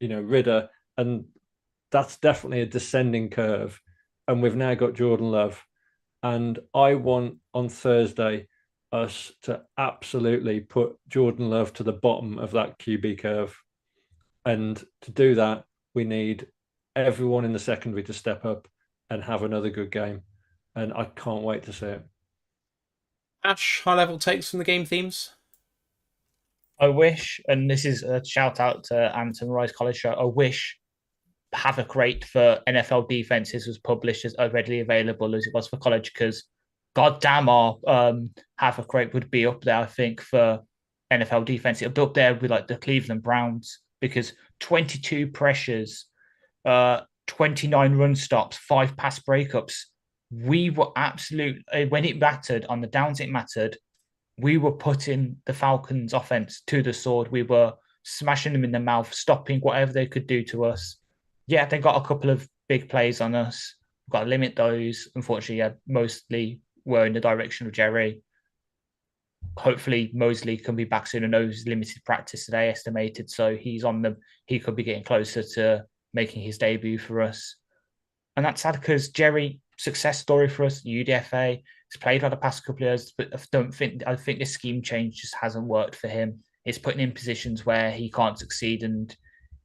Ridder. And that's definitely a descending curve. And we've now got Jordan Love. And I want on Thursday us to absolutely put Jordan Love to the bottom of that QB curve. And to do that, we need everyone in the secondary to step up and have another good game. And I can't wait to see it. Ash, high-level takes from the game themes? I wish, and this is a shout out to Ant and Rise College Show, I wish Havoc Rate for NFL defenses was published as readily available as it was for college, because goddamn, our Havoc Rate would be up there, I think, for NFL defense. It would be up there with like the Cleveland Browns, because 22 pressures, 29 run stops, 5 pass breakups. We were when it mattered, on the downs it mattered, we were putting the Falcons offense to the sword. We were smashing them in the mouth, stopping whatever they could do to us. Yeah, they got a couple of big plays on us. We've got to limit those. Unfortunately, mostly were in the direction of Jerry. Hopefully, Mosley can be back soon. I know he's limited practice today, estimated, so he's on them. He could be getting closer to making his debut for us. And that's sad because Jerry, success story for us, UDFA, he's played for the past couple of years, but I think this scheme change just hasn't worked for him. It's putting him in positions where he can't succeed, and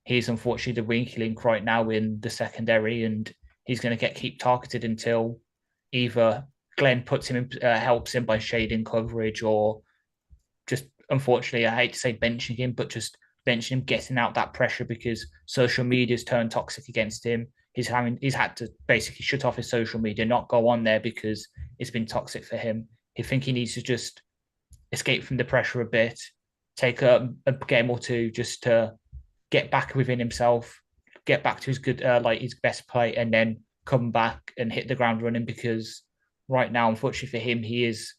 he's unfortunately the weak link right now in the secondary, and he's going to keep targeted until either Glenn puts him in, helps him by shading coverage, or just, unfortunately, I hate to say benching him, but just benching him, getting out that pressure, because social media's turned toxic against him. He's had to basically shut off his social media, not go on there because it's been toxic for him. I think he needs to just escape from the pressure a bit, take a game or two just to get back within himself, get back to his good, his best play, and then come back and hit the ground running, because right now, unfortunately for him, he is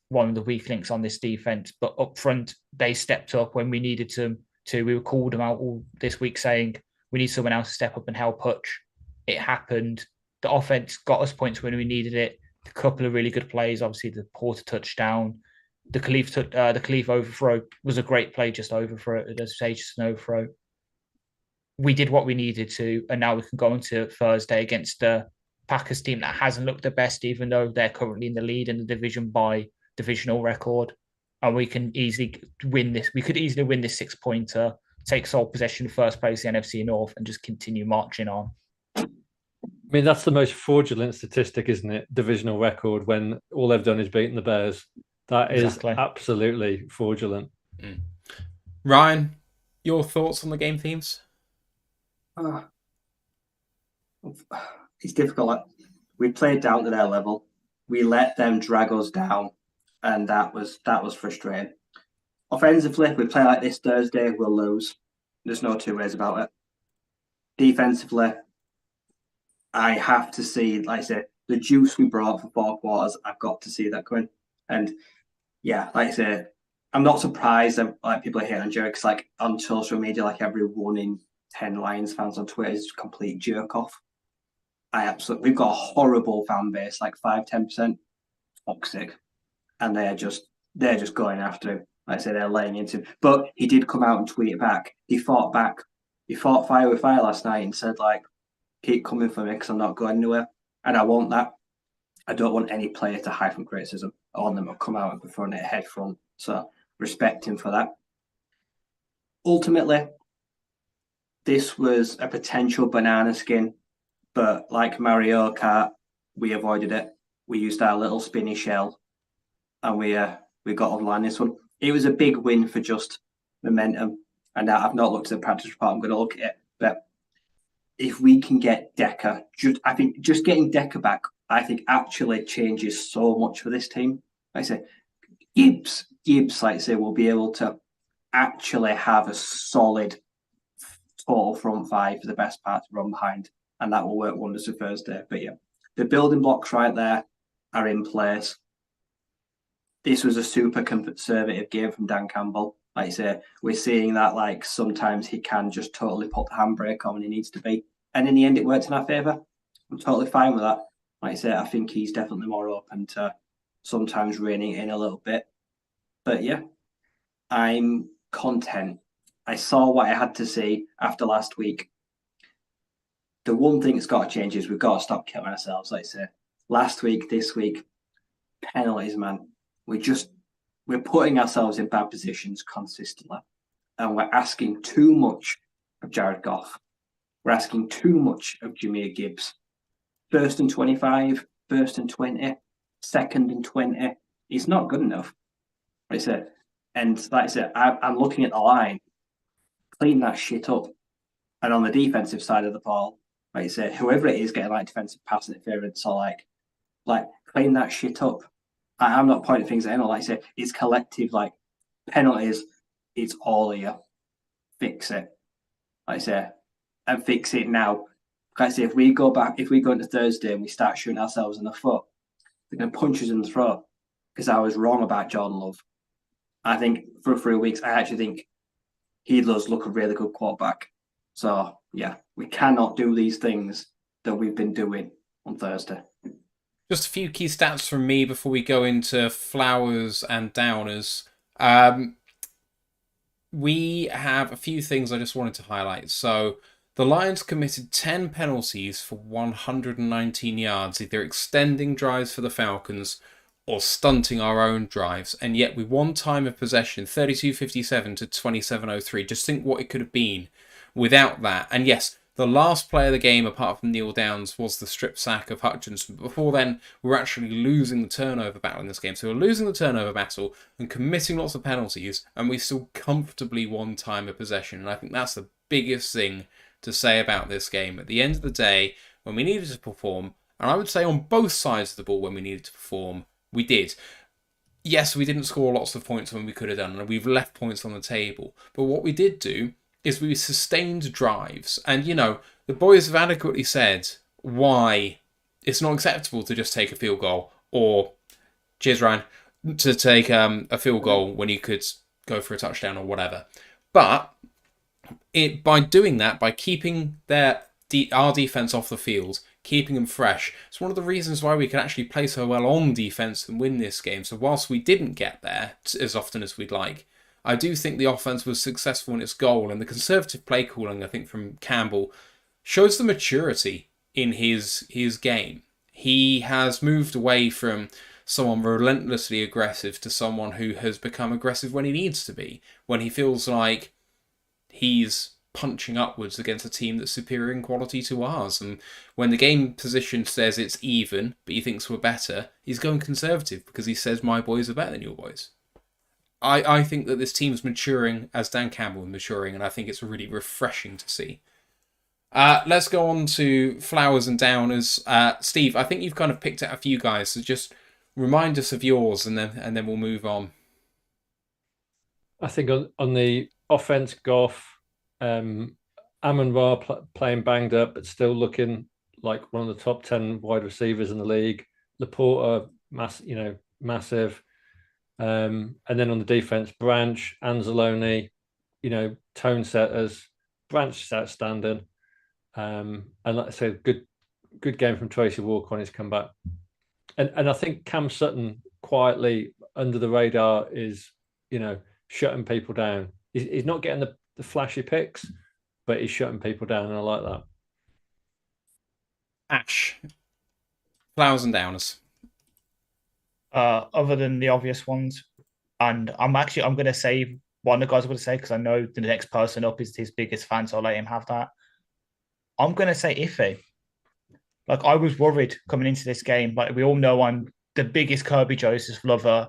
one of the weak links on this defense. But up front, they stepped up when we needed to. We were called them out all this week saying we need someone else to step up and help Hutch. It happened. The offense got us points when we needed it. A couple of really good plays, obviously the Porter touchdown. The Khalif overthrow was a great play, just overthrow, just an overthrow. We did what we needed to, and now we can go into Thursday against the Packers team that hasn't looked the best, even though they're currently in the lead in the division by divisional record. And we can easily win this. We could easily win this 6-pointer, take sole possession, first place in the NFC North, and just continue marching on. I mean, that's the most fraudulent statistic, isn't it? Divisional record, when all they've done is beaten the Bears. That exactly. Is absolutely fraudulent. Mm. Ryan, your thoughts on the game themes? It's difficult. We played down to their level. We let them drag us down, and that was frustrating. Offensively, if we play like this Thursday, we'll lose. There's no two ways about it. Defensively, I have to see, like I say, the juice we brought for 4 quarters. I've got to see that going. And yeah, like I say, I'm not surprised that like people are hating on Jerry because like on social media, like every 1 in 10 Lions fans on Twitter is a complete jerk off. We've got a horrible fan base, like 5-10% toxic, and they're just going after him. Like I say, they're laying into him. But he did come out and tweet back. He fought back. He fought fire with fire last night and said like, keep coming for me because I'm not going anywhere, and I want that. I don't want any player to hide from criticism. I want them to come out and confront it head front. So respect him for that. Ultimately, this was a potential banana skin, but like Mario Kart, we avoided it. We used our little spinny shell, and we got online this one. It was a big win for just momentum. And I've not looked at the practice report. I'm going to look at it, but if we can get Decker, I think just getting Decker back, I think actually changes so much for this team. Like I say, Gibbs, like I say, will be able to actually have a solid total front five for the best part to run behind, and that will work wonders for Thursday. But yeah, the building blocks right there are in place. This was a super conservative game from Dan Campbell. Like I say, we're seeing that like sometimes he can just totally put the handbrake on when he needs to be. And in the end, it worked in our favour. I'm totally fine with that. Like I say, I think he's definitely more open to sometimes reining it in a little bit. But yeah, I'm content. I saw what I had to see after last week. The one thing that's got to change is we've got to stop killing ourselves. Like I say, last week, this week, penalties, man. We're putting ourselves in bad positions consistently, and we're asking too much of Jared Goff. We're asking too much of Jahmyr Gibbs. 1st and 25, 1st and 20, 2nd and 20. It's not good enough. Like I said, I'm looking at the line. Clean that shit up. And on the defensive side of the ball, like I say, whoever it is getting like defensive pass interference or like clean that shit up. I'm not pointing things at anyone. Like I say, it's collective. Like penalties, it's all of you. Fix it. Like I say, and fix it now. Like I say, if we go into Thursday and we start shooting ourselves in the foot, they're going to punch us in the throat because I was wrong about Jordan Love. I think for 3 weeks, I actually think he does look a really good quarterback. So yeah, we cannot do these things that we've been doing on Thursday. Just a few key stats from me before we go into flowers and downers. We have a few things I just wanted to highlight. So the Lions committed 10 penalties for 119 yards, either extending drives for the Falcons or stunting our own drives. And yet we won time of possession, 32-57 to 27-03. Just think what it could have been without that. And yes, the last play of the game, apart from Neil Downs, was the strip sack of Hutchinson. But before then, we were actually losing the turnover battle in this game. So we're losing the turnover battle and committing lots of penalties, and we still comfortably won time of possession. And I think that's the biggest thing to say about this game. At the end of the day, when we needed to perform, and I would say on both sides of the ball when we needed to perform, we did. Yes, we didn't score lots of points when we could have done, and we've left points on the table. But what we did do is we sustained drives. And, you know, the boys have adequately said why it's not acceptable to just take a field goal or, cheers Ryan, to take a field goal when you could go for a touchdown or whatever. But by doing that, by keeping our defense off the field, keeping them fresh, it's one of the reasons why we can actually play so well on defense and win this game. So whilst we didn't get there as often as we'd like, I do think the offense was successful in its goal, and the conservative play calling, I think, from Campbell shows the maturity in his game. He has moved away from someone relentlessly aggressive to someone who has become aggressive when he needs to be, when he feels like he's punching upwards against a team that's superior in quality to ours. And when the game position says it's even, but he thinks we're better, he's going conservative because he says my boys are better than your boys. I think that this team's maturing as Dan Campbell is maturing, and I think it's really refreshing to see. Let's go on to flowers and downers. Steve, I think you've kind of picked out a few guys, so just remind us of yours, and then we'll move on. I think on the offense, Goff, Amon-Ra playing banged up, but still looking like one of the top 10 wide receivers in the league. Laporta, massive. And then on the defense, Branch, Anzalone, tone setters. Branch is outstanding. And like I said, good game from Tracy Walker on his comeback. And I think Cam Sutton quietly under the radar is, shutting people down. He's not getting the flashy picks, but he's shutting people down, and I like that. Ash, flowers and downers. Other than the obvious ones, and I'm going to say one of the guys I'm going to say because I know the next person up is his biggest fan, so I'll let him have that. I'm going to say Iffy. Like, I was worried coming into this game. Like, we all know I'm the biggest Kirby Joseph lover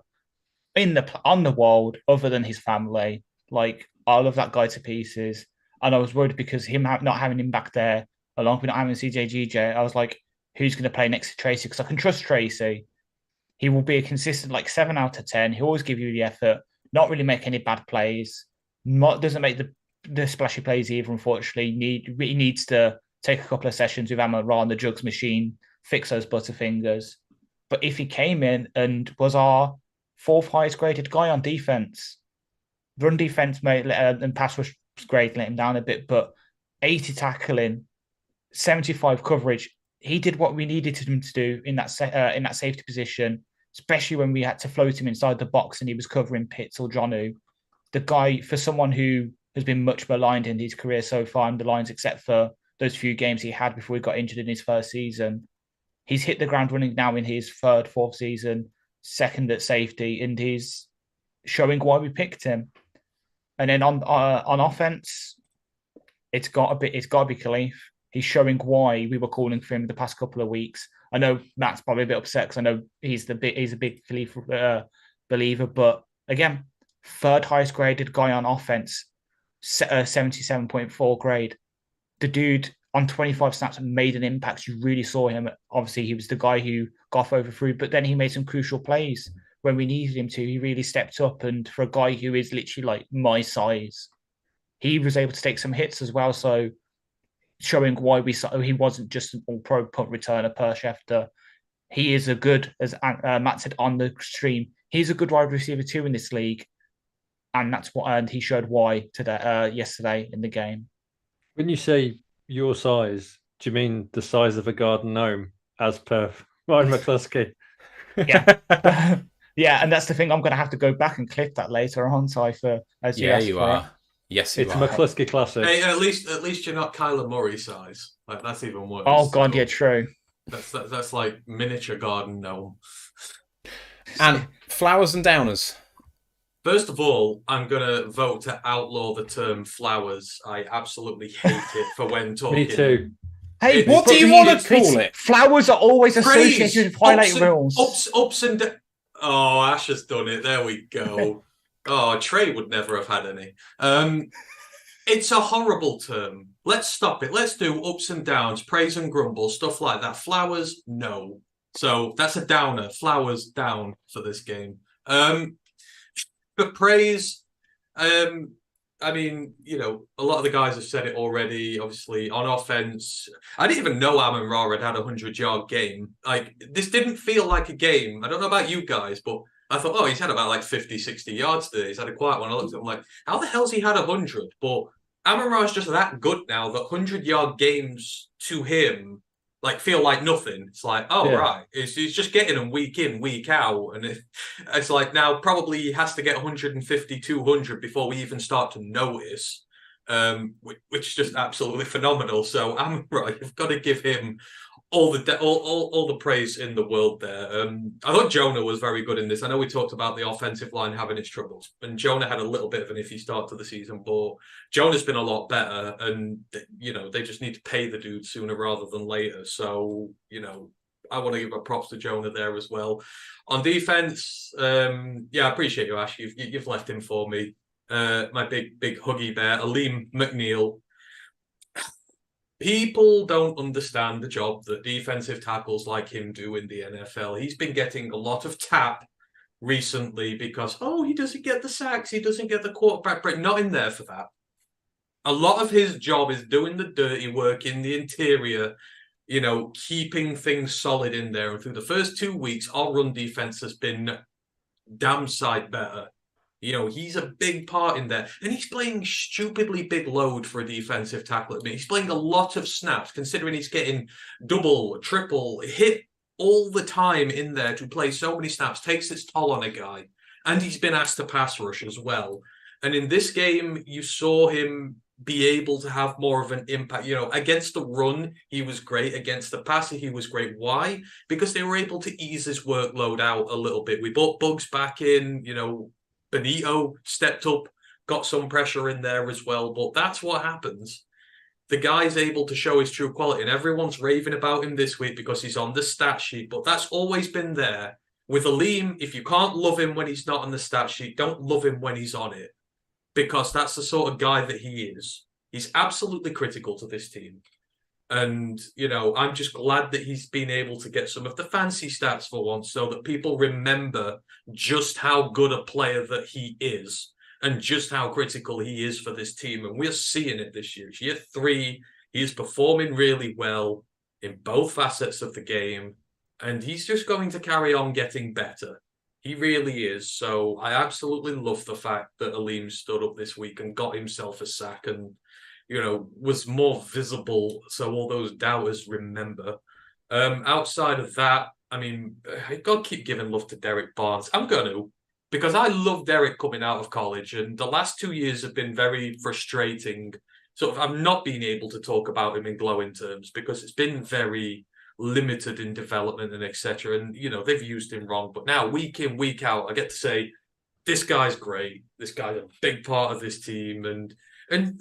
on the world, other than his family. Like, I love that guy to pieces. And I was worried because not having him back there, along with not having CJGJ, I was like, who's going to play next to Tracy? Because I can trust Tracy. He will be a consistent, 7 out of 10. He'll always give you the effort, not really make any bad plays. Doesn't make the splashy plays either, unfortunately. He needs to take a couple of sessions with Amon-Ra on the jugs machine, fix those butterfingers. But if he came in and was our 4th highest graded guy on defense, run defense and pass rush was great, let him down a bit, but 80 tackling, 75 coverage, he did what we needed him to do in that safety position, especially when we had to float him inside the box and he was covering Pitts or Jonnu. The guy, for someone who has been much maligned in his career so far in the Lions, except for those few games he had before he got injured in his first season, he's hit the ground running now in his 3rd, 4th season, 2nd at safety, and he's showing why we picked him. And then on offense, it's got to be Khalif. He's showing why we were calling for him the past couple of weeks. I know Matt's probably a bit upset because I know he's a big Khalif believer, but again, 3rd highest graded guy on offense, 77.4 grade. The dude on 25 snaps made an impact. You really saw him. Obviously, he was the guy who Goff overthrew, but then he made some crucial plays when we needed him to. He really stepped up, and for a guy who is literally my size, he was able to take some hits as well. So showing why he wasn't just an all-pro punt returner per Schefter. He is as Matt said on the stream, he's a good wide receiver too in this league, and he showed why yesterday in the game. When you say your size, do you mean the size of a garden gnome, as per Ryan McCluskey? Yeah. Yeah, and that's the thing. I'm going to have to go back and clip that later on, Cypher. You are. Yes, you it's are. It's McCluskey classic. Hey, at least you're not Kyler Murray size. That's even worse. Oh God, yeah, true. That's like miniature garden gnome. And flowers and downers. First of all, I'm going to vote to outlaw the term flowers. I absolutely hate it for when talking. Me too. Hey, what do you want to call it? Flowers are always associated with highlight reels. Ups and downs. Oh, Ash has done it. There we go. Oh, Trey would never have had any. It's a horrible term. Let's stop it. Let's do ups and downs, praise and grumble, stuff like that. Flowers, no. So that's a downer. Flowers down for this game. For praise, I mean, a lot of the guys have said it already. Obviously, on offense, I didn't even know Amon-Ra had a 100-yard game. Like, this didn't feel like a game. I don't know about you guys, but I thought, oh, he's had about 50, 60 yards today. He's had a quiet one. I looked at him like, how the hell's he had 100? But Amon-Ra's just that good now that 100-yard games to him feel like nothing. It's like, oh, yeah. Right. He's just getting them week in, week out. And it's like now probably he has to get 150, 200 before we even start to notice, which is just absolutely phenomenal. So Amon-Ra, you've got to give him all the praise in the world there. I thought Jonah was very good in this. I know we talked about the offensive line having its troubles, and Jonah had a little bit of an iffy start to the season, but Jonah's been a lot better, and they just need to pay the dude sooner rather than later. So I want to give a props to Jonah there as well. On defense, I appreciate you, Ash. You've left him for me. My big huggy bear, Aleem McNeil. People don't understand the job that defensive tackles like him do in the NFL. He's been getting a lot of tap recently because, he doesn't get the sacks, he doesn't get the quarterback break. Not in there for that. A lot of his job is doing the dirty work in the interior, keeping things solid in there. And through the first 2 weeks, our run defense has been damn sight better. He's a big part in there. And he's playing stupidly big load for a defensive tackle. He's playing a lot of snaps, considering he's getting double, triple, hit all the time in there to play so many snaps. Takes its toll on a guy. And he's been asked to pass rush as well. And in this game, you saw him be able to have more of an impact. Against the run, he was great. Against the passer, he was great. Why? Because they were able to ease his workload out a little bit. We brought Bugs back in, Benito stepped up, got some pressure in there as well. But that's what happens. The guy's able to show his true quality, and everyone's raving about him this week because he's on the stat sheet. But that's always been there. With Aleem, if you can't love him when he's not on the stat sheet, don't love him when he's on it. Because that's the sort of guy that he is. He's absolutely critical to this team. And, I'm just glad that he's been able to get some of the fancy stats for once so that people remember just how good a player that he is and just how critical he is for this team. And we're seeing it this year. Year 3, he is performing really well in both facets of the game. And he's just going to carry on getting better. He really is. So I absolutely love the fact that Aleem stood up this week and got himself a sack and, was more visible so all those doubters remember. Outside of that, I got to keep giving love to Derek Barnes. I'm going to, because I love Derek coming out of college, and the last 2 years have been very frustrating. Sort of, I'm not being able to talk about him in glowing terms because it's been very limited in development and etc. And they've used him wrong. But now, week in, week out, I get to say, this guy's great. This guy's a big part of this team. And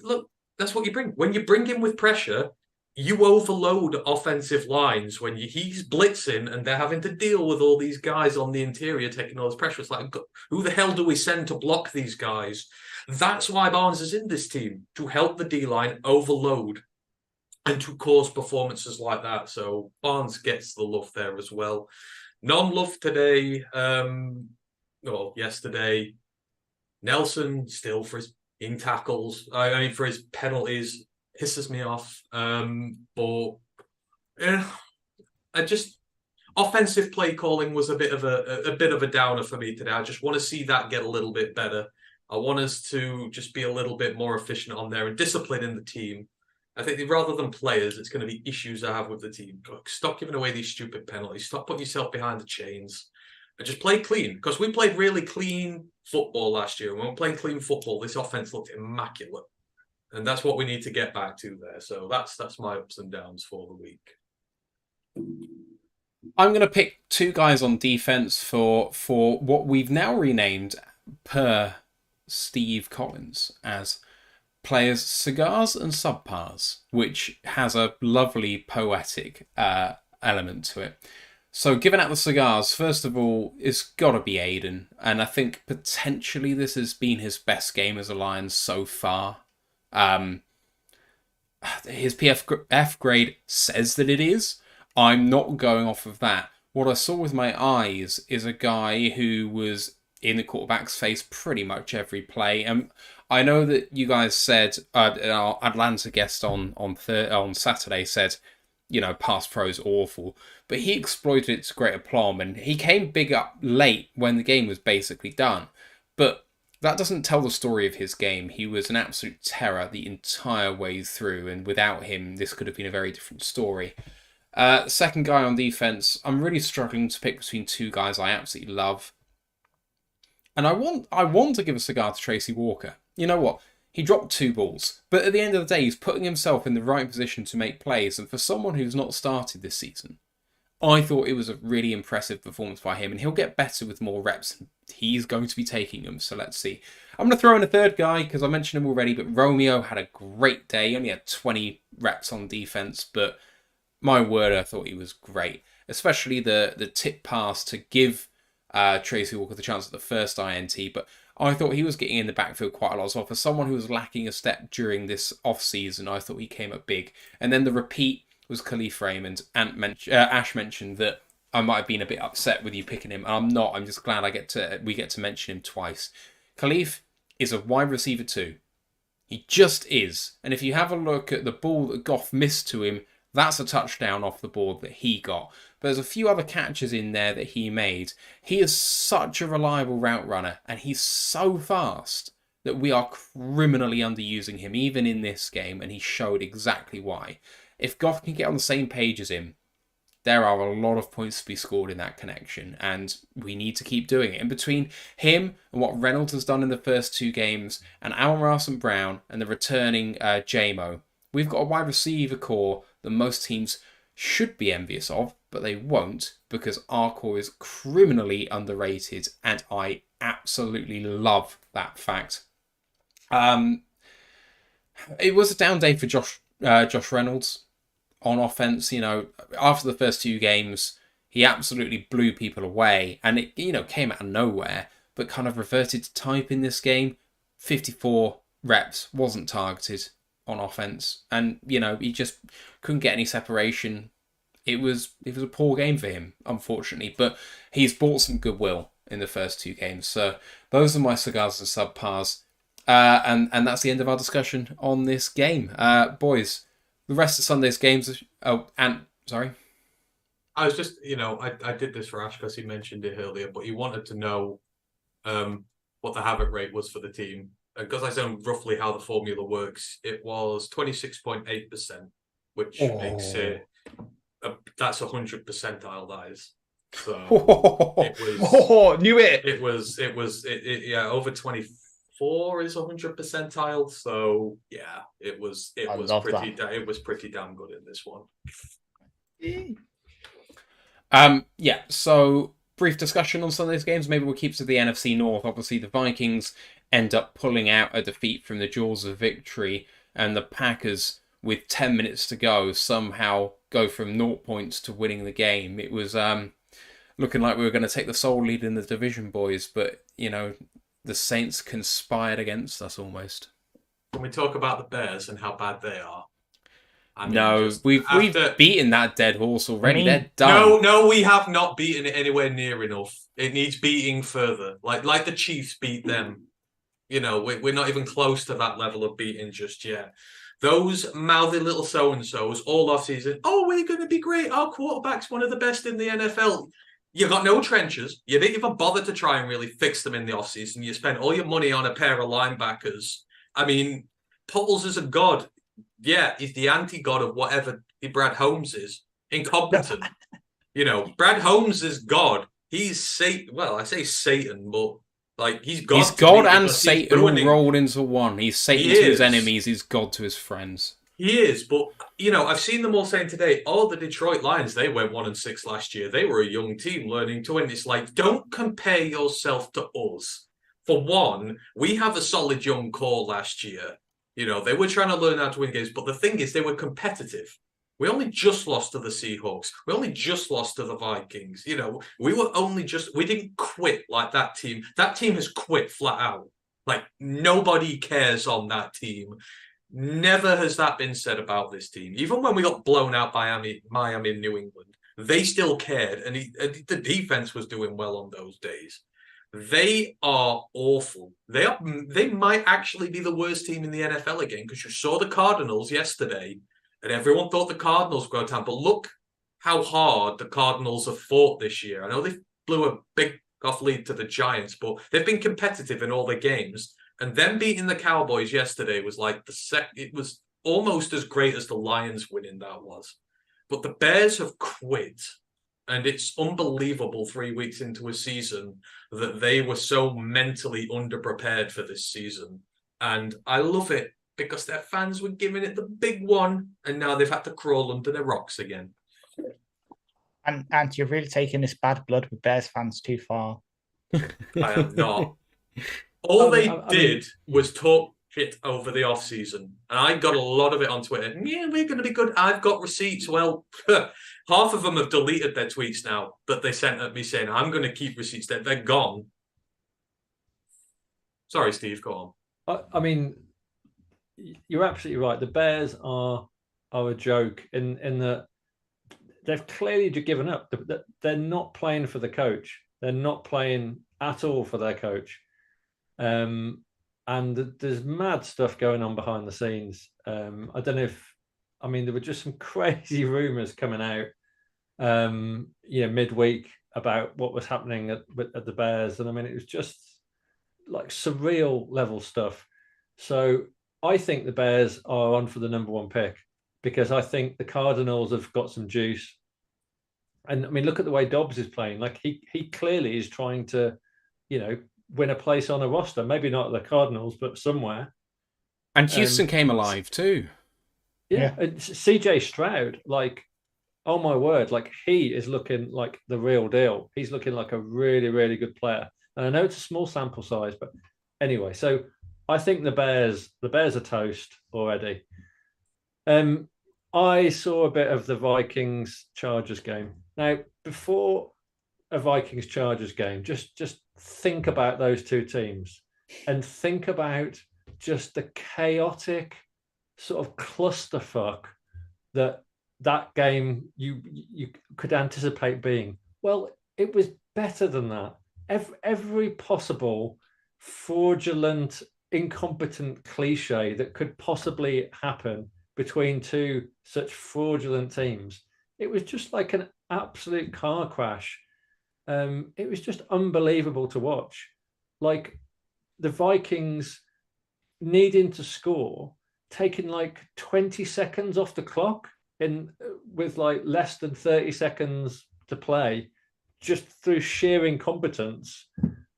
look, that's what you bring. When you bring him with pressure, you overload offensive lines when he's blitzing and they're having to deal with all these guys on the interior taking all this pressure. It's like, who the hell do we send to block these guys? That's why Barnes is in this team, to help the D-line overload and to cause performances like that. So Barnes gets the love there as well. Non-love today, yesterday. Nelson still for his in tackles. For his penalties, pisses me off. Offensive play calling was a bit of a downer for me today. I just want to see that get a little bit better. I want us to just be a little bit more efficient on there and discipline in the team. I think rather than players, it's going to be issues I have with the team. Stop giving away these stupid penalties. Stop putting yourself behind the chains. And just play clean. Because we played really clean football last year. When we're playing clean football, this offense looked immaculate. And that's what we need to get back to there. So that's my ups and downs for the week. I'm going to pick 2 guys on defense for what we've now renamed, per Steve Collins, as players cigars and subpars, which has a lovely poetic element to it. So giving out the cigars, first of all, it's got to be Aiden. And I think potentially this has been his best game as a Lion so far. His PFF grade says that it is. I'm not going off of that. What I saw with my eyes is a guy who was in the quarterback's face pretty much every play. And I know that you guys said, our Atlanta guest on Saturday said, pass pro is awful. But he exploited it to great aplomb, and he came big up late when the game was basically done. But that doesn't tell the story of his game. He was an absolute terror the entire way through, and without him, this could have been a very different story. Second guy on defense, I'm really struggling to pick between 2 guys I absolutely love. And I want to give a cigar to Tracy Walker. You know what? He dropped 2 balls, but at the end of the day, he's putting himself in the right position to make plays. And for someone who's not started this season, I thought it was a really impressive performance by him, and he'll get better with more reps. He's going to be taking them, so let's see. I'm going to throw in a third guy because I mentioned him already, but Romeo had a great day. He only had 20 reps on defense, but my word, I thought he was great. Especially the tip pass to give Tracy Walker the chance at the first INT, but I thought he was getting in the backfield quite a lot as well. For someone who was lacking a step during this off-season, I thought he came up big. And then the repeat was Khalif Raymond. Ash mentioned that I might have been a bit upset with you picking him. I'm not. I'm just glad we get to mention him twice. Khalif is a wide receiver too. He just is. And if you have a look at the ball that Goff missed to him, That's a touchdown off the board that he got. But there's a few other catches in there that he made. He is such a reliable route runner, and he's so fast that we are criminally underusing him, even in this game, and he showed exactly why. If Goff can get on the same page as him, there are a lot of points to be scored in that connection, and we need to keep doing it. In between him and what Reynolds has done in the first 2 games, and Amon-Ra St. Brown, and the returning JMO, we've got a wide receiver core that most teams should be envious of, but they won't, because our core is criminally underrated, and I absolutely love that fact. It was a down day for Josh Reynolds on offense. After the first 2 games, he absolutely blew people away, and it came out of nowhere, but kind of reverted to type in this game. 54 reps, wasn't targeted on offense, and he just couldn't get any separation. It was a poor game for him, unfortunately, but he's brought some goodwill in the first 2 games. So those are my cigars and subpars, and that's the end of our discussion on this game, boys. The rest of Sunday's games. Sorry. I was just, I did this for Ash because he mentioned it earlier, but he wanted to know what the havoc rate was for the team. Because I know roughly how the formula works, it was 26.8%, which makes it that's 100 percentile. That is. So it was. Knew it. It was. Yeah, over 24 is 100 percentile. So yeah, it was pretty damn good in this one. Yeah. So brief discussion on Sunday's games. Maybe we'll keep to the NFC North. Obviously, the Vikings end up pulling out a defeat from the jaws of victory, and the Packers, with 10 minutes to go, somehow go from 0 points to winning the game. It was looking like we were going to take the sole lead in the division, boys, but the Saints conspired against us almost. When we talk about the Bears and how bad they are, we've beaten that dead horse already. They're done. No, we have not beaten it anywhere near enough. It needs beating further, like the Chiefs beat them. We're not even close to that level of beating just yet. Those mouthy little so-and-sos all off-season, we're going to be great. Our quarterback's one of the best in the NFL. You got no trenches. You didn't even bother to try and really fix them in the off-season. You spent all your money on a pair of linebackers. I mean, Poles is a god. Yeah, he's the anti-god of whatever Brad Holmes is. Incompetent. Brad Holmes is God. He's Satan. Well, I say Satan, but he's God. He's God and Satan all rolled into one. He's Satan to his enemies. He's God to his friends. He is, but I've seen them all saying today, the Detroit Lions, they went 1-6 last year. They were a young team learning to win. It's like, don't compare yourself to us. For one, we have a solid young core last year. They were trying to learn how to win games, but the thing is, they were competitive. We only just lost to the Seahawks. We only just lost to the Vikings. We didn't quit like that team. That team has quit flat out. Like, nobody cares on that team. Never has that been said about this team. Even when we got blown out by Miami and New England, they still cared. And the defense was doing well on those days. They are awful. They might actually be the worst team in the NFL again, because you saw the Cardinals yesterday, and everyone thought the Cardinals were going to have. But look how hard the Cardinals have fought this year. I know they blew a big off lead to the Giants, but they've been competitive in all their games. And them beating the Cowboys yesterday was like it was almost as great as the Lions winning that was. But the Bears have quit. And it's unbelievable 3 weeks into a season that they were so mentally underprepared for this season. And I love it because their fans were giving it the big one, and now they've had to crawl under their rocks again. And you're really taking this bad blood with Bears fans too far. I am not. All they did was talk shit over the off-season. And I got a lot of it on Twitter. Yeah, we're going to be good. I've got receipts. Well, half of them have deleted their tweets now that they sent at me saying, I'm going to keep receipts. They're gone. Sorry, Steve, go on. I mean, you're absolutely right. The Bears are a joke in that they've clearly given up. They're not playing for the coach. They're not playing at all for their coach. And there's mad stuff going on behind the scenes. I don't know if I mean, there were just some crazy rumors coming out, midweek about what was happening at the Bears, and I mean, it was just like surreal level stuff. So I think the Bears are on for the number 1 pick because I think the Cardinals have got some juice. And I mean, look at the way Dobbs is playing. Like he clearly is trying to, win a place on a roster. Maybe not at the Cardinals, but somewhere. And Houston came alive too. Yeah. And CJ Stroud, like, oh my word, like he is looking like the real deal. He's looking like a really, really good player. And I know it's a small sample size, but anyway, so I think the Bears are toast already. I saw a bit of the Vikings-Chargers game. Now, before a Vikings-Chargers game, just think about those two teams and think about just the chaotic sort of clusterfuck that game you could anticipate being. Well, it was better than that. Every possible fraudulent, incompetent cliche that could possibly happen between two such fraudulent teams. It was just like an absolute car crash. It was just unbelievable to watch. Like the Vikings needing to score, taking like 20 seconds off the clock with like less than 30 seconds to play, just through sheer incompetence.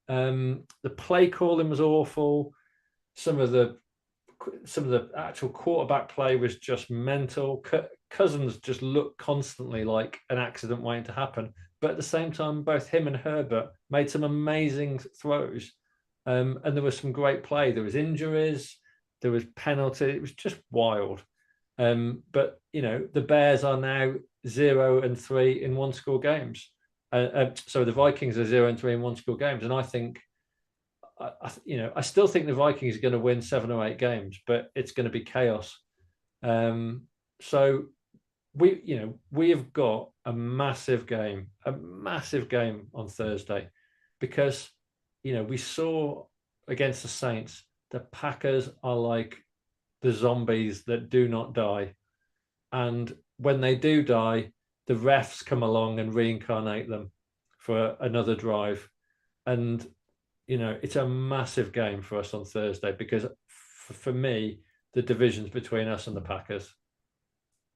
The play calling was awful. Some of the actual quarterback play was just mental. Cousins just looked constantly like an accident waiting to happen. But at the same time, both him and Herbert made some amazing throws. And there was some great play. There was injuries. There was penalty. It was just wild. But, the Bears are now 0-3 in one-score games. So the Vikings are 0-3 in one-score games. And I think, I still think the Vikings are going to win 7 or 8 games, but it's going to be chaos. So we have got a massive game on Thursday, because we saw against the Saints, the Packers are like the zombies that do not die, and when they do die, the refs come along and reincarnate them for another drive. And it's a massive game for us on Thursday, because for me, the division's between us and the Packers.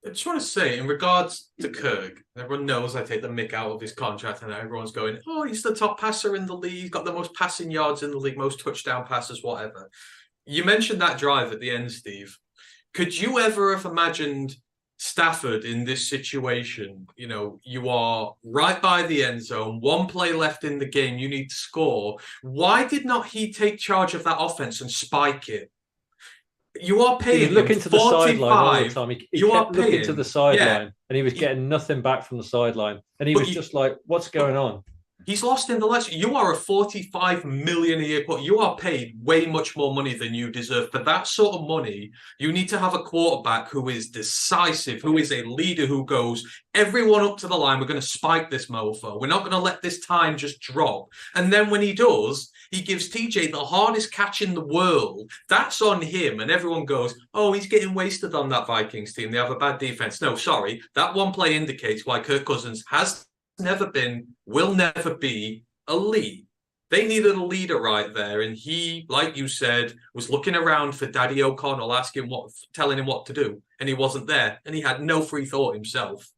I just want to say, in regards to Kirk, everyone knows I take the mick out of his contract, and everyone's going, oh, he's the top passer in the league, got the most passing yards in the league, most touchdown passes, whatever. You mentioned that drive at the end, Steve. Could you ever have imagined Stafford in this situation? You are right by the end zone, 1 play left in the game, you need to score. Why did not he take charge of that offense and spike it? You are paying. He was looking to the sideline all the time. He kept looking to the sideline, and he was getting nothing back from the sideline. And he was just like, "What's going on?" He's lost in the last. You are a $45 million a year quarterback. You are paid way much more money than you deserve. For that sort of money, you need to have a quarterback who is decisive, who is a leader, who goes, everyone up to the line, we're going to spike this mofo. We're not going to let this time just drop. And then when he does, he gives TJ the hardest catch in the world. That's on him. And everyone goes, oh, he's getting wasted on that Vikings team. They have a bad defense. No, sorry. That one play indicates why Kirk Cousins has never been, will never be elite. They needed a leader right there, and he, like you said, was looking around for Daddy O'Connell, telling him what to do, and he wasn't there, and he had no free thought himself.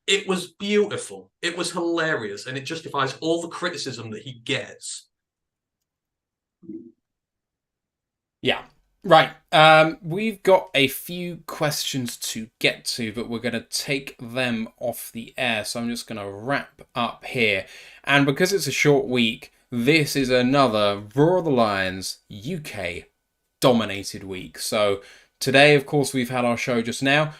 It was beautiful. It was hilarious, and it justifies all the criticism that he gets. Yeah. Right, we've got a few questions to get to, but we're going to take them off the air, so I'm just going to wrap up here. And because it's a short week, this is another Roar of the Lions UK dominated week. So today, of course, we've had our show just now.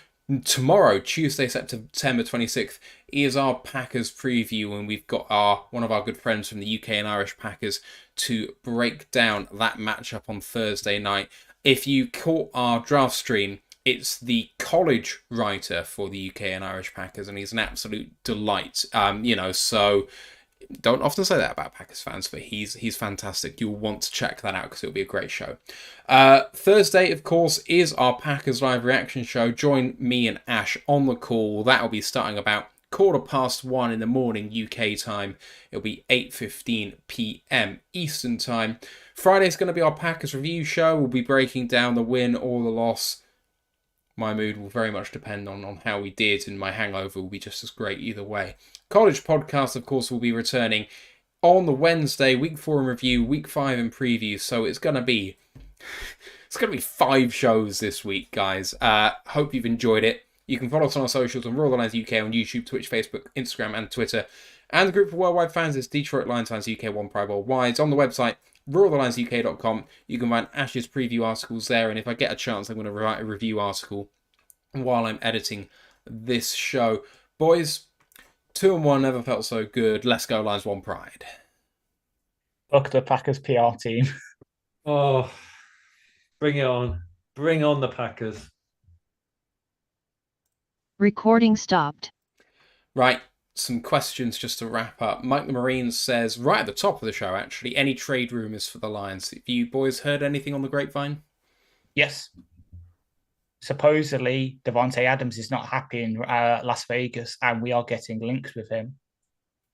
Tomorrow, Tuesday, September 26th, is our Packers preview, and we've got one of our good friends from the UK and Irish Packers to break down that matchup on Thursday night. If you caught our draft stream, it's the college writer for the UK and Irish Packers, and he's an absolute delight. So Don't often say that about Packers fans, but he's fantastic. You'll want to check that out because it'll be a great show. Thursday, of course, is our Packers live reaction show. Join me and Ash on the call. That'll be starting about 1:15 in the morning UK time. It'll be 8:15 p.m. Eastern time. Friday's going to be our Packers review show. We'll be breaking down the win or the loss. My mood will very much depend on how we did, and my hangover will be just as great either way. College podcast, of course, will be returning on the Wednesday, week 4 in review, week 5 in preview. So it's gonna be 5 shows this week, guys. Hope you've enjoyed it. You can follow us on our socials on Royal the Lions UK on YouTube, Twitch, Facebook, Instagram, and Twitter. And the group for worldwide fans is Detroit Lions Fans UK One Pride Worldwide. On the website, RoyalTheLionsUK.com. You can find Ash's preview articles there, and if I get a chance, I'm going to write a review article while I'm editing this show. Boys, 2-1 never felt so good. Let's go Lions One Pride. Fuck the Packers PR team. Oh, bring it on. Bring on the Packers. Recording stopped. Right, some questions just to wrap up. Mike the Marine says, right at the top of the show actually, any trade rumours for the Lions? Have you boys heard anything on the grapevine? Yes. Supposedly, Devontae Adams is not happy in Las Vegas, and we are getting links with him.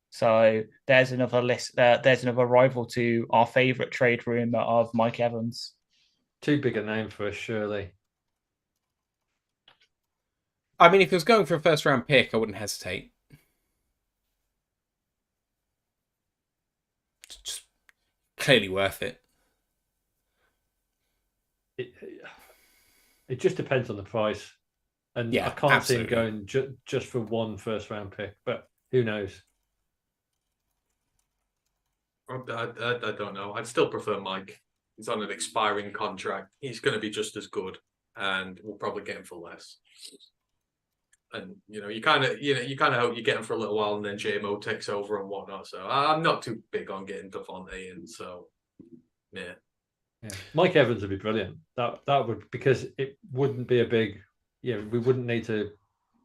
So there's another list. There's another rival to our favourite trade rumour of Mike Evans. Too big a name for us, surely. I mean, if he was going for a first-round pick, I wouldn't hesitate. It's just clearly worth it. It just depends on the price. And Yeah, I can't absolutely. see him going just for one first-round pick, but who knows? I don't know. I'd still prefer Mike. He's on an expiring contract. He's going to be just as good, and we'll probably get him for less. And you kind of hope you get him for a little while, and then JMO takes over and whatnot. So I'm not too big on getting Devontae in. So yeah. Mike Evans would be brilliant. That would, because it wouldn't be a big. We wouldn't need to.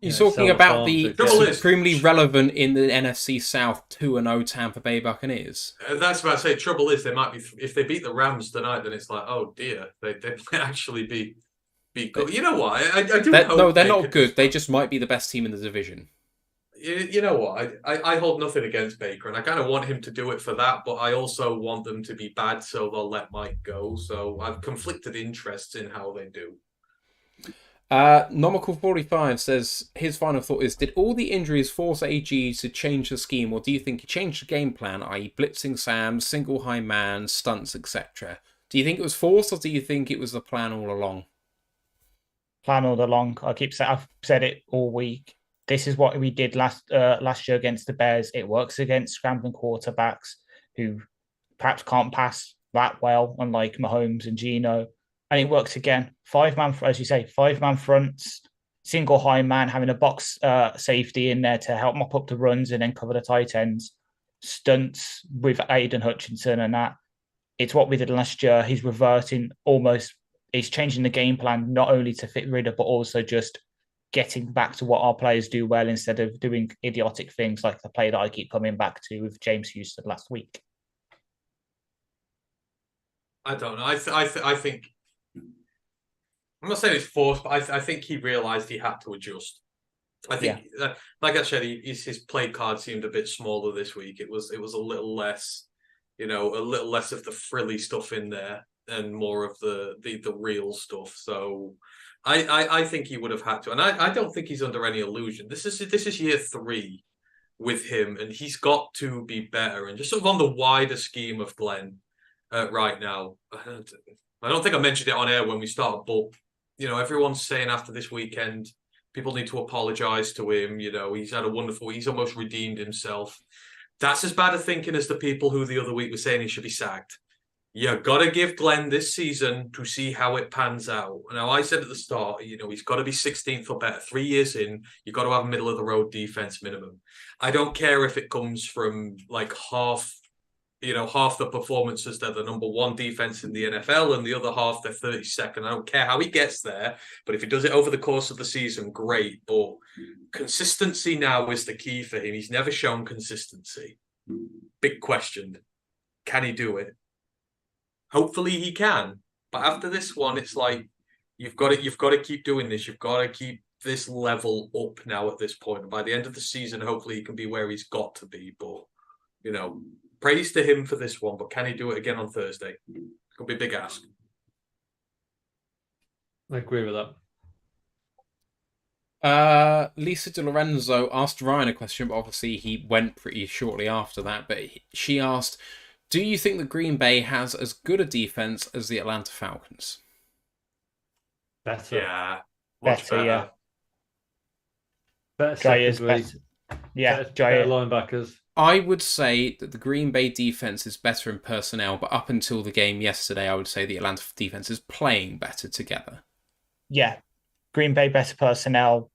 You're talking about the Trouble is- supremely relevant in the NFC South 2-0 Tampa Bay Buccaneers. That's what I say. Trouble is, they might be, if they beat the Rams tonight, then it's like, oh dear, they might actually be good. You know what? I do. No, they're not good. They just might be the best team in the division. You know what? I hold nothing against Baker, and I kind of want him to do it for that, but I also want them to be bad, so they'll let Mike go. So I've conflicted interests in how they do. Nomical45 says his final thought is, did all the injuries force AG to change the scheme, or do you think he changed the game plan, i.e. blitzing Sam, single high man, stunts, etc.? Do you think it was forced, or do you think it was the plan all along? Plan all along. I've said it all week. This is what we did last year against the Bears. It works against scrambling quarterbacks who perhaps can't pass that well, unlike Mahomes and Geno. And it works again. 5-man, as you say, 5-man fronts, single high man, having a box safety in there to help mop up the runs and then cover the tight ends. Stunts with Aiden Hutchinson and that. It's what we did last year. He's reverting almost. He's changing the game plan not only to fit Ridder, but also just getting back to what our players do well instead of doing idiotic things like the play that I keep coming back to with James Houston last week. I don't know. I think. I'm not saying it's forced, but I think he realised he had to adjust. I think, like I said, his play card seemed a bit smaller this week. It was a little less, a little less of the frilly stuff in there and more of the real stuff. So I think he would have had to, and I don't think he's under any illusion. This is year 3 with him, and he's got to be better. And just sort of on the wider scheme of Glenn right now, I don't think I mentioned it on air when we started, but everyone's saying after this weekend, people need to apologise to him. He's had he's almost redeemed himself. That's as bad a thinking as the people who the other week were saying he should be sacked. You got to give Glenn this season to see how it pans out. Now, I said at the start, he's got to be 16th or better. 3 years in, you've got to have a middle-of-the-road defence minimum. I don't care if it comes from like half the performances, they're the number 1 defense in the NFL, and the other half, they're 32nd. I don't care how he gets there, but if he does it over the course of the season, great. But consistency now is the key for him. He's never shown consistency. big question. Can he do it? Hopefully he can. But after this one, it's like you've got to keep doing this. You've got to keep this level up now at this point. And by the end of the season, hopefully he can be where he's got to be. But praise to him for this one. But can he do it again on Thursday? Could be a big ask. I agree with that. Lisa De Lorenzo asked Ryan a question, but obviously he went pretty shortly after that. But she asked, do you think that Green Bay has as good a defense as the Atlanta Falcons? Better. Yeah. Much Better, better. yeah. Better Jay is secondary. better. Yeah, Better Jay. linebackers. I would say that the Green Bay defense is better in personnel, but up until the game yesterday, I would say the Atlanta defense is playing better together. Yeah. Green Bay better personnel.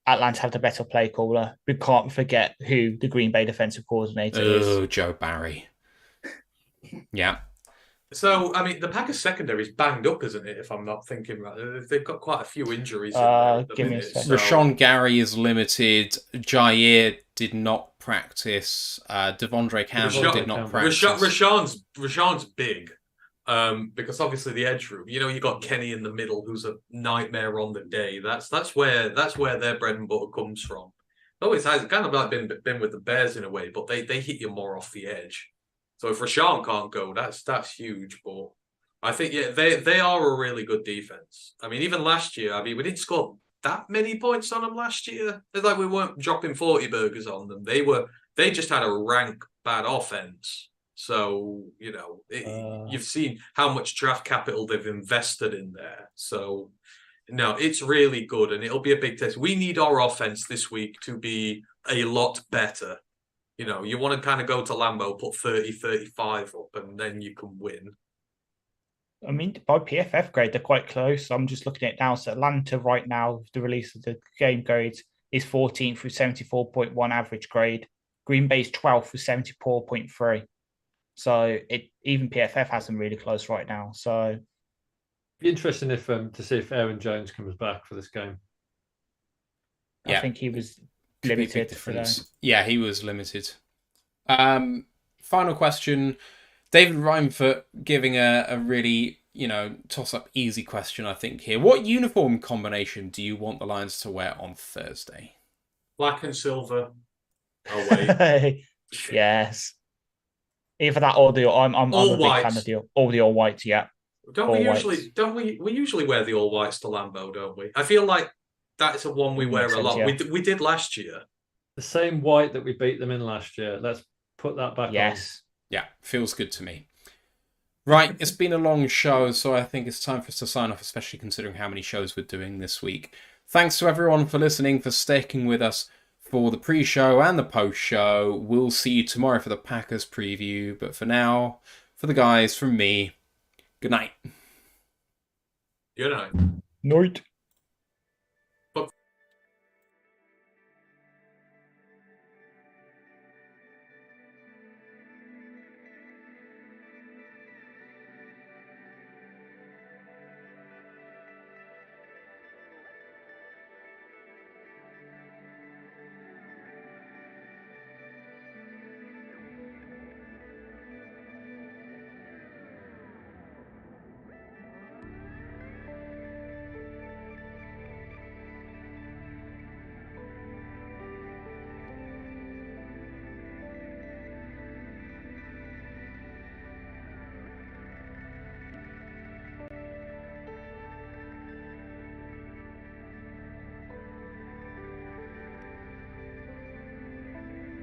Atlanta have the better play caller. We can't forget who the Green Bay defensive coordinator is. Oh, Joe Barry. Yeah. So, I mean, the Packers secondary is banged up, isn't it? If I'm not thinking right, they've got quite a few injuries in there at the give me a minute. second. So, Rashawn Gary is limited. Jair did not practice. Devondre Campbell did not practice. Rashawn's big, because obviously the edge room. You got Kenny in the middle, who's a nightmare on the day. That's where their bread and butter comes from. Always has kind of like been with the Bears in a way, but they hit you more off the edge. So if Rashawn can't go, that's huge. But I think they are a really good defense. I mean, even last year, we didn't score that many points on them last year. It's like we weren't dropping 40 burgers on them. They just had a rank bad offense. So you've seen how much draft capital they've invested in there. So no, it's really good, and it'll be a big test. We need our offense this week to be a lot better. You want to kind of go to Lambeau, put 30, 35 up, and then you can win. I mean, by PFF grade, they're quite close. I'm just looking at it now. So Atlanta right now, the release of the game grades is 14th with 74.1 average grade. Green Bay's 12th with 74.3. So even PFF has them really close right now. So Be interesting to see if Aaron Jones comes back for this game. Yeah. I think he was Could be a big limited difference. today. Yeah, he was limited. Final question. David Reinfurt giving a really, toss-up easy question, I think, here. What uniform combination do you want the Lions to wear on Thursday? Black and silver. Oh, wait. Yes. Either that or I'm All a big white. fan of the all white, yeah. We usually wear the all whites to Lambeau, don't we? I feel like that's a one we wear Makes a sense, lot. yeah. We did last year. The same white that we beat them in last year. Let's put that back on. Yes. Yeah, feels good to me. Right, it's been a long show, so I think it's time for us to sign off, especially considering how many shows we're doing this week. Thanks to everyone for listening, for sticking with us for the pre-show and the post-show. We'll see you tomorrow for the Packers preview, but for now, for the guys, from me, good night. Good night. Night.